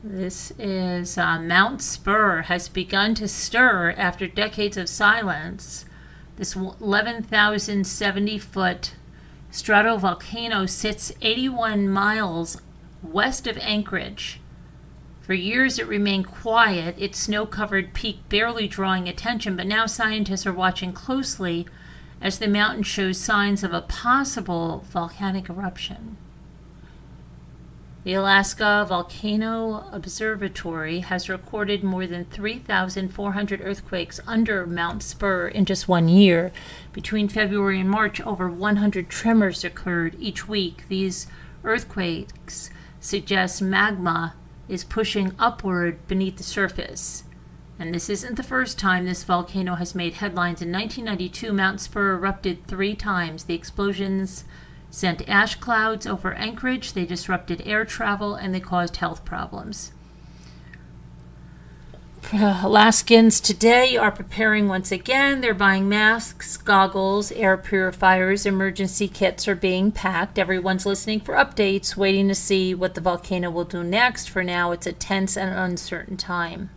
This is Mount Spur has begun to stir after decades of silence. This 11,070-foot stratovolcano sits 81 miles west of Anchorage. For years it remained quiet, its snow-covered peak barely drawing attention, but now scientists are watching closely as the mountain shows signs of a possible volcanic eruption. The Alaska Volcano Observatory has recorded more than 3,400 earthquakes under Mount Spur in just 1 year. Between February and March, over 100 tremors occurred each week. These earthquakes suggest magma is pushing upward beneath the surface. And this isn't the first time this volcano has made headlines. In 1992, Mount Spur erupted 3 times. The explosions sent ash clouds over Anchorage, they disrupted air travel, and they caused health problems. Alaskans today are preparing once again. They're buying masks, goggles, air purifiers, emergency kits are being packed. Everyone's listening for updates, waiting to see what the volcano will do next. For now, it's a tense and uncertain time.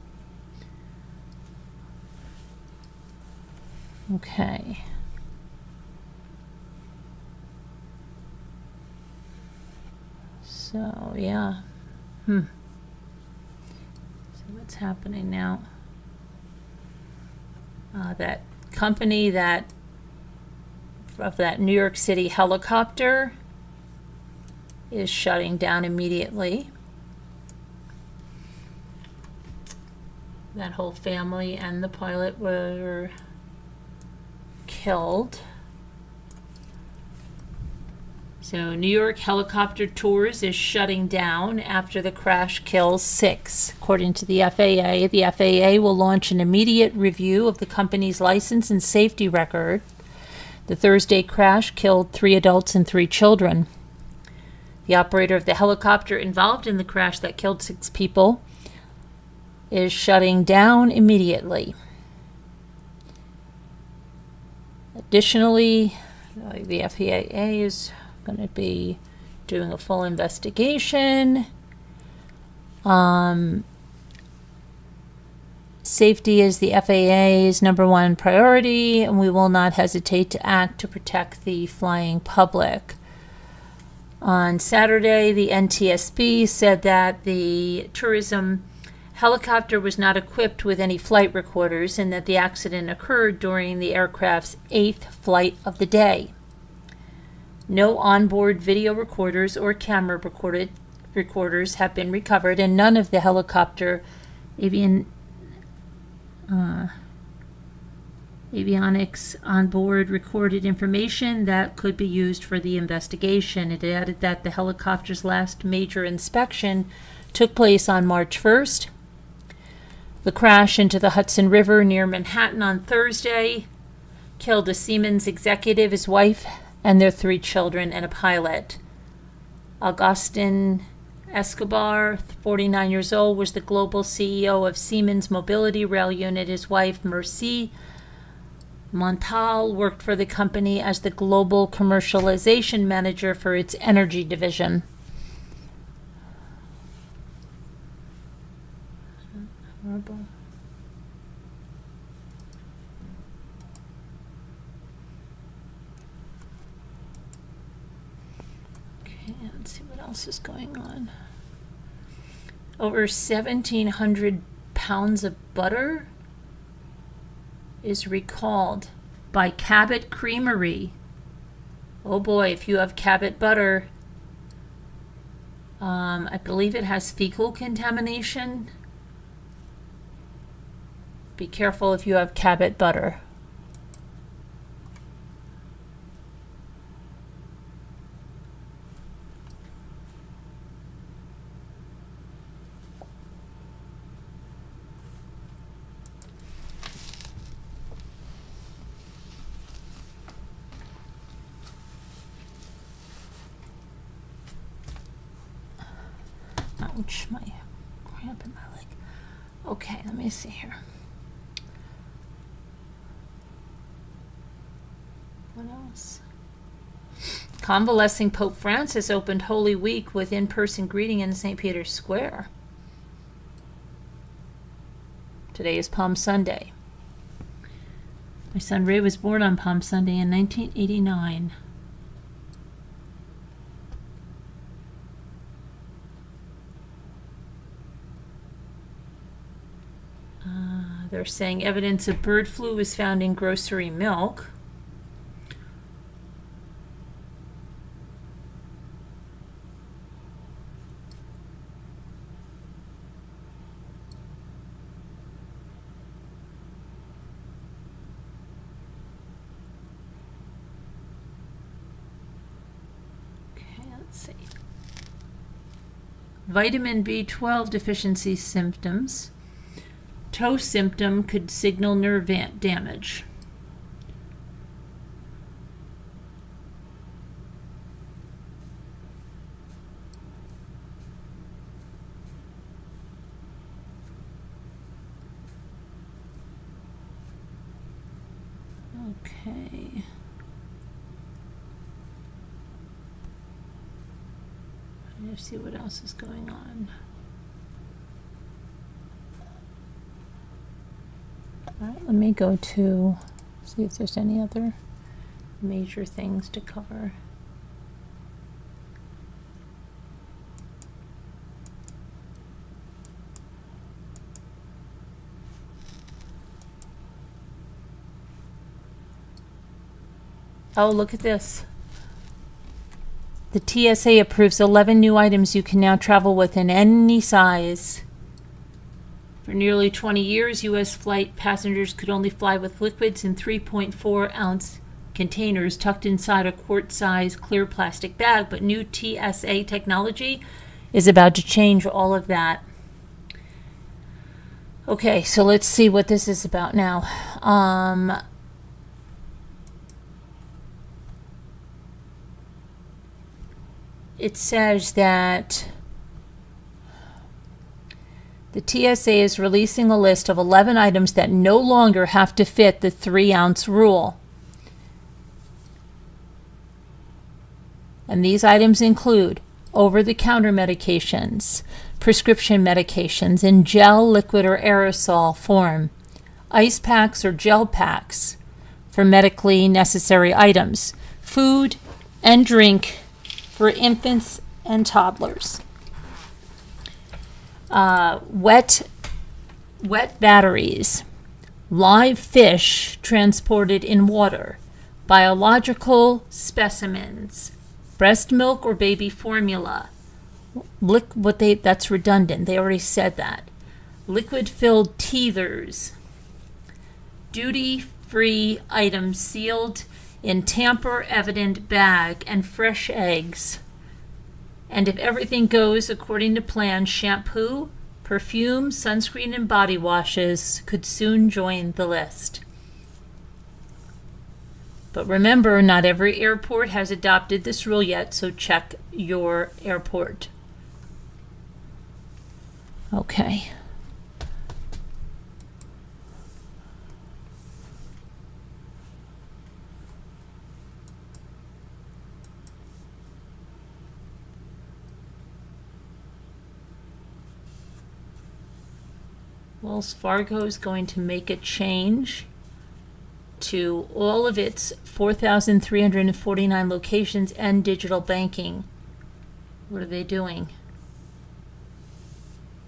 Okay. So, yeah. So what's happening now? That company of that New York City helicopter is shutting down immediately. That whole family and the pilot were killed. So New York Helicopter Tours is shutting down after the crash kills 6. According to the FAA will launch an immediate review of the company's license and safety record. The Thursday crash killed 3 adults and 3 children. The operator of the helicopter involved in the crash that killed 6 people is shutting down immediately. Additionally, the FAA is going to be doing a full investigation. Safety is the FAA's #1 priority, and we will not hesitate to act to protect the flying public. On Saturday, the NTSB said that the tourism helicopter was not equipped with any flight recorders and that the accident occurred during the aircraft's 8th flight of the day. No onboard video recorders or camera recorders have been recovered, and none of the helicopter avionics on board recorded information that could be used for the investigation. It added that the helicopter's last major inspection took place on March 1st. The crash into the Hudson River near Manhattan on Thursday killed a Siemens executive, his wife, and their 3 children, and a pilot. Agustin Escobar, 49 years old, was the global CEO of Siemens Mobility Rail Unit. His wife, Mercy Montal, worked for the company as the global commercialization manager for its energy division. Horrible. Let's see what else is going on. Over 1,700 pounds of butter is recalled by Cabot Creamery. Oh boy, if you have Cabot butter, I believe it has fecal contamination. Be careful if you have Cabot butter. Ouch, my cramp in my leg. Okay, let me see here. What else? Convalescing Pope Francis opened Holy Week with in-person greeting in St. Peter's Square. Today is Palm Sunday. My son Ray was born on Palm Sunday in 1989. They're saying evidence of bird flu was found in grocery milk. Let's see. Vitamin B12 deficiency symptoms. Toe symptom could signal nerve damage. Okay. Let's see what else is going on. All right, let me go to see if there's any other major things to cover. Oh, look at this. The TSA approves 11 new items you can now travel with in any size. For nearly 20 years, U.S. flight passengers could only fly with liquids in 3.4-ounce containers tucked inside a quart-sized clear plastic bag, but new TSA technology is about to change all of that. Okay, so let's see what this is about now. It says that the TSA is releasing a list of 11 items that no longer have to fit the 3-ounce rule. And these items include over-the-counter medications, prescription medications in gel, liquid, or aerosol form, ice packs or gel packs for medically necessary items, food and drink for infants and toddlers. Wet batteries, live fish transported in water, biological specimens, breast milk or baby formula. That's redundant. They already said that. Liquid-filled teethers, duty-free items sealed in tamper-evident bag, and fresh eggs. And if everything goes according to plan, shampoo, perfume, sunscreen, and body washes could soon join the list. But remember, not every airport has adopted this rule yet, so check your airport. Okay. Wells Fargo is going to make a change to all of its 4,349 locations and digital banking. What are they doing?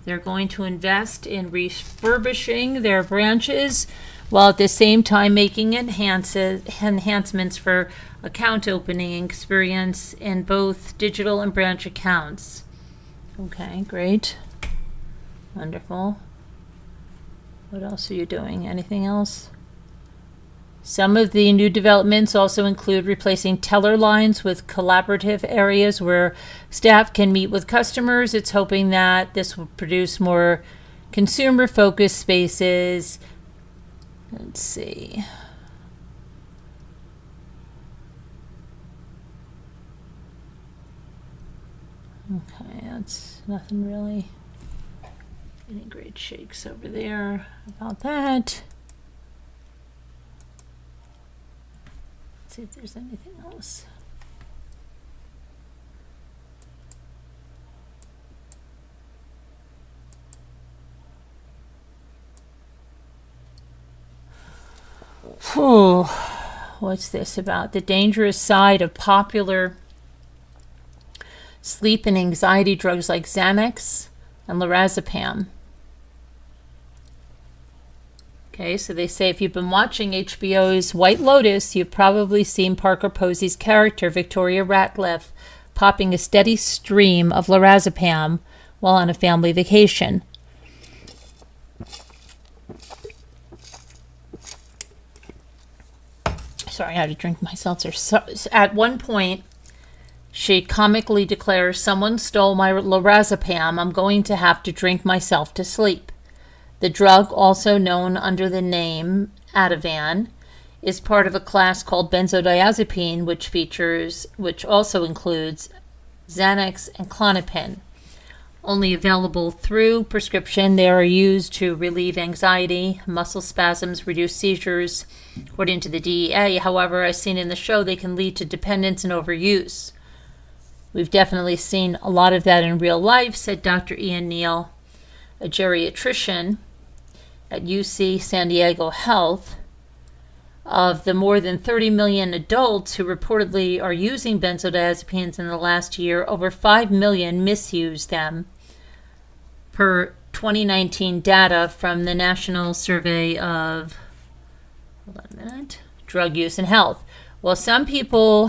They're going to invest in refurbishing their branches while at the same time making enhancements for account opening experience in both digital and branch accounts. Okay, great. Wonderful. What else are you doing? Anything else? Some of the new developments also include replacing teller lines with collaborative areas where staff can meet with customers. It's hoping that this will produce more consumer-focused spaces. Let's see. Okay, that's nothing really. Any great shakes over there about that. Let's see if there's anything else. Whew. What's this about? The dangerous side of popular sleep and anxiety drugs like Xanax and lorazepam. Okay, so they say if you've been watching HBO's White Lotus, you've probably seen Parker Posey's character, Victoria Ratcliffe, popping a steady stream of lorazepam while on a family vacation. Sorry, I had to drink my seltzer. So, at one point, she comically declares, "Someone stole my lorazepam. I'm going to have to drink myself to sleep." The drug, also known under the name Ativan, is part of a class called benzodiazepine, which also includes Xanax and Klonopin. Only available through prescription, they are used to relieve anxiety, muscle spasms, reduce seizures, according to the DEA. However, as seen in the show, they can lead to dependence and overuse. We've definitely seen a lot of that in real life, said Dr. Ian Neal, a geriatrician at UC San Diego Health. Of the more than 30 million adults who reportedly are using benzodiazepines in the last year, over 5 million misuse them, per 2019 data from the National Survey of Drug Use and Health. While some people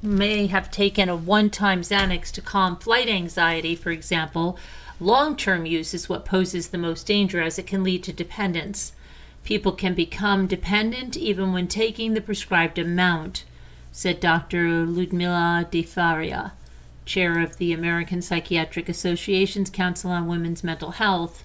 may have taken a one-time Xanax to calm flight anxiety, for example, long-term use is what poses the most danger, as it can lead to dependence. People can become dependent even when taking the prescribed amount, said Dr. Ludmila De Faria, chair of the American Psychiatric Association's Council on Women's Mental Health.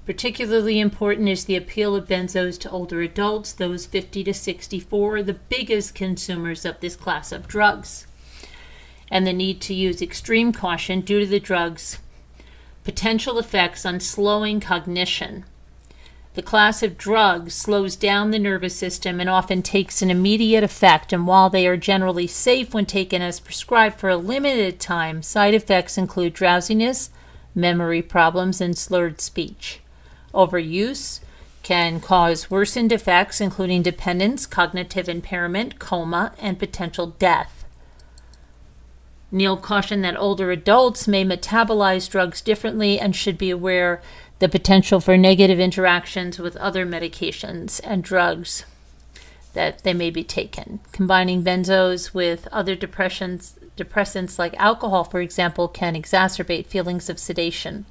Particularly important is the appeal of benzos to older adults, those 50 to 64, the biggest consumers of this class of drugs, and the need to use extreme caution due to the drug's potential effects on slowing cognition. The class of drugs slows down the nervous system and often takes an immediate effect, and while they are generally safe when taken as prescribed for a limited time, side effects include drowsiness, memory problems, and slurred speech. Overuse can cause worsened effects, including dependence, cognitive impairment, coma, and potential death. Neal cautioned that older adults may metabolize drugs differently and should be aware the potential for negative interactions with other medications and drugs that they may be taken. Combining benzos with other depressants like alcohol, for example, can exacerbate feelings of sedation.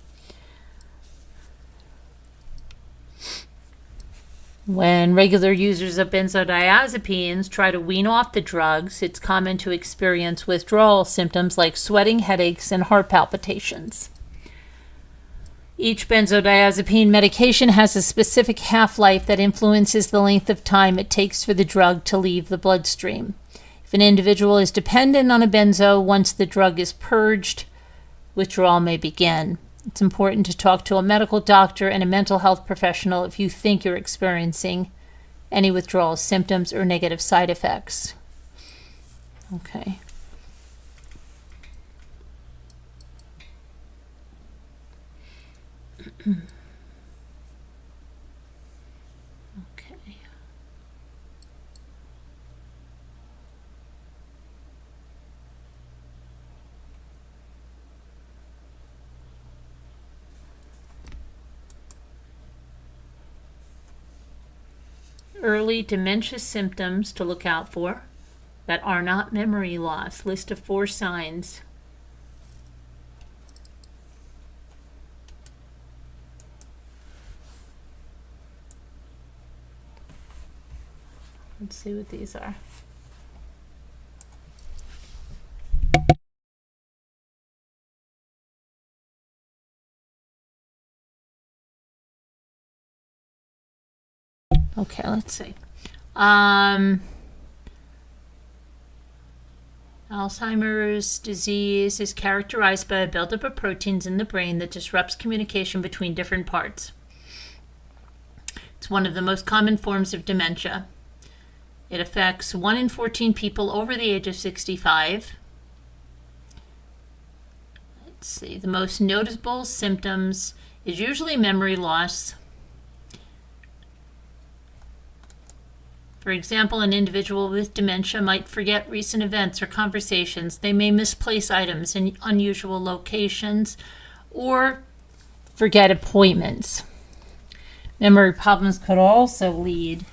When regular users of benzodiazepines try to wean off the drugs, it's common to experience withdrawal symptoms like sweating, headaches, and heart palpitations. Each benzodiazepine medication has a specific half-life that influences the length of time it takes for the drug to leave the bloodstream. If an individual is dependent on a benzo, once the drug is purged, withdrawal may begin. It's important to talk to a medical doctor and a mental health professional if you think you're experiencing any withdrawal symptoms or negative side effects. Okay. Okay. Early dementia symptoms to look out for that are not memory loss. List of 4 signs. Let's see what these are. Okay, let's see. Alzheimer's disease is characterized by a buildup of proteins in the brain that disrupts communication between different parts. It's one of the most common forms of dementia. It affects 1 in 14 people over the age of 65. Let's see, the most noticeable symptoms is usually memory loss. For example, an individual with dementia might forget recent events or conversations. They may misplace items in unusual locations or forget appointments. Memory problems could also lead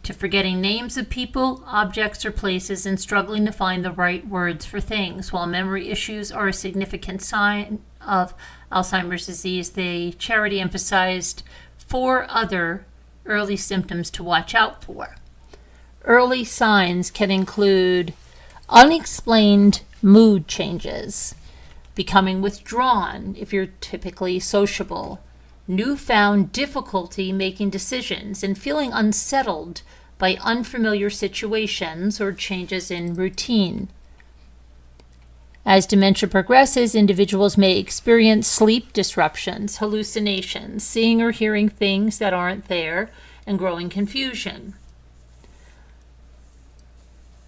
to forgetting names of people, objects, or places and struggling to find the right words for things. While memory issues are a significant sign of Alzheimer's disease, the charity emphasized 4 other early symptoms to watch out for. Early signs can include unexplained mood changes, becoming withdrawn if you're typically sociable, newfound difficulty making decisions, and feeling unsettled by unfamiliar situations or changes in routine. As dementia progresses, individuals may experience sleep disruptions, hallucinations, seeing or hearing things that aren't there, and growing confusion.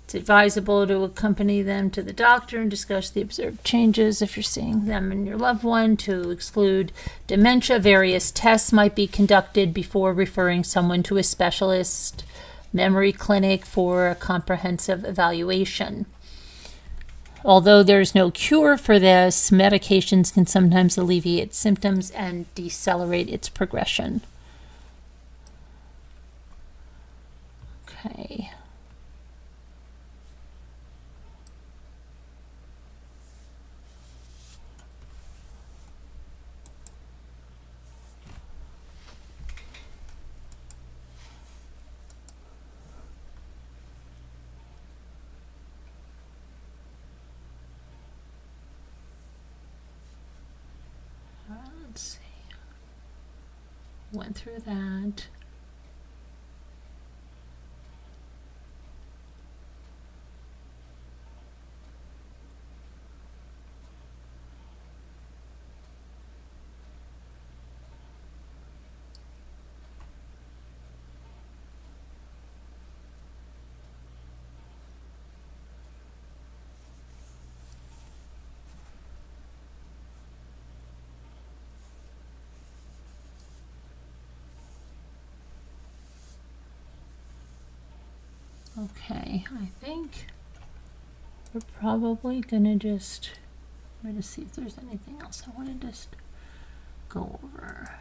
It's advisable to accompany them to the doctor and discuss the observed changes if you're seeing them and your loved one. To exclude dementia, various tests might be conducted before referring someone to a specialist memory clinic for a comprehensive evaluation. Although there's no cure for this, medications can sometimes alleviate symptoms and decelerate its progression. Okay. Let's see. Went through that. Okay, I think we're probably gonna just try to see if there's anything else I want to just go over.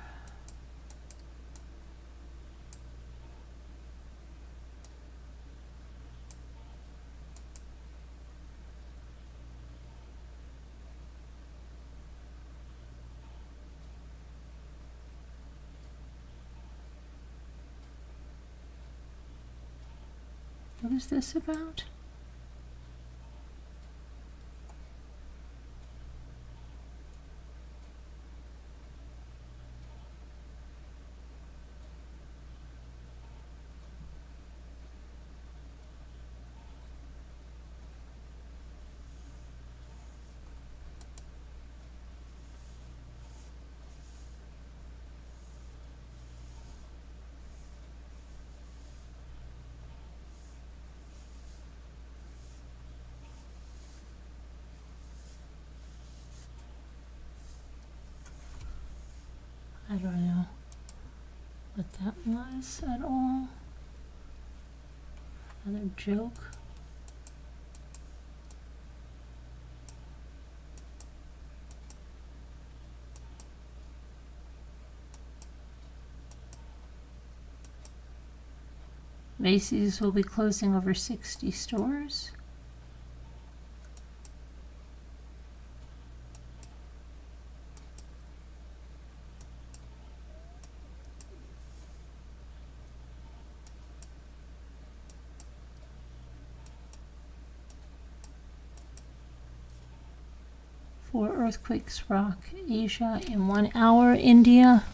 What is this about? I don't know what that was at all. Another joke. Macy's will be closing over 60 stores. Four earthquakes rock Asia in 1 hour. India,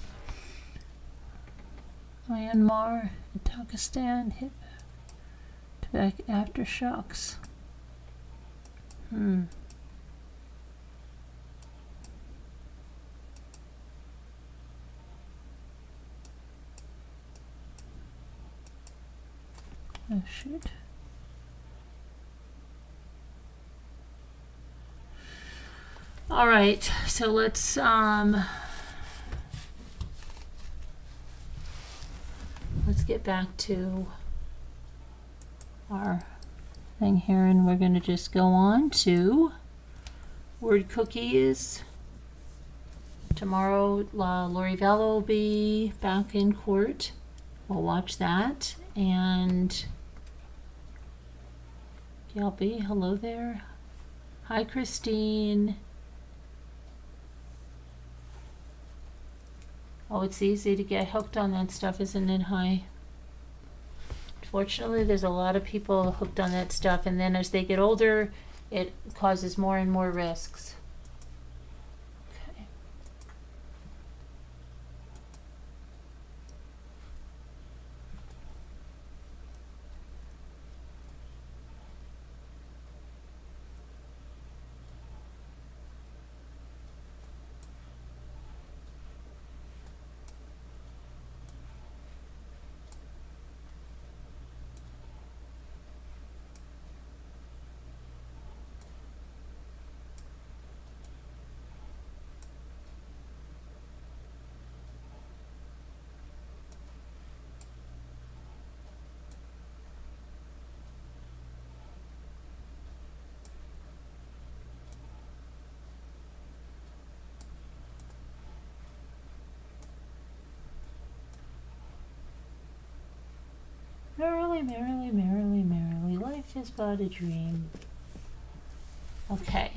Myanmar, and Pakistan hit back aftershocks. Oh, shoot. All right, so let's get back to our thing here, and we're going to just go on to word cookies. Tomorrow, Lori Vallow will be back in court. We'll watch that. And Delphi, hello there. Hi, Christine. Oh, it's easy to get hooked on that stuff, isn't it? Hi. Fortunately, there's a lot of people hooked on that stuff, and then as they get older, it causes more and more risks. Okay. Merrily, merrily, merrily, merrily, life is but a dream. Okay.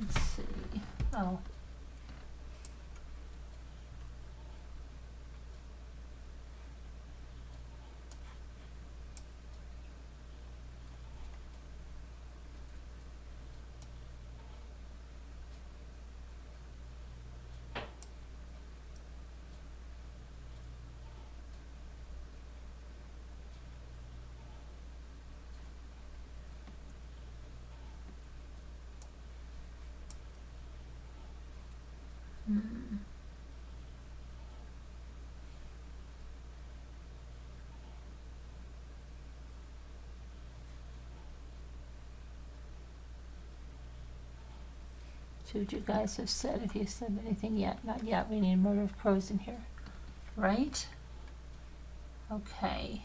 Let's see. Oh. See what you guys have said. If you said anything yet, not yet. We need murder of crows in here, right? Okay.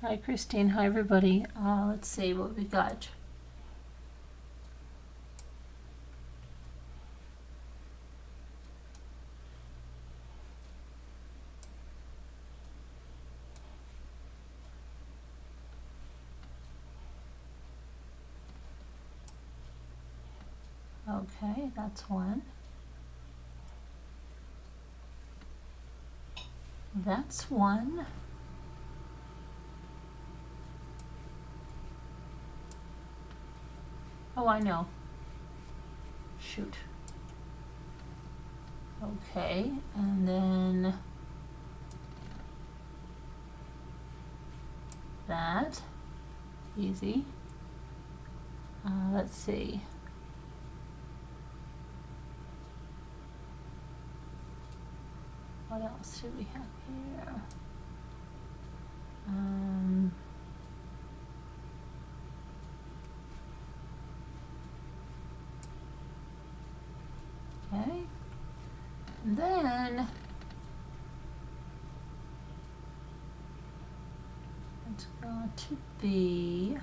Hi, Christine. Hi, everybody. Let's see what we got. Okay, that's one. That's one. Oh, I know. Shoot. Okay, and then that. Easy. Let's see. What else do we have here? Okay. And then it's going to be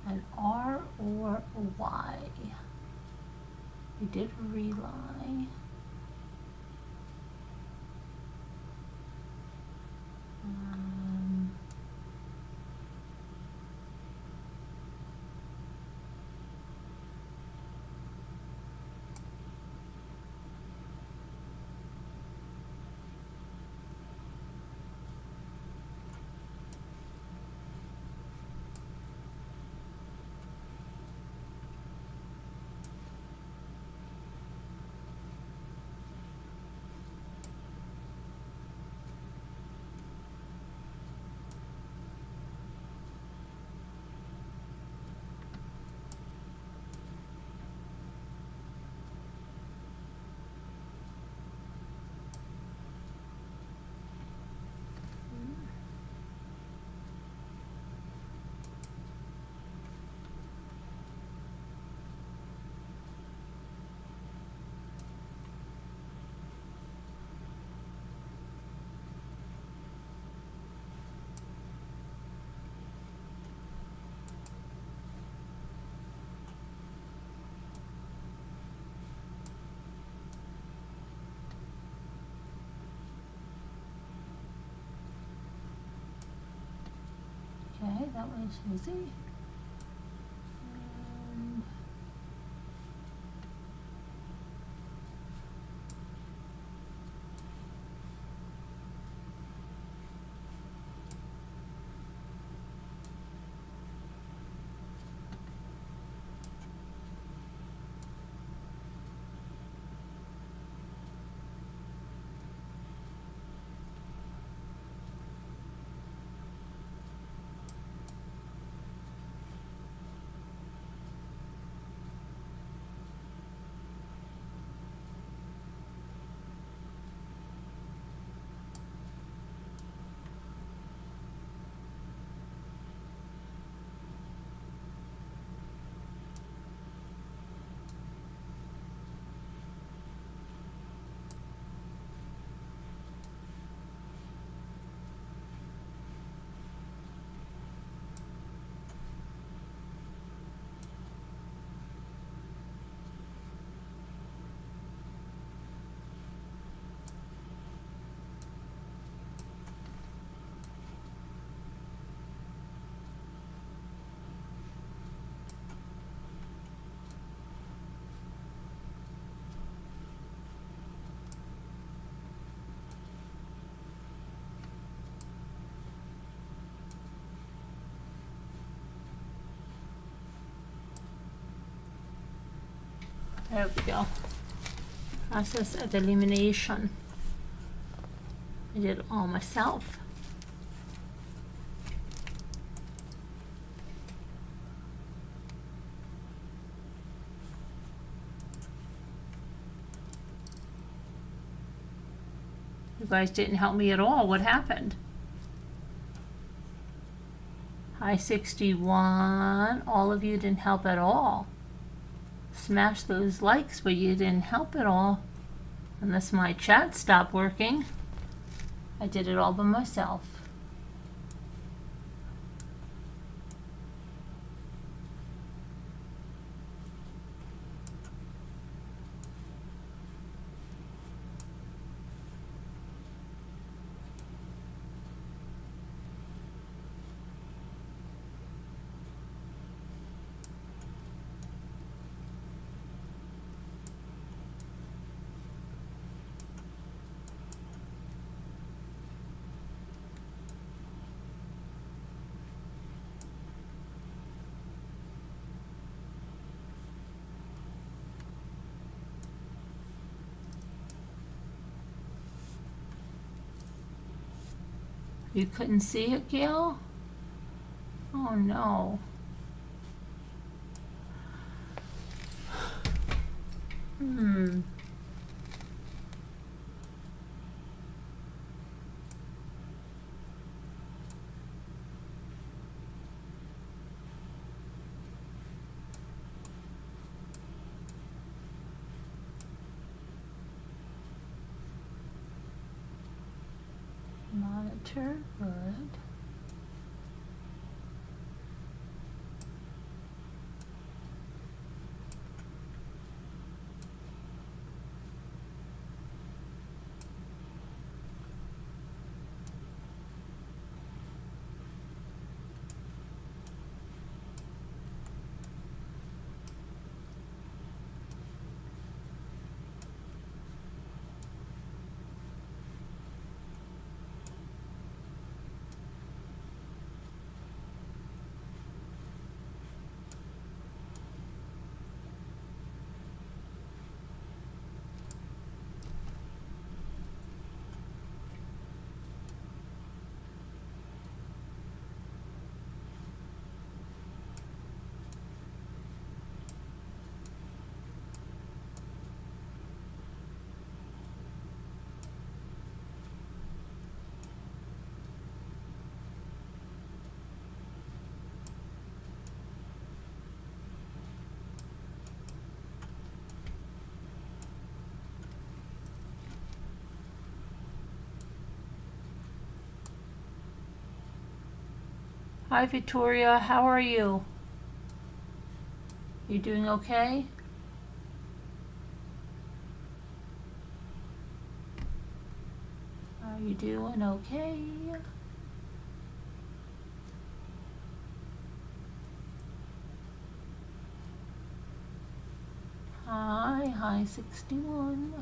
an R or a Y. We did rely. Okay, that was easy. There we go. Process of elimination. I did it all myself. You guys didn't help me at all. What happened? High 61. All of you didn't help at all. Smash those likes, but you didn't help at all. Unless my chat stopped working. I did it all by myself. You couldn't see it, Gail? Oh no. Hmm. Monitor, good. Hi, Victoria. How are you? You doing okay? Are you doing okay? Hi, 61.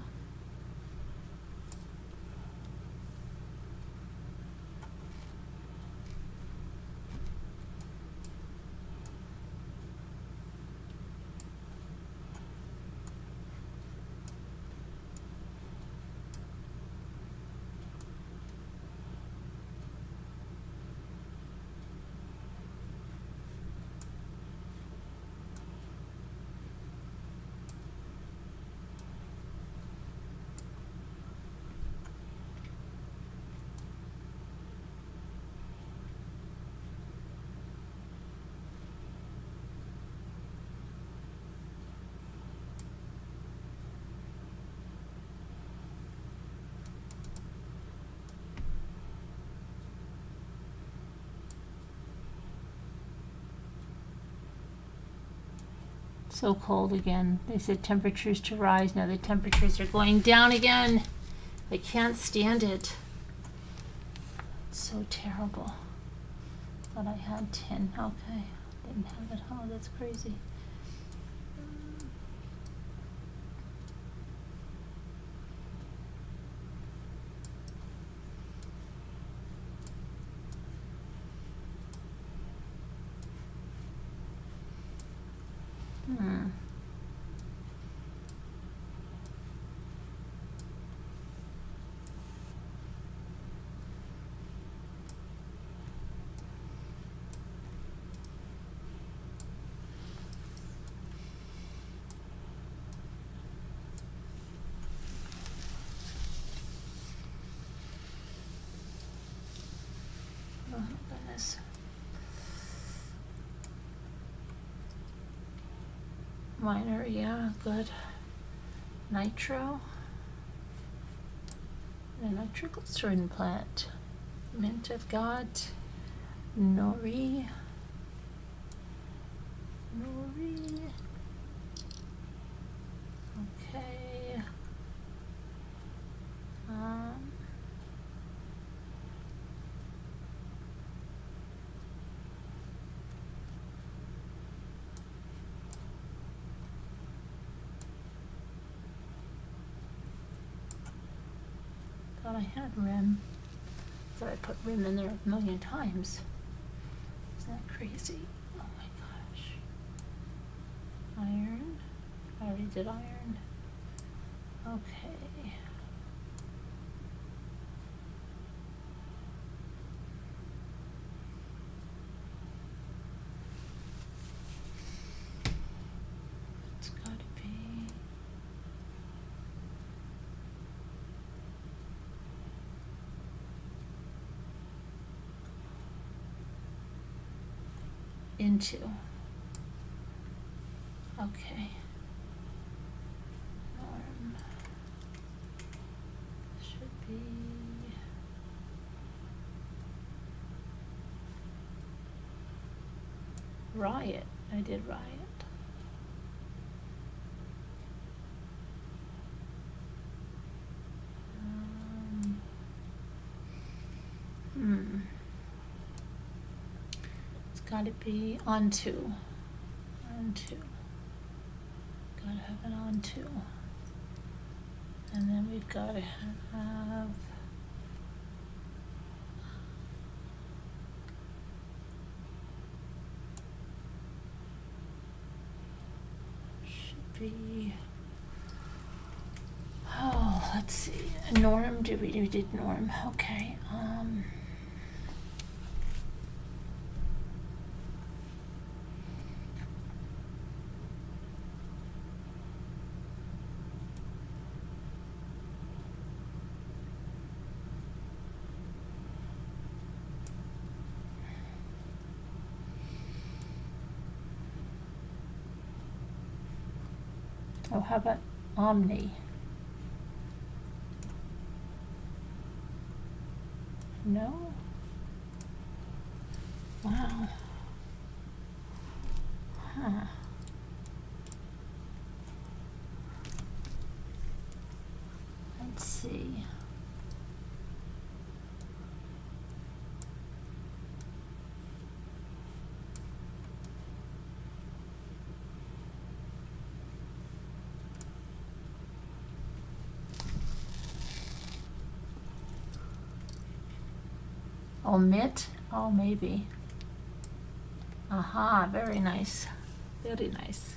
So cold again. They said temperatures to rise. Now the temperatures are going down again. I can't stand it. It's so terrible. Thought I had 10. Okay. Didn't have it. Oh, that's crazy. Hmm. Oh, goodness. Minor, yeah, good. Nitro. A nitroglycerin plant. Mint I've got. Nori. Okay. Thought I had rim. Thought I put rim in there a million times. Isn't that crazy? Oh my gosh. Iron. I already did iron. Okay. into. Okay. Norm should be riot. I did riot. It's got to be onto. Onto. Gotta have an onto. And then we've got to have should be, oh, let's see, norm. We did norm. Okay. Oh, how about omni? No? Wow. Huh. Let's see. Omit? Oh, maybe. Aha, very nice. Very nice.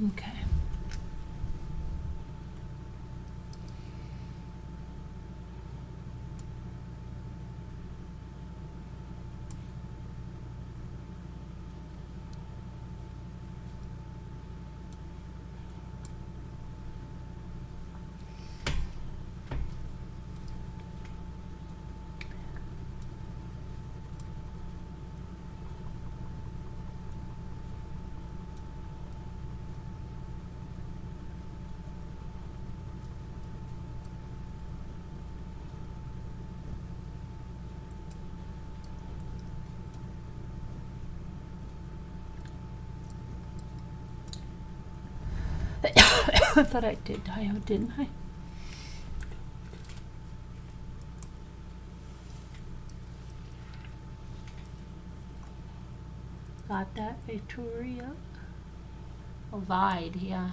Okay. I thought I did diode, didn't I? Got that, Victoria? Oh, Vide, yeah.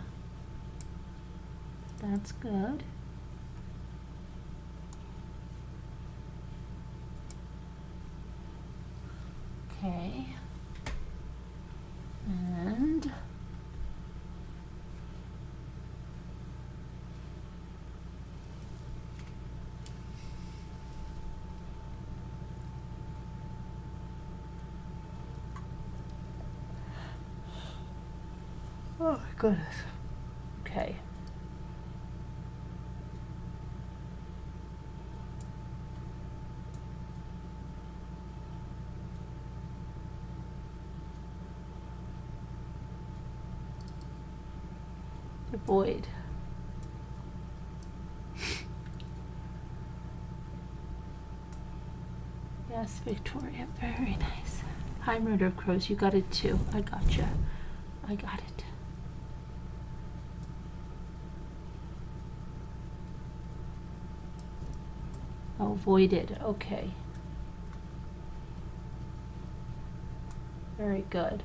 That's good. Okay. And Oh my goodness. Okay. Avoid. Yes, Victoria, very nice. Hi, Murder of Crows, you got it too. I gotcha. I got it. Oh, voided. Okay. Very good.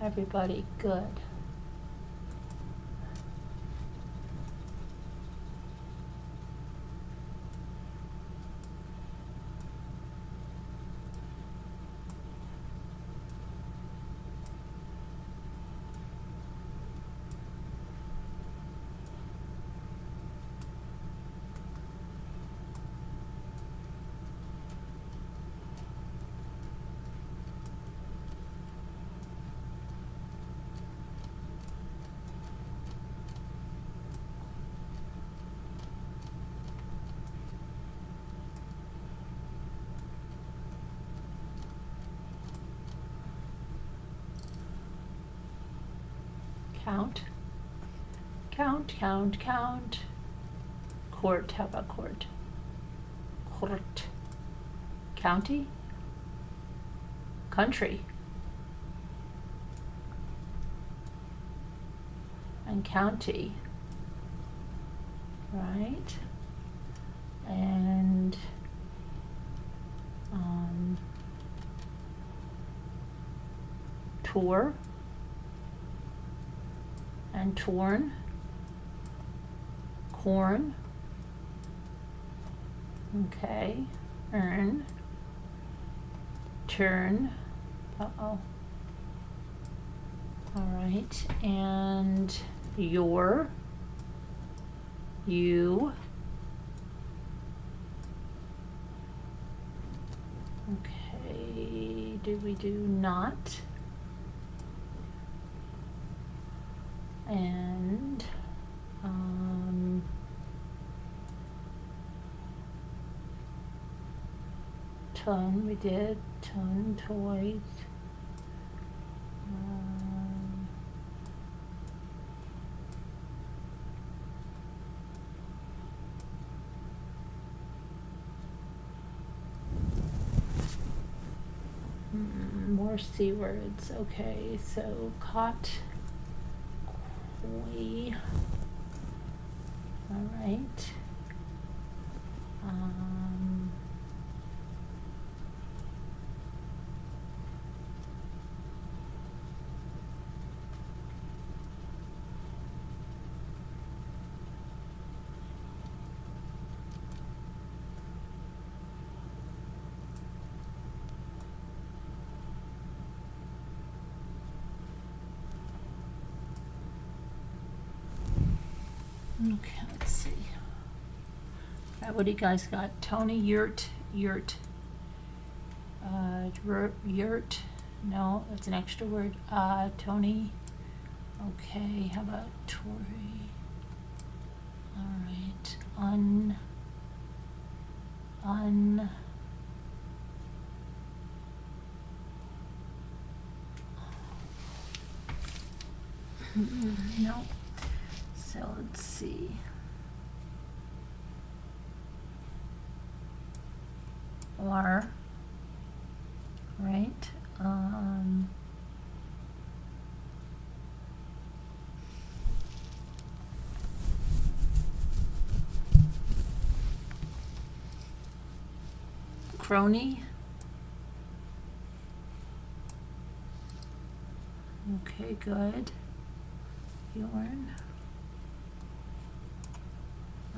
Everybody, good. Count. Count, count, count. Court, how about court? Court. County? Country. And county. Right? And tour. And torn, corn, okay, earn, turn, all right, and your, you, okay, did we do not? And ton, we did ton, toys, more C words. Okay, so caught, koi, all right. Okay, let's see. All right, what do you guys got? Tony, yurt. Yurt, no, that's an extra word. Tony, okay, how about Tori? All right, no. So let's see. Or, right? Crony. Okay, good. Yarn.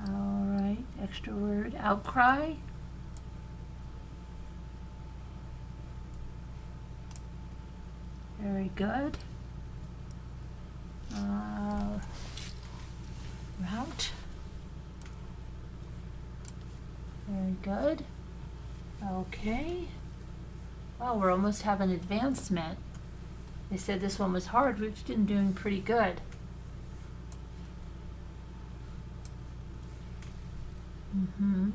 All right, extra word. Outcry. Very good. Route. Very good. Okay. Well, we're almost having advancement. They said this one was hard. We've been doing pretty good. Mm-hmm.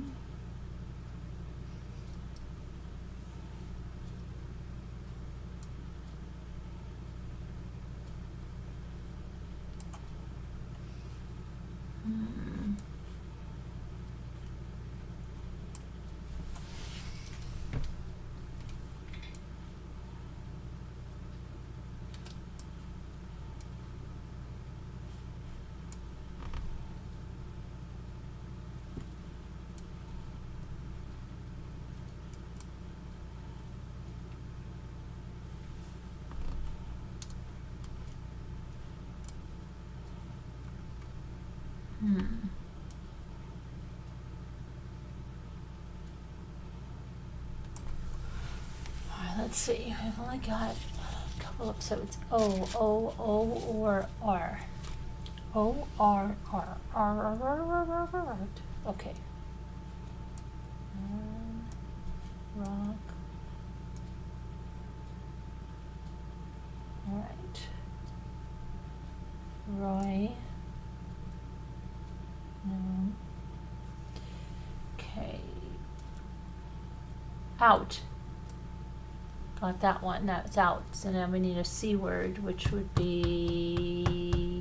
Alright, let's see. I've only got a couple of, so it's O, O, O, or R. O, R, R, R, R, R, R, R, R, R. Okay. Rock. Alright. Roy. No. Okay. Out. Got that one. That's out. So now we need a C word, which would be.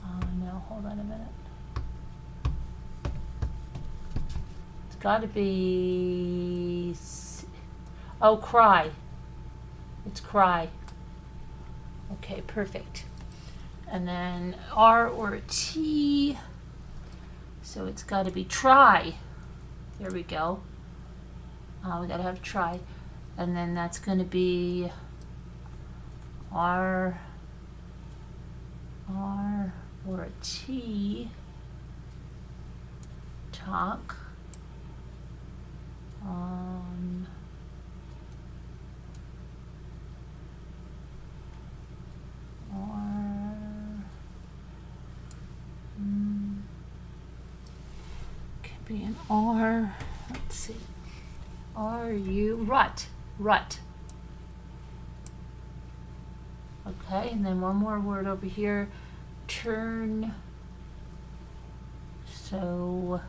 Oh no, hold on a minute. It's got to be. Oh, cry. It's cry. Okay, perfect. And then R or T. So it's got to be try. There we go. We got to have try. And then that's going to be R or T. Talk. Could be an R. Let's see. Rut. Okay, and then one more word over here. Turn. So.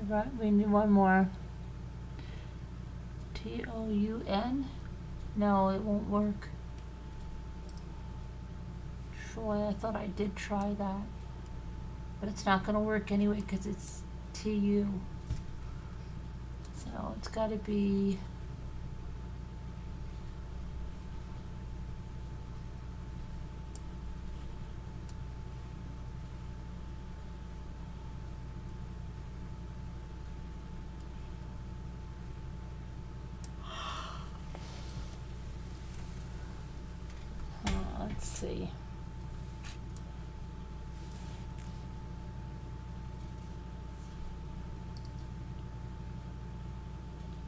Right, we need one more. T-O-U-N? No, it won't work. Troy, I thought I did try that. But it's not going to work anyway because it's T-U. So it's got to be... let's see.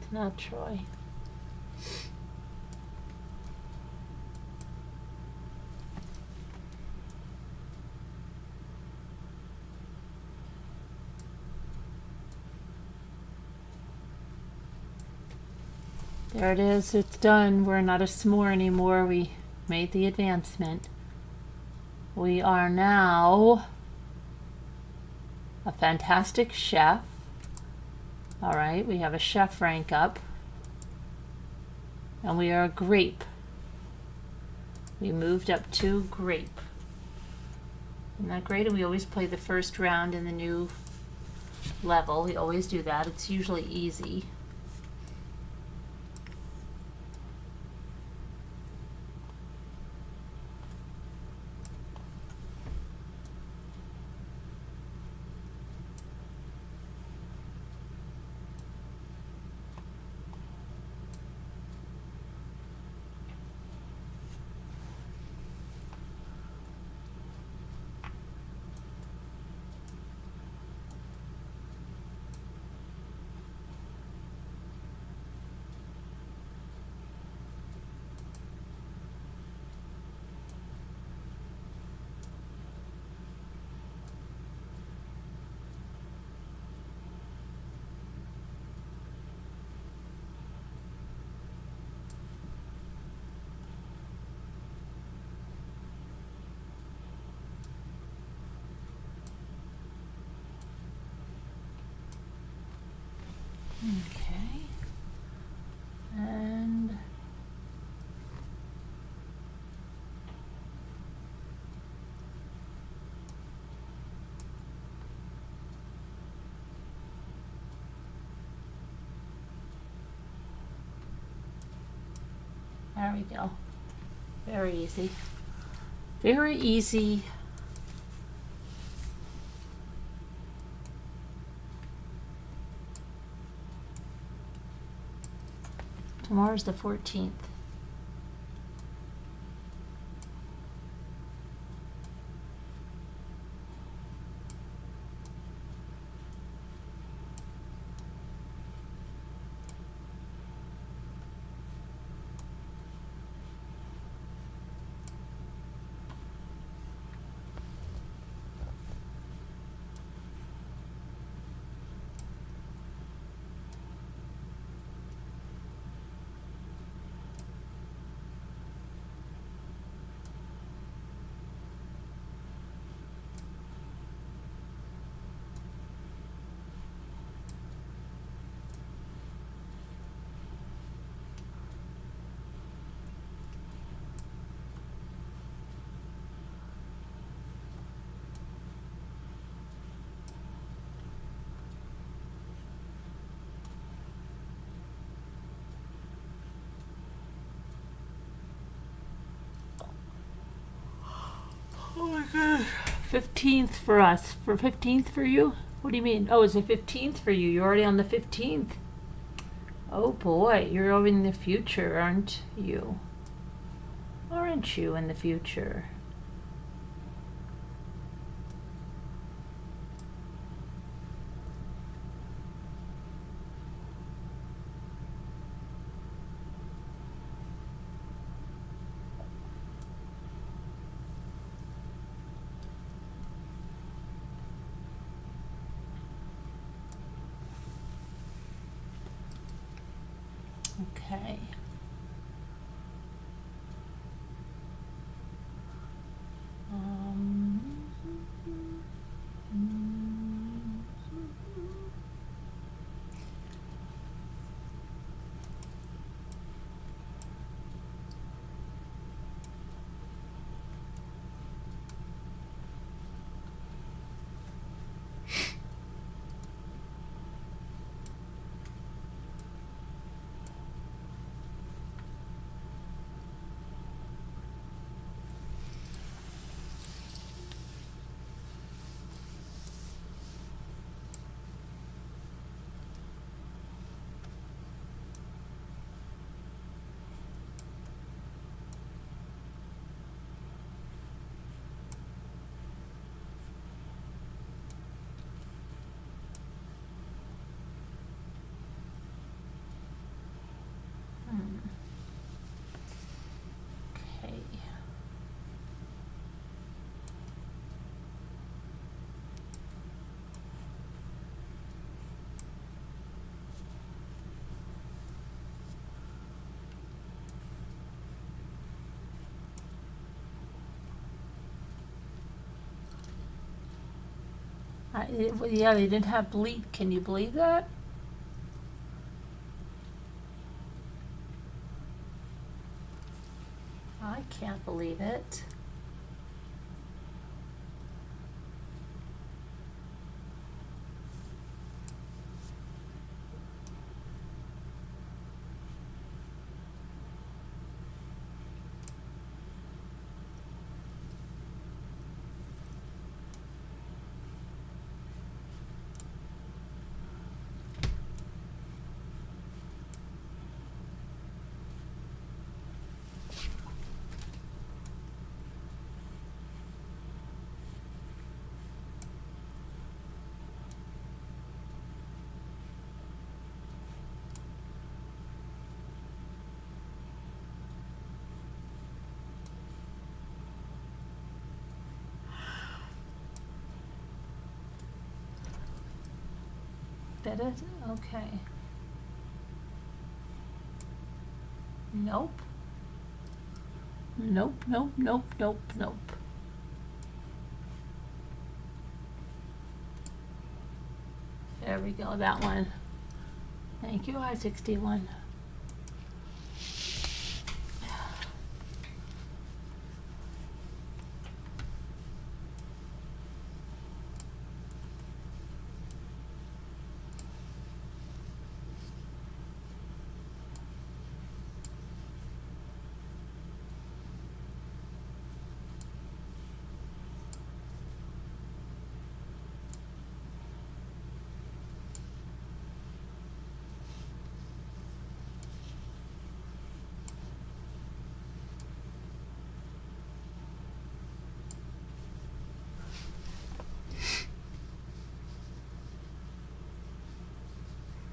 It's not Troy. There it is. It's done. We're not a s'more anymore. We made the advancement. We are now a fantastic chef. All right, we have a chef rank up. And we are a grape. We moved up to grape. Isn't that great? And we always play the first round in the new level. We always do that. It's usually easy. There we go. Very easy. Very easy. Tomorrow's the 14th. Oh my god. 15th for us. For 15th for you? What do you mean? Oh, it's the 15th for you. You're already on the 15th. Oh boy, you're over in the future, aren't you? Aren't you in the future? Okay. Okay. Yeah, they didn't have bleed. Can you believe that? I can't believe it. That is okay. Nope. Nope, nope, nope, nope, nope. There we go, that one. Thank you, I-61.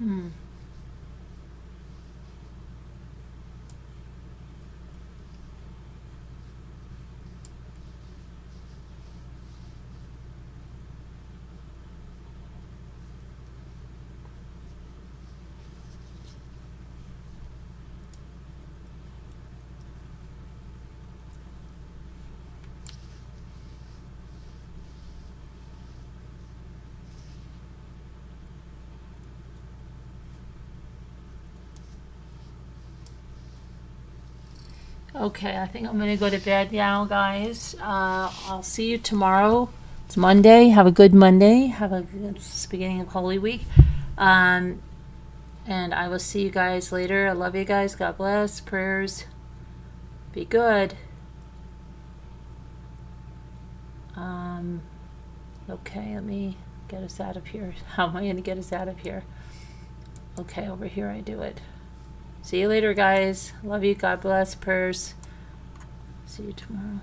Hmm. Okay, I think I'm gonna go to bed now, guys. I'll see you tomorrow. It's Monday. Have a good Monday. Have a good beginning of Holy Week. And I will see you guys later. I love you guys. God bless. Prayers. Be good. Okay, let me get us out of here. How am I gonna get us out of here? Okay, over here I do it. See you later, guys. Love you. God bless. Prayers. See you tomorrow.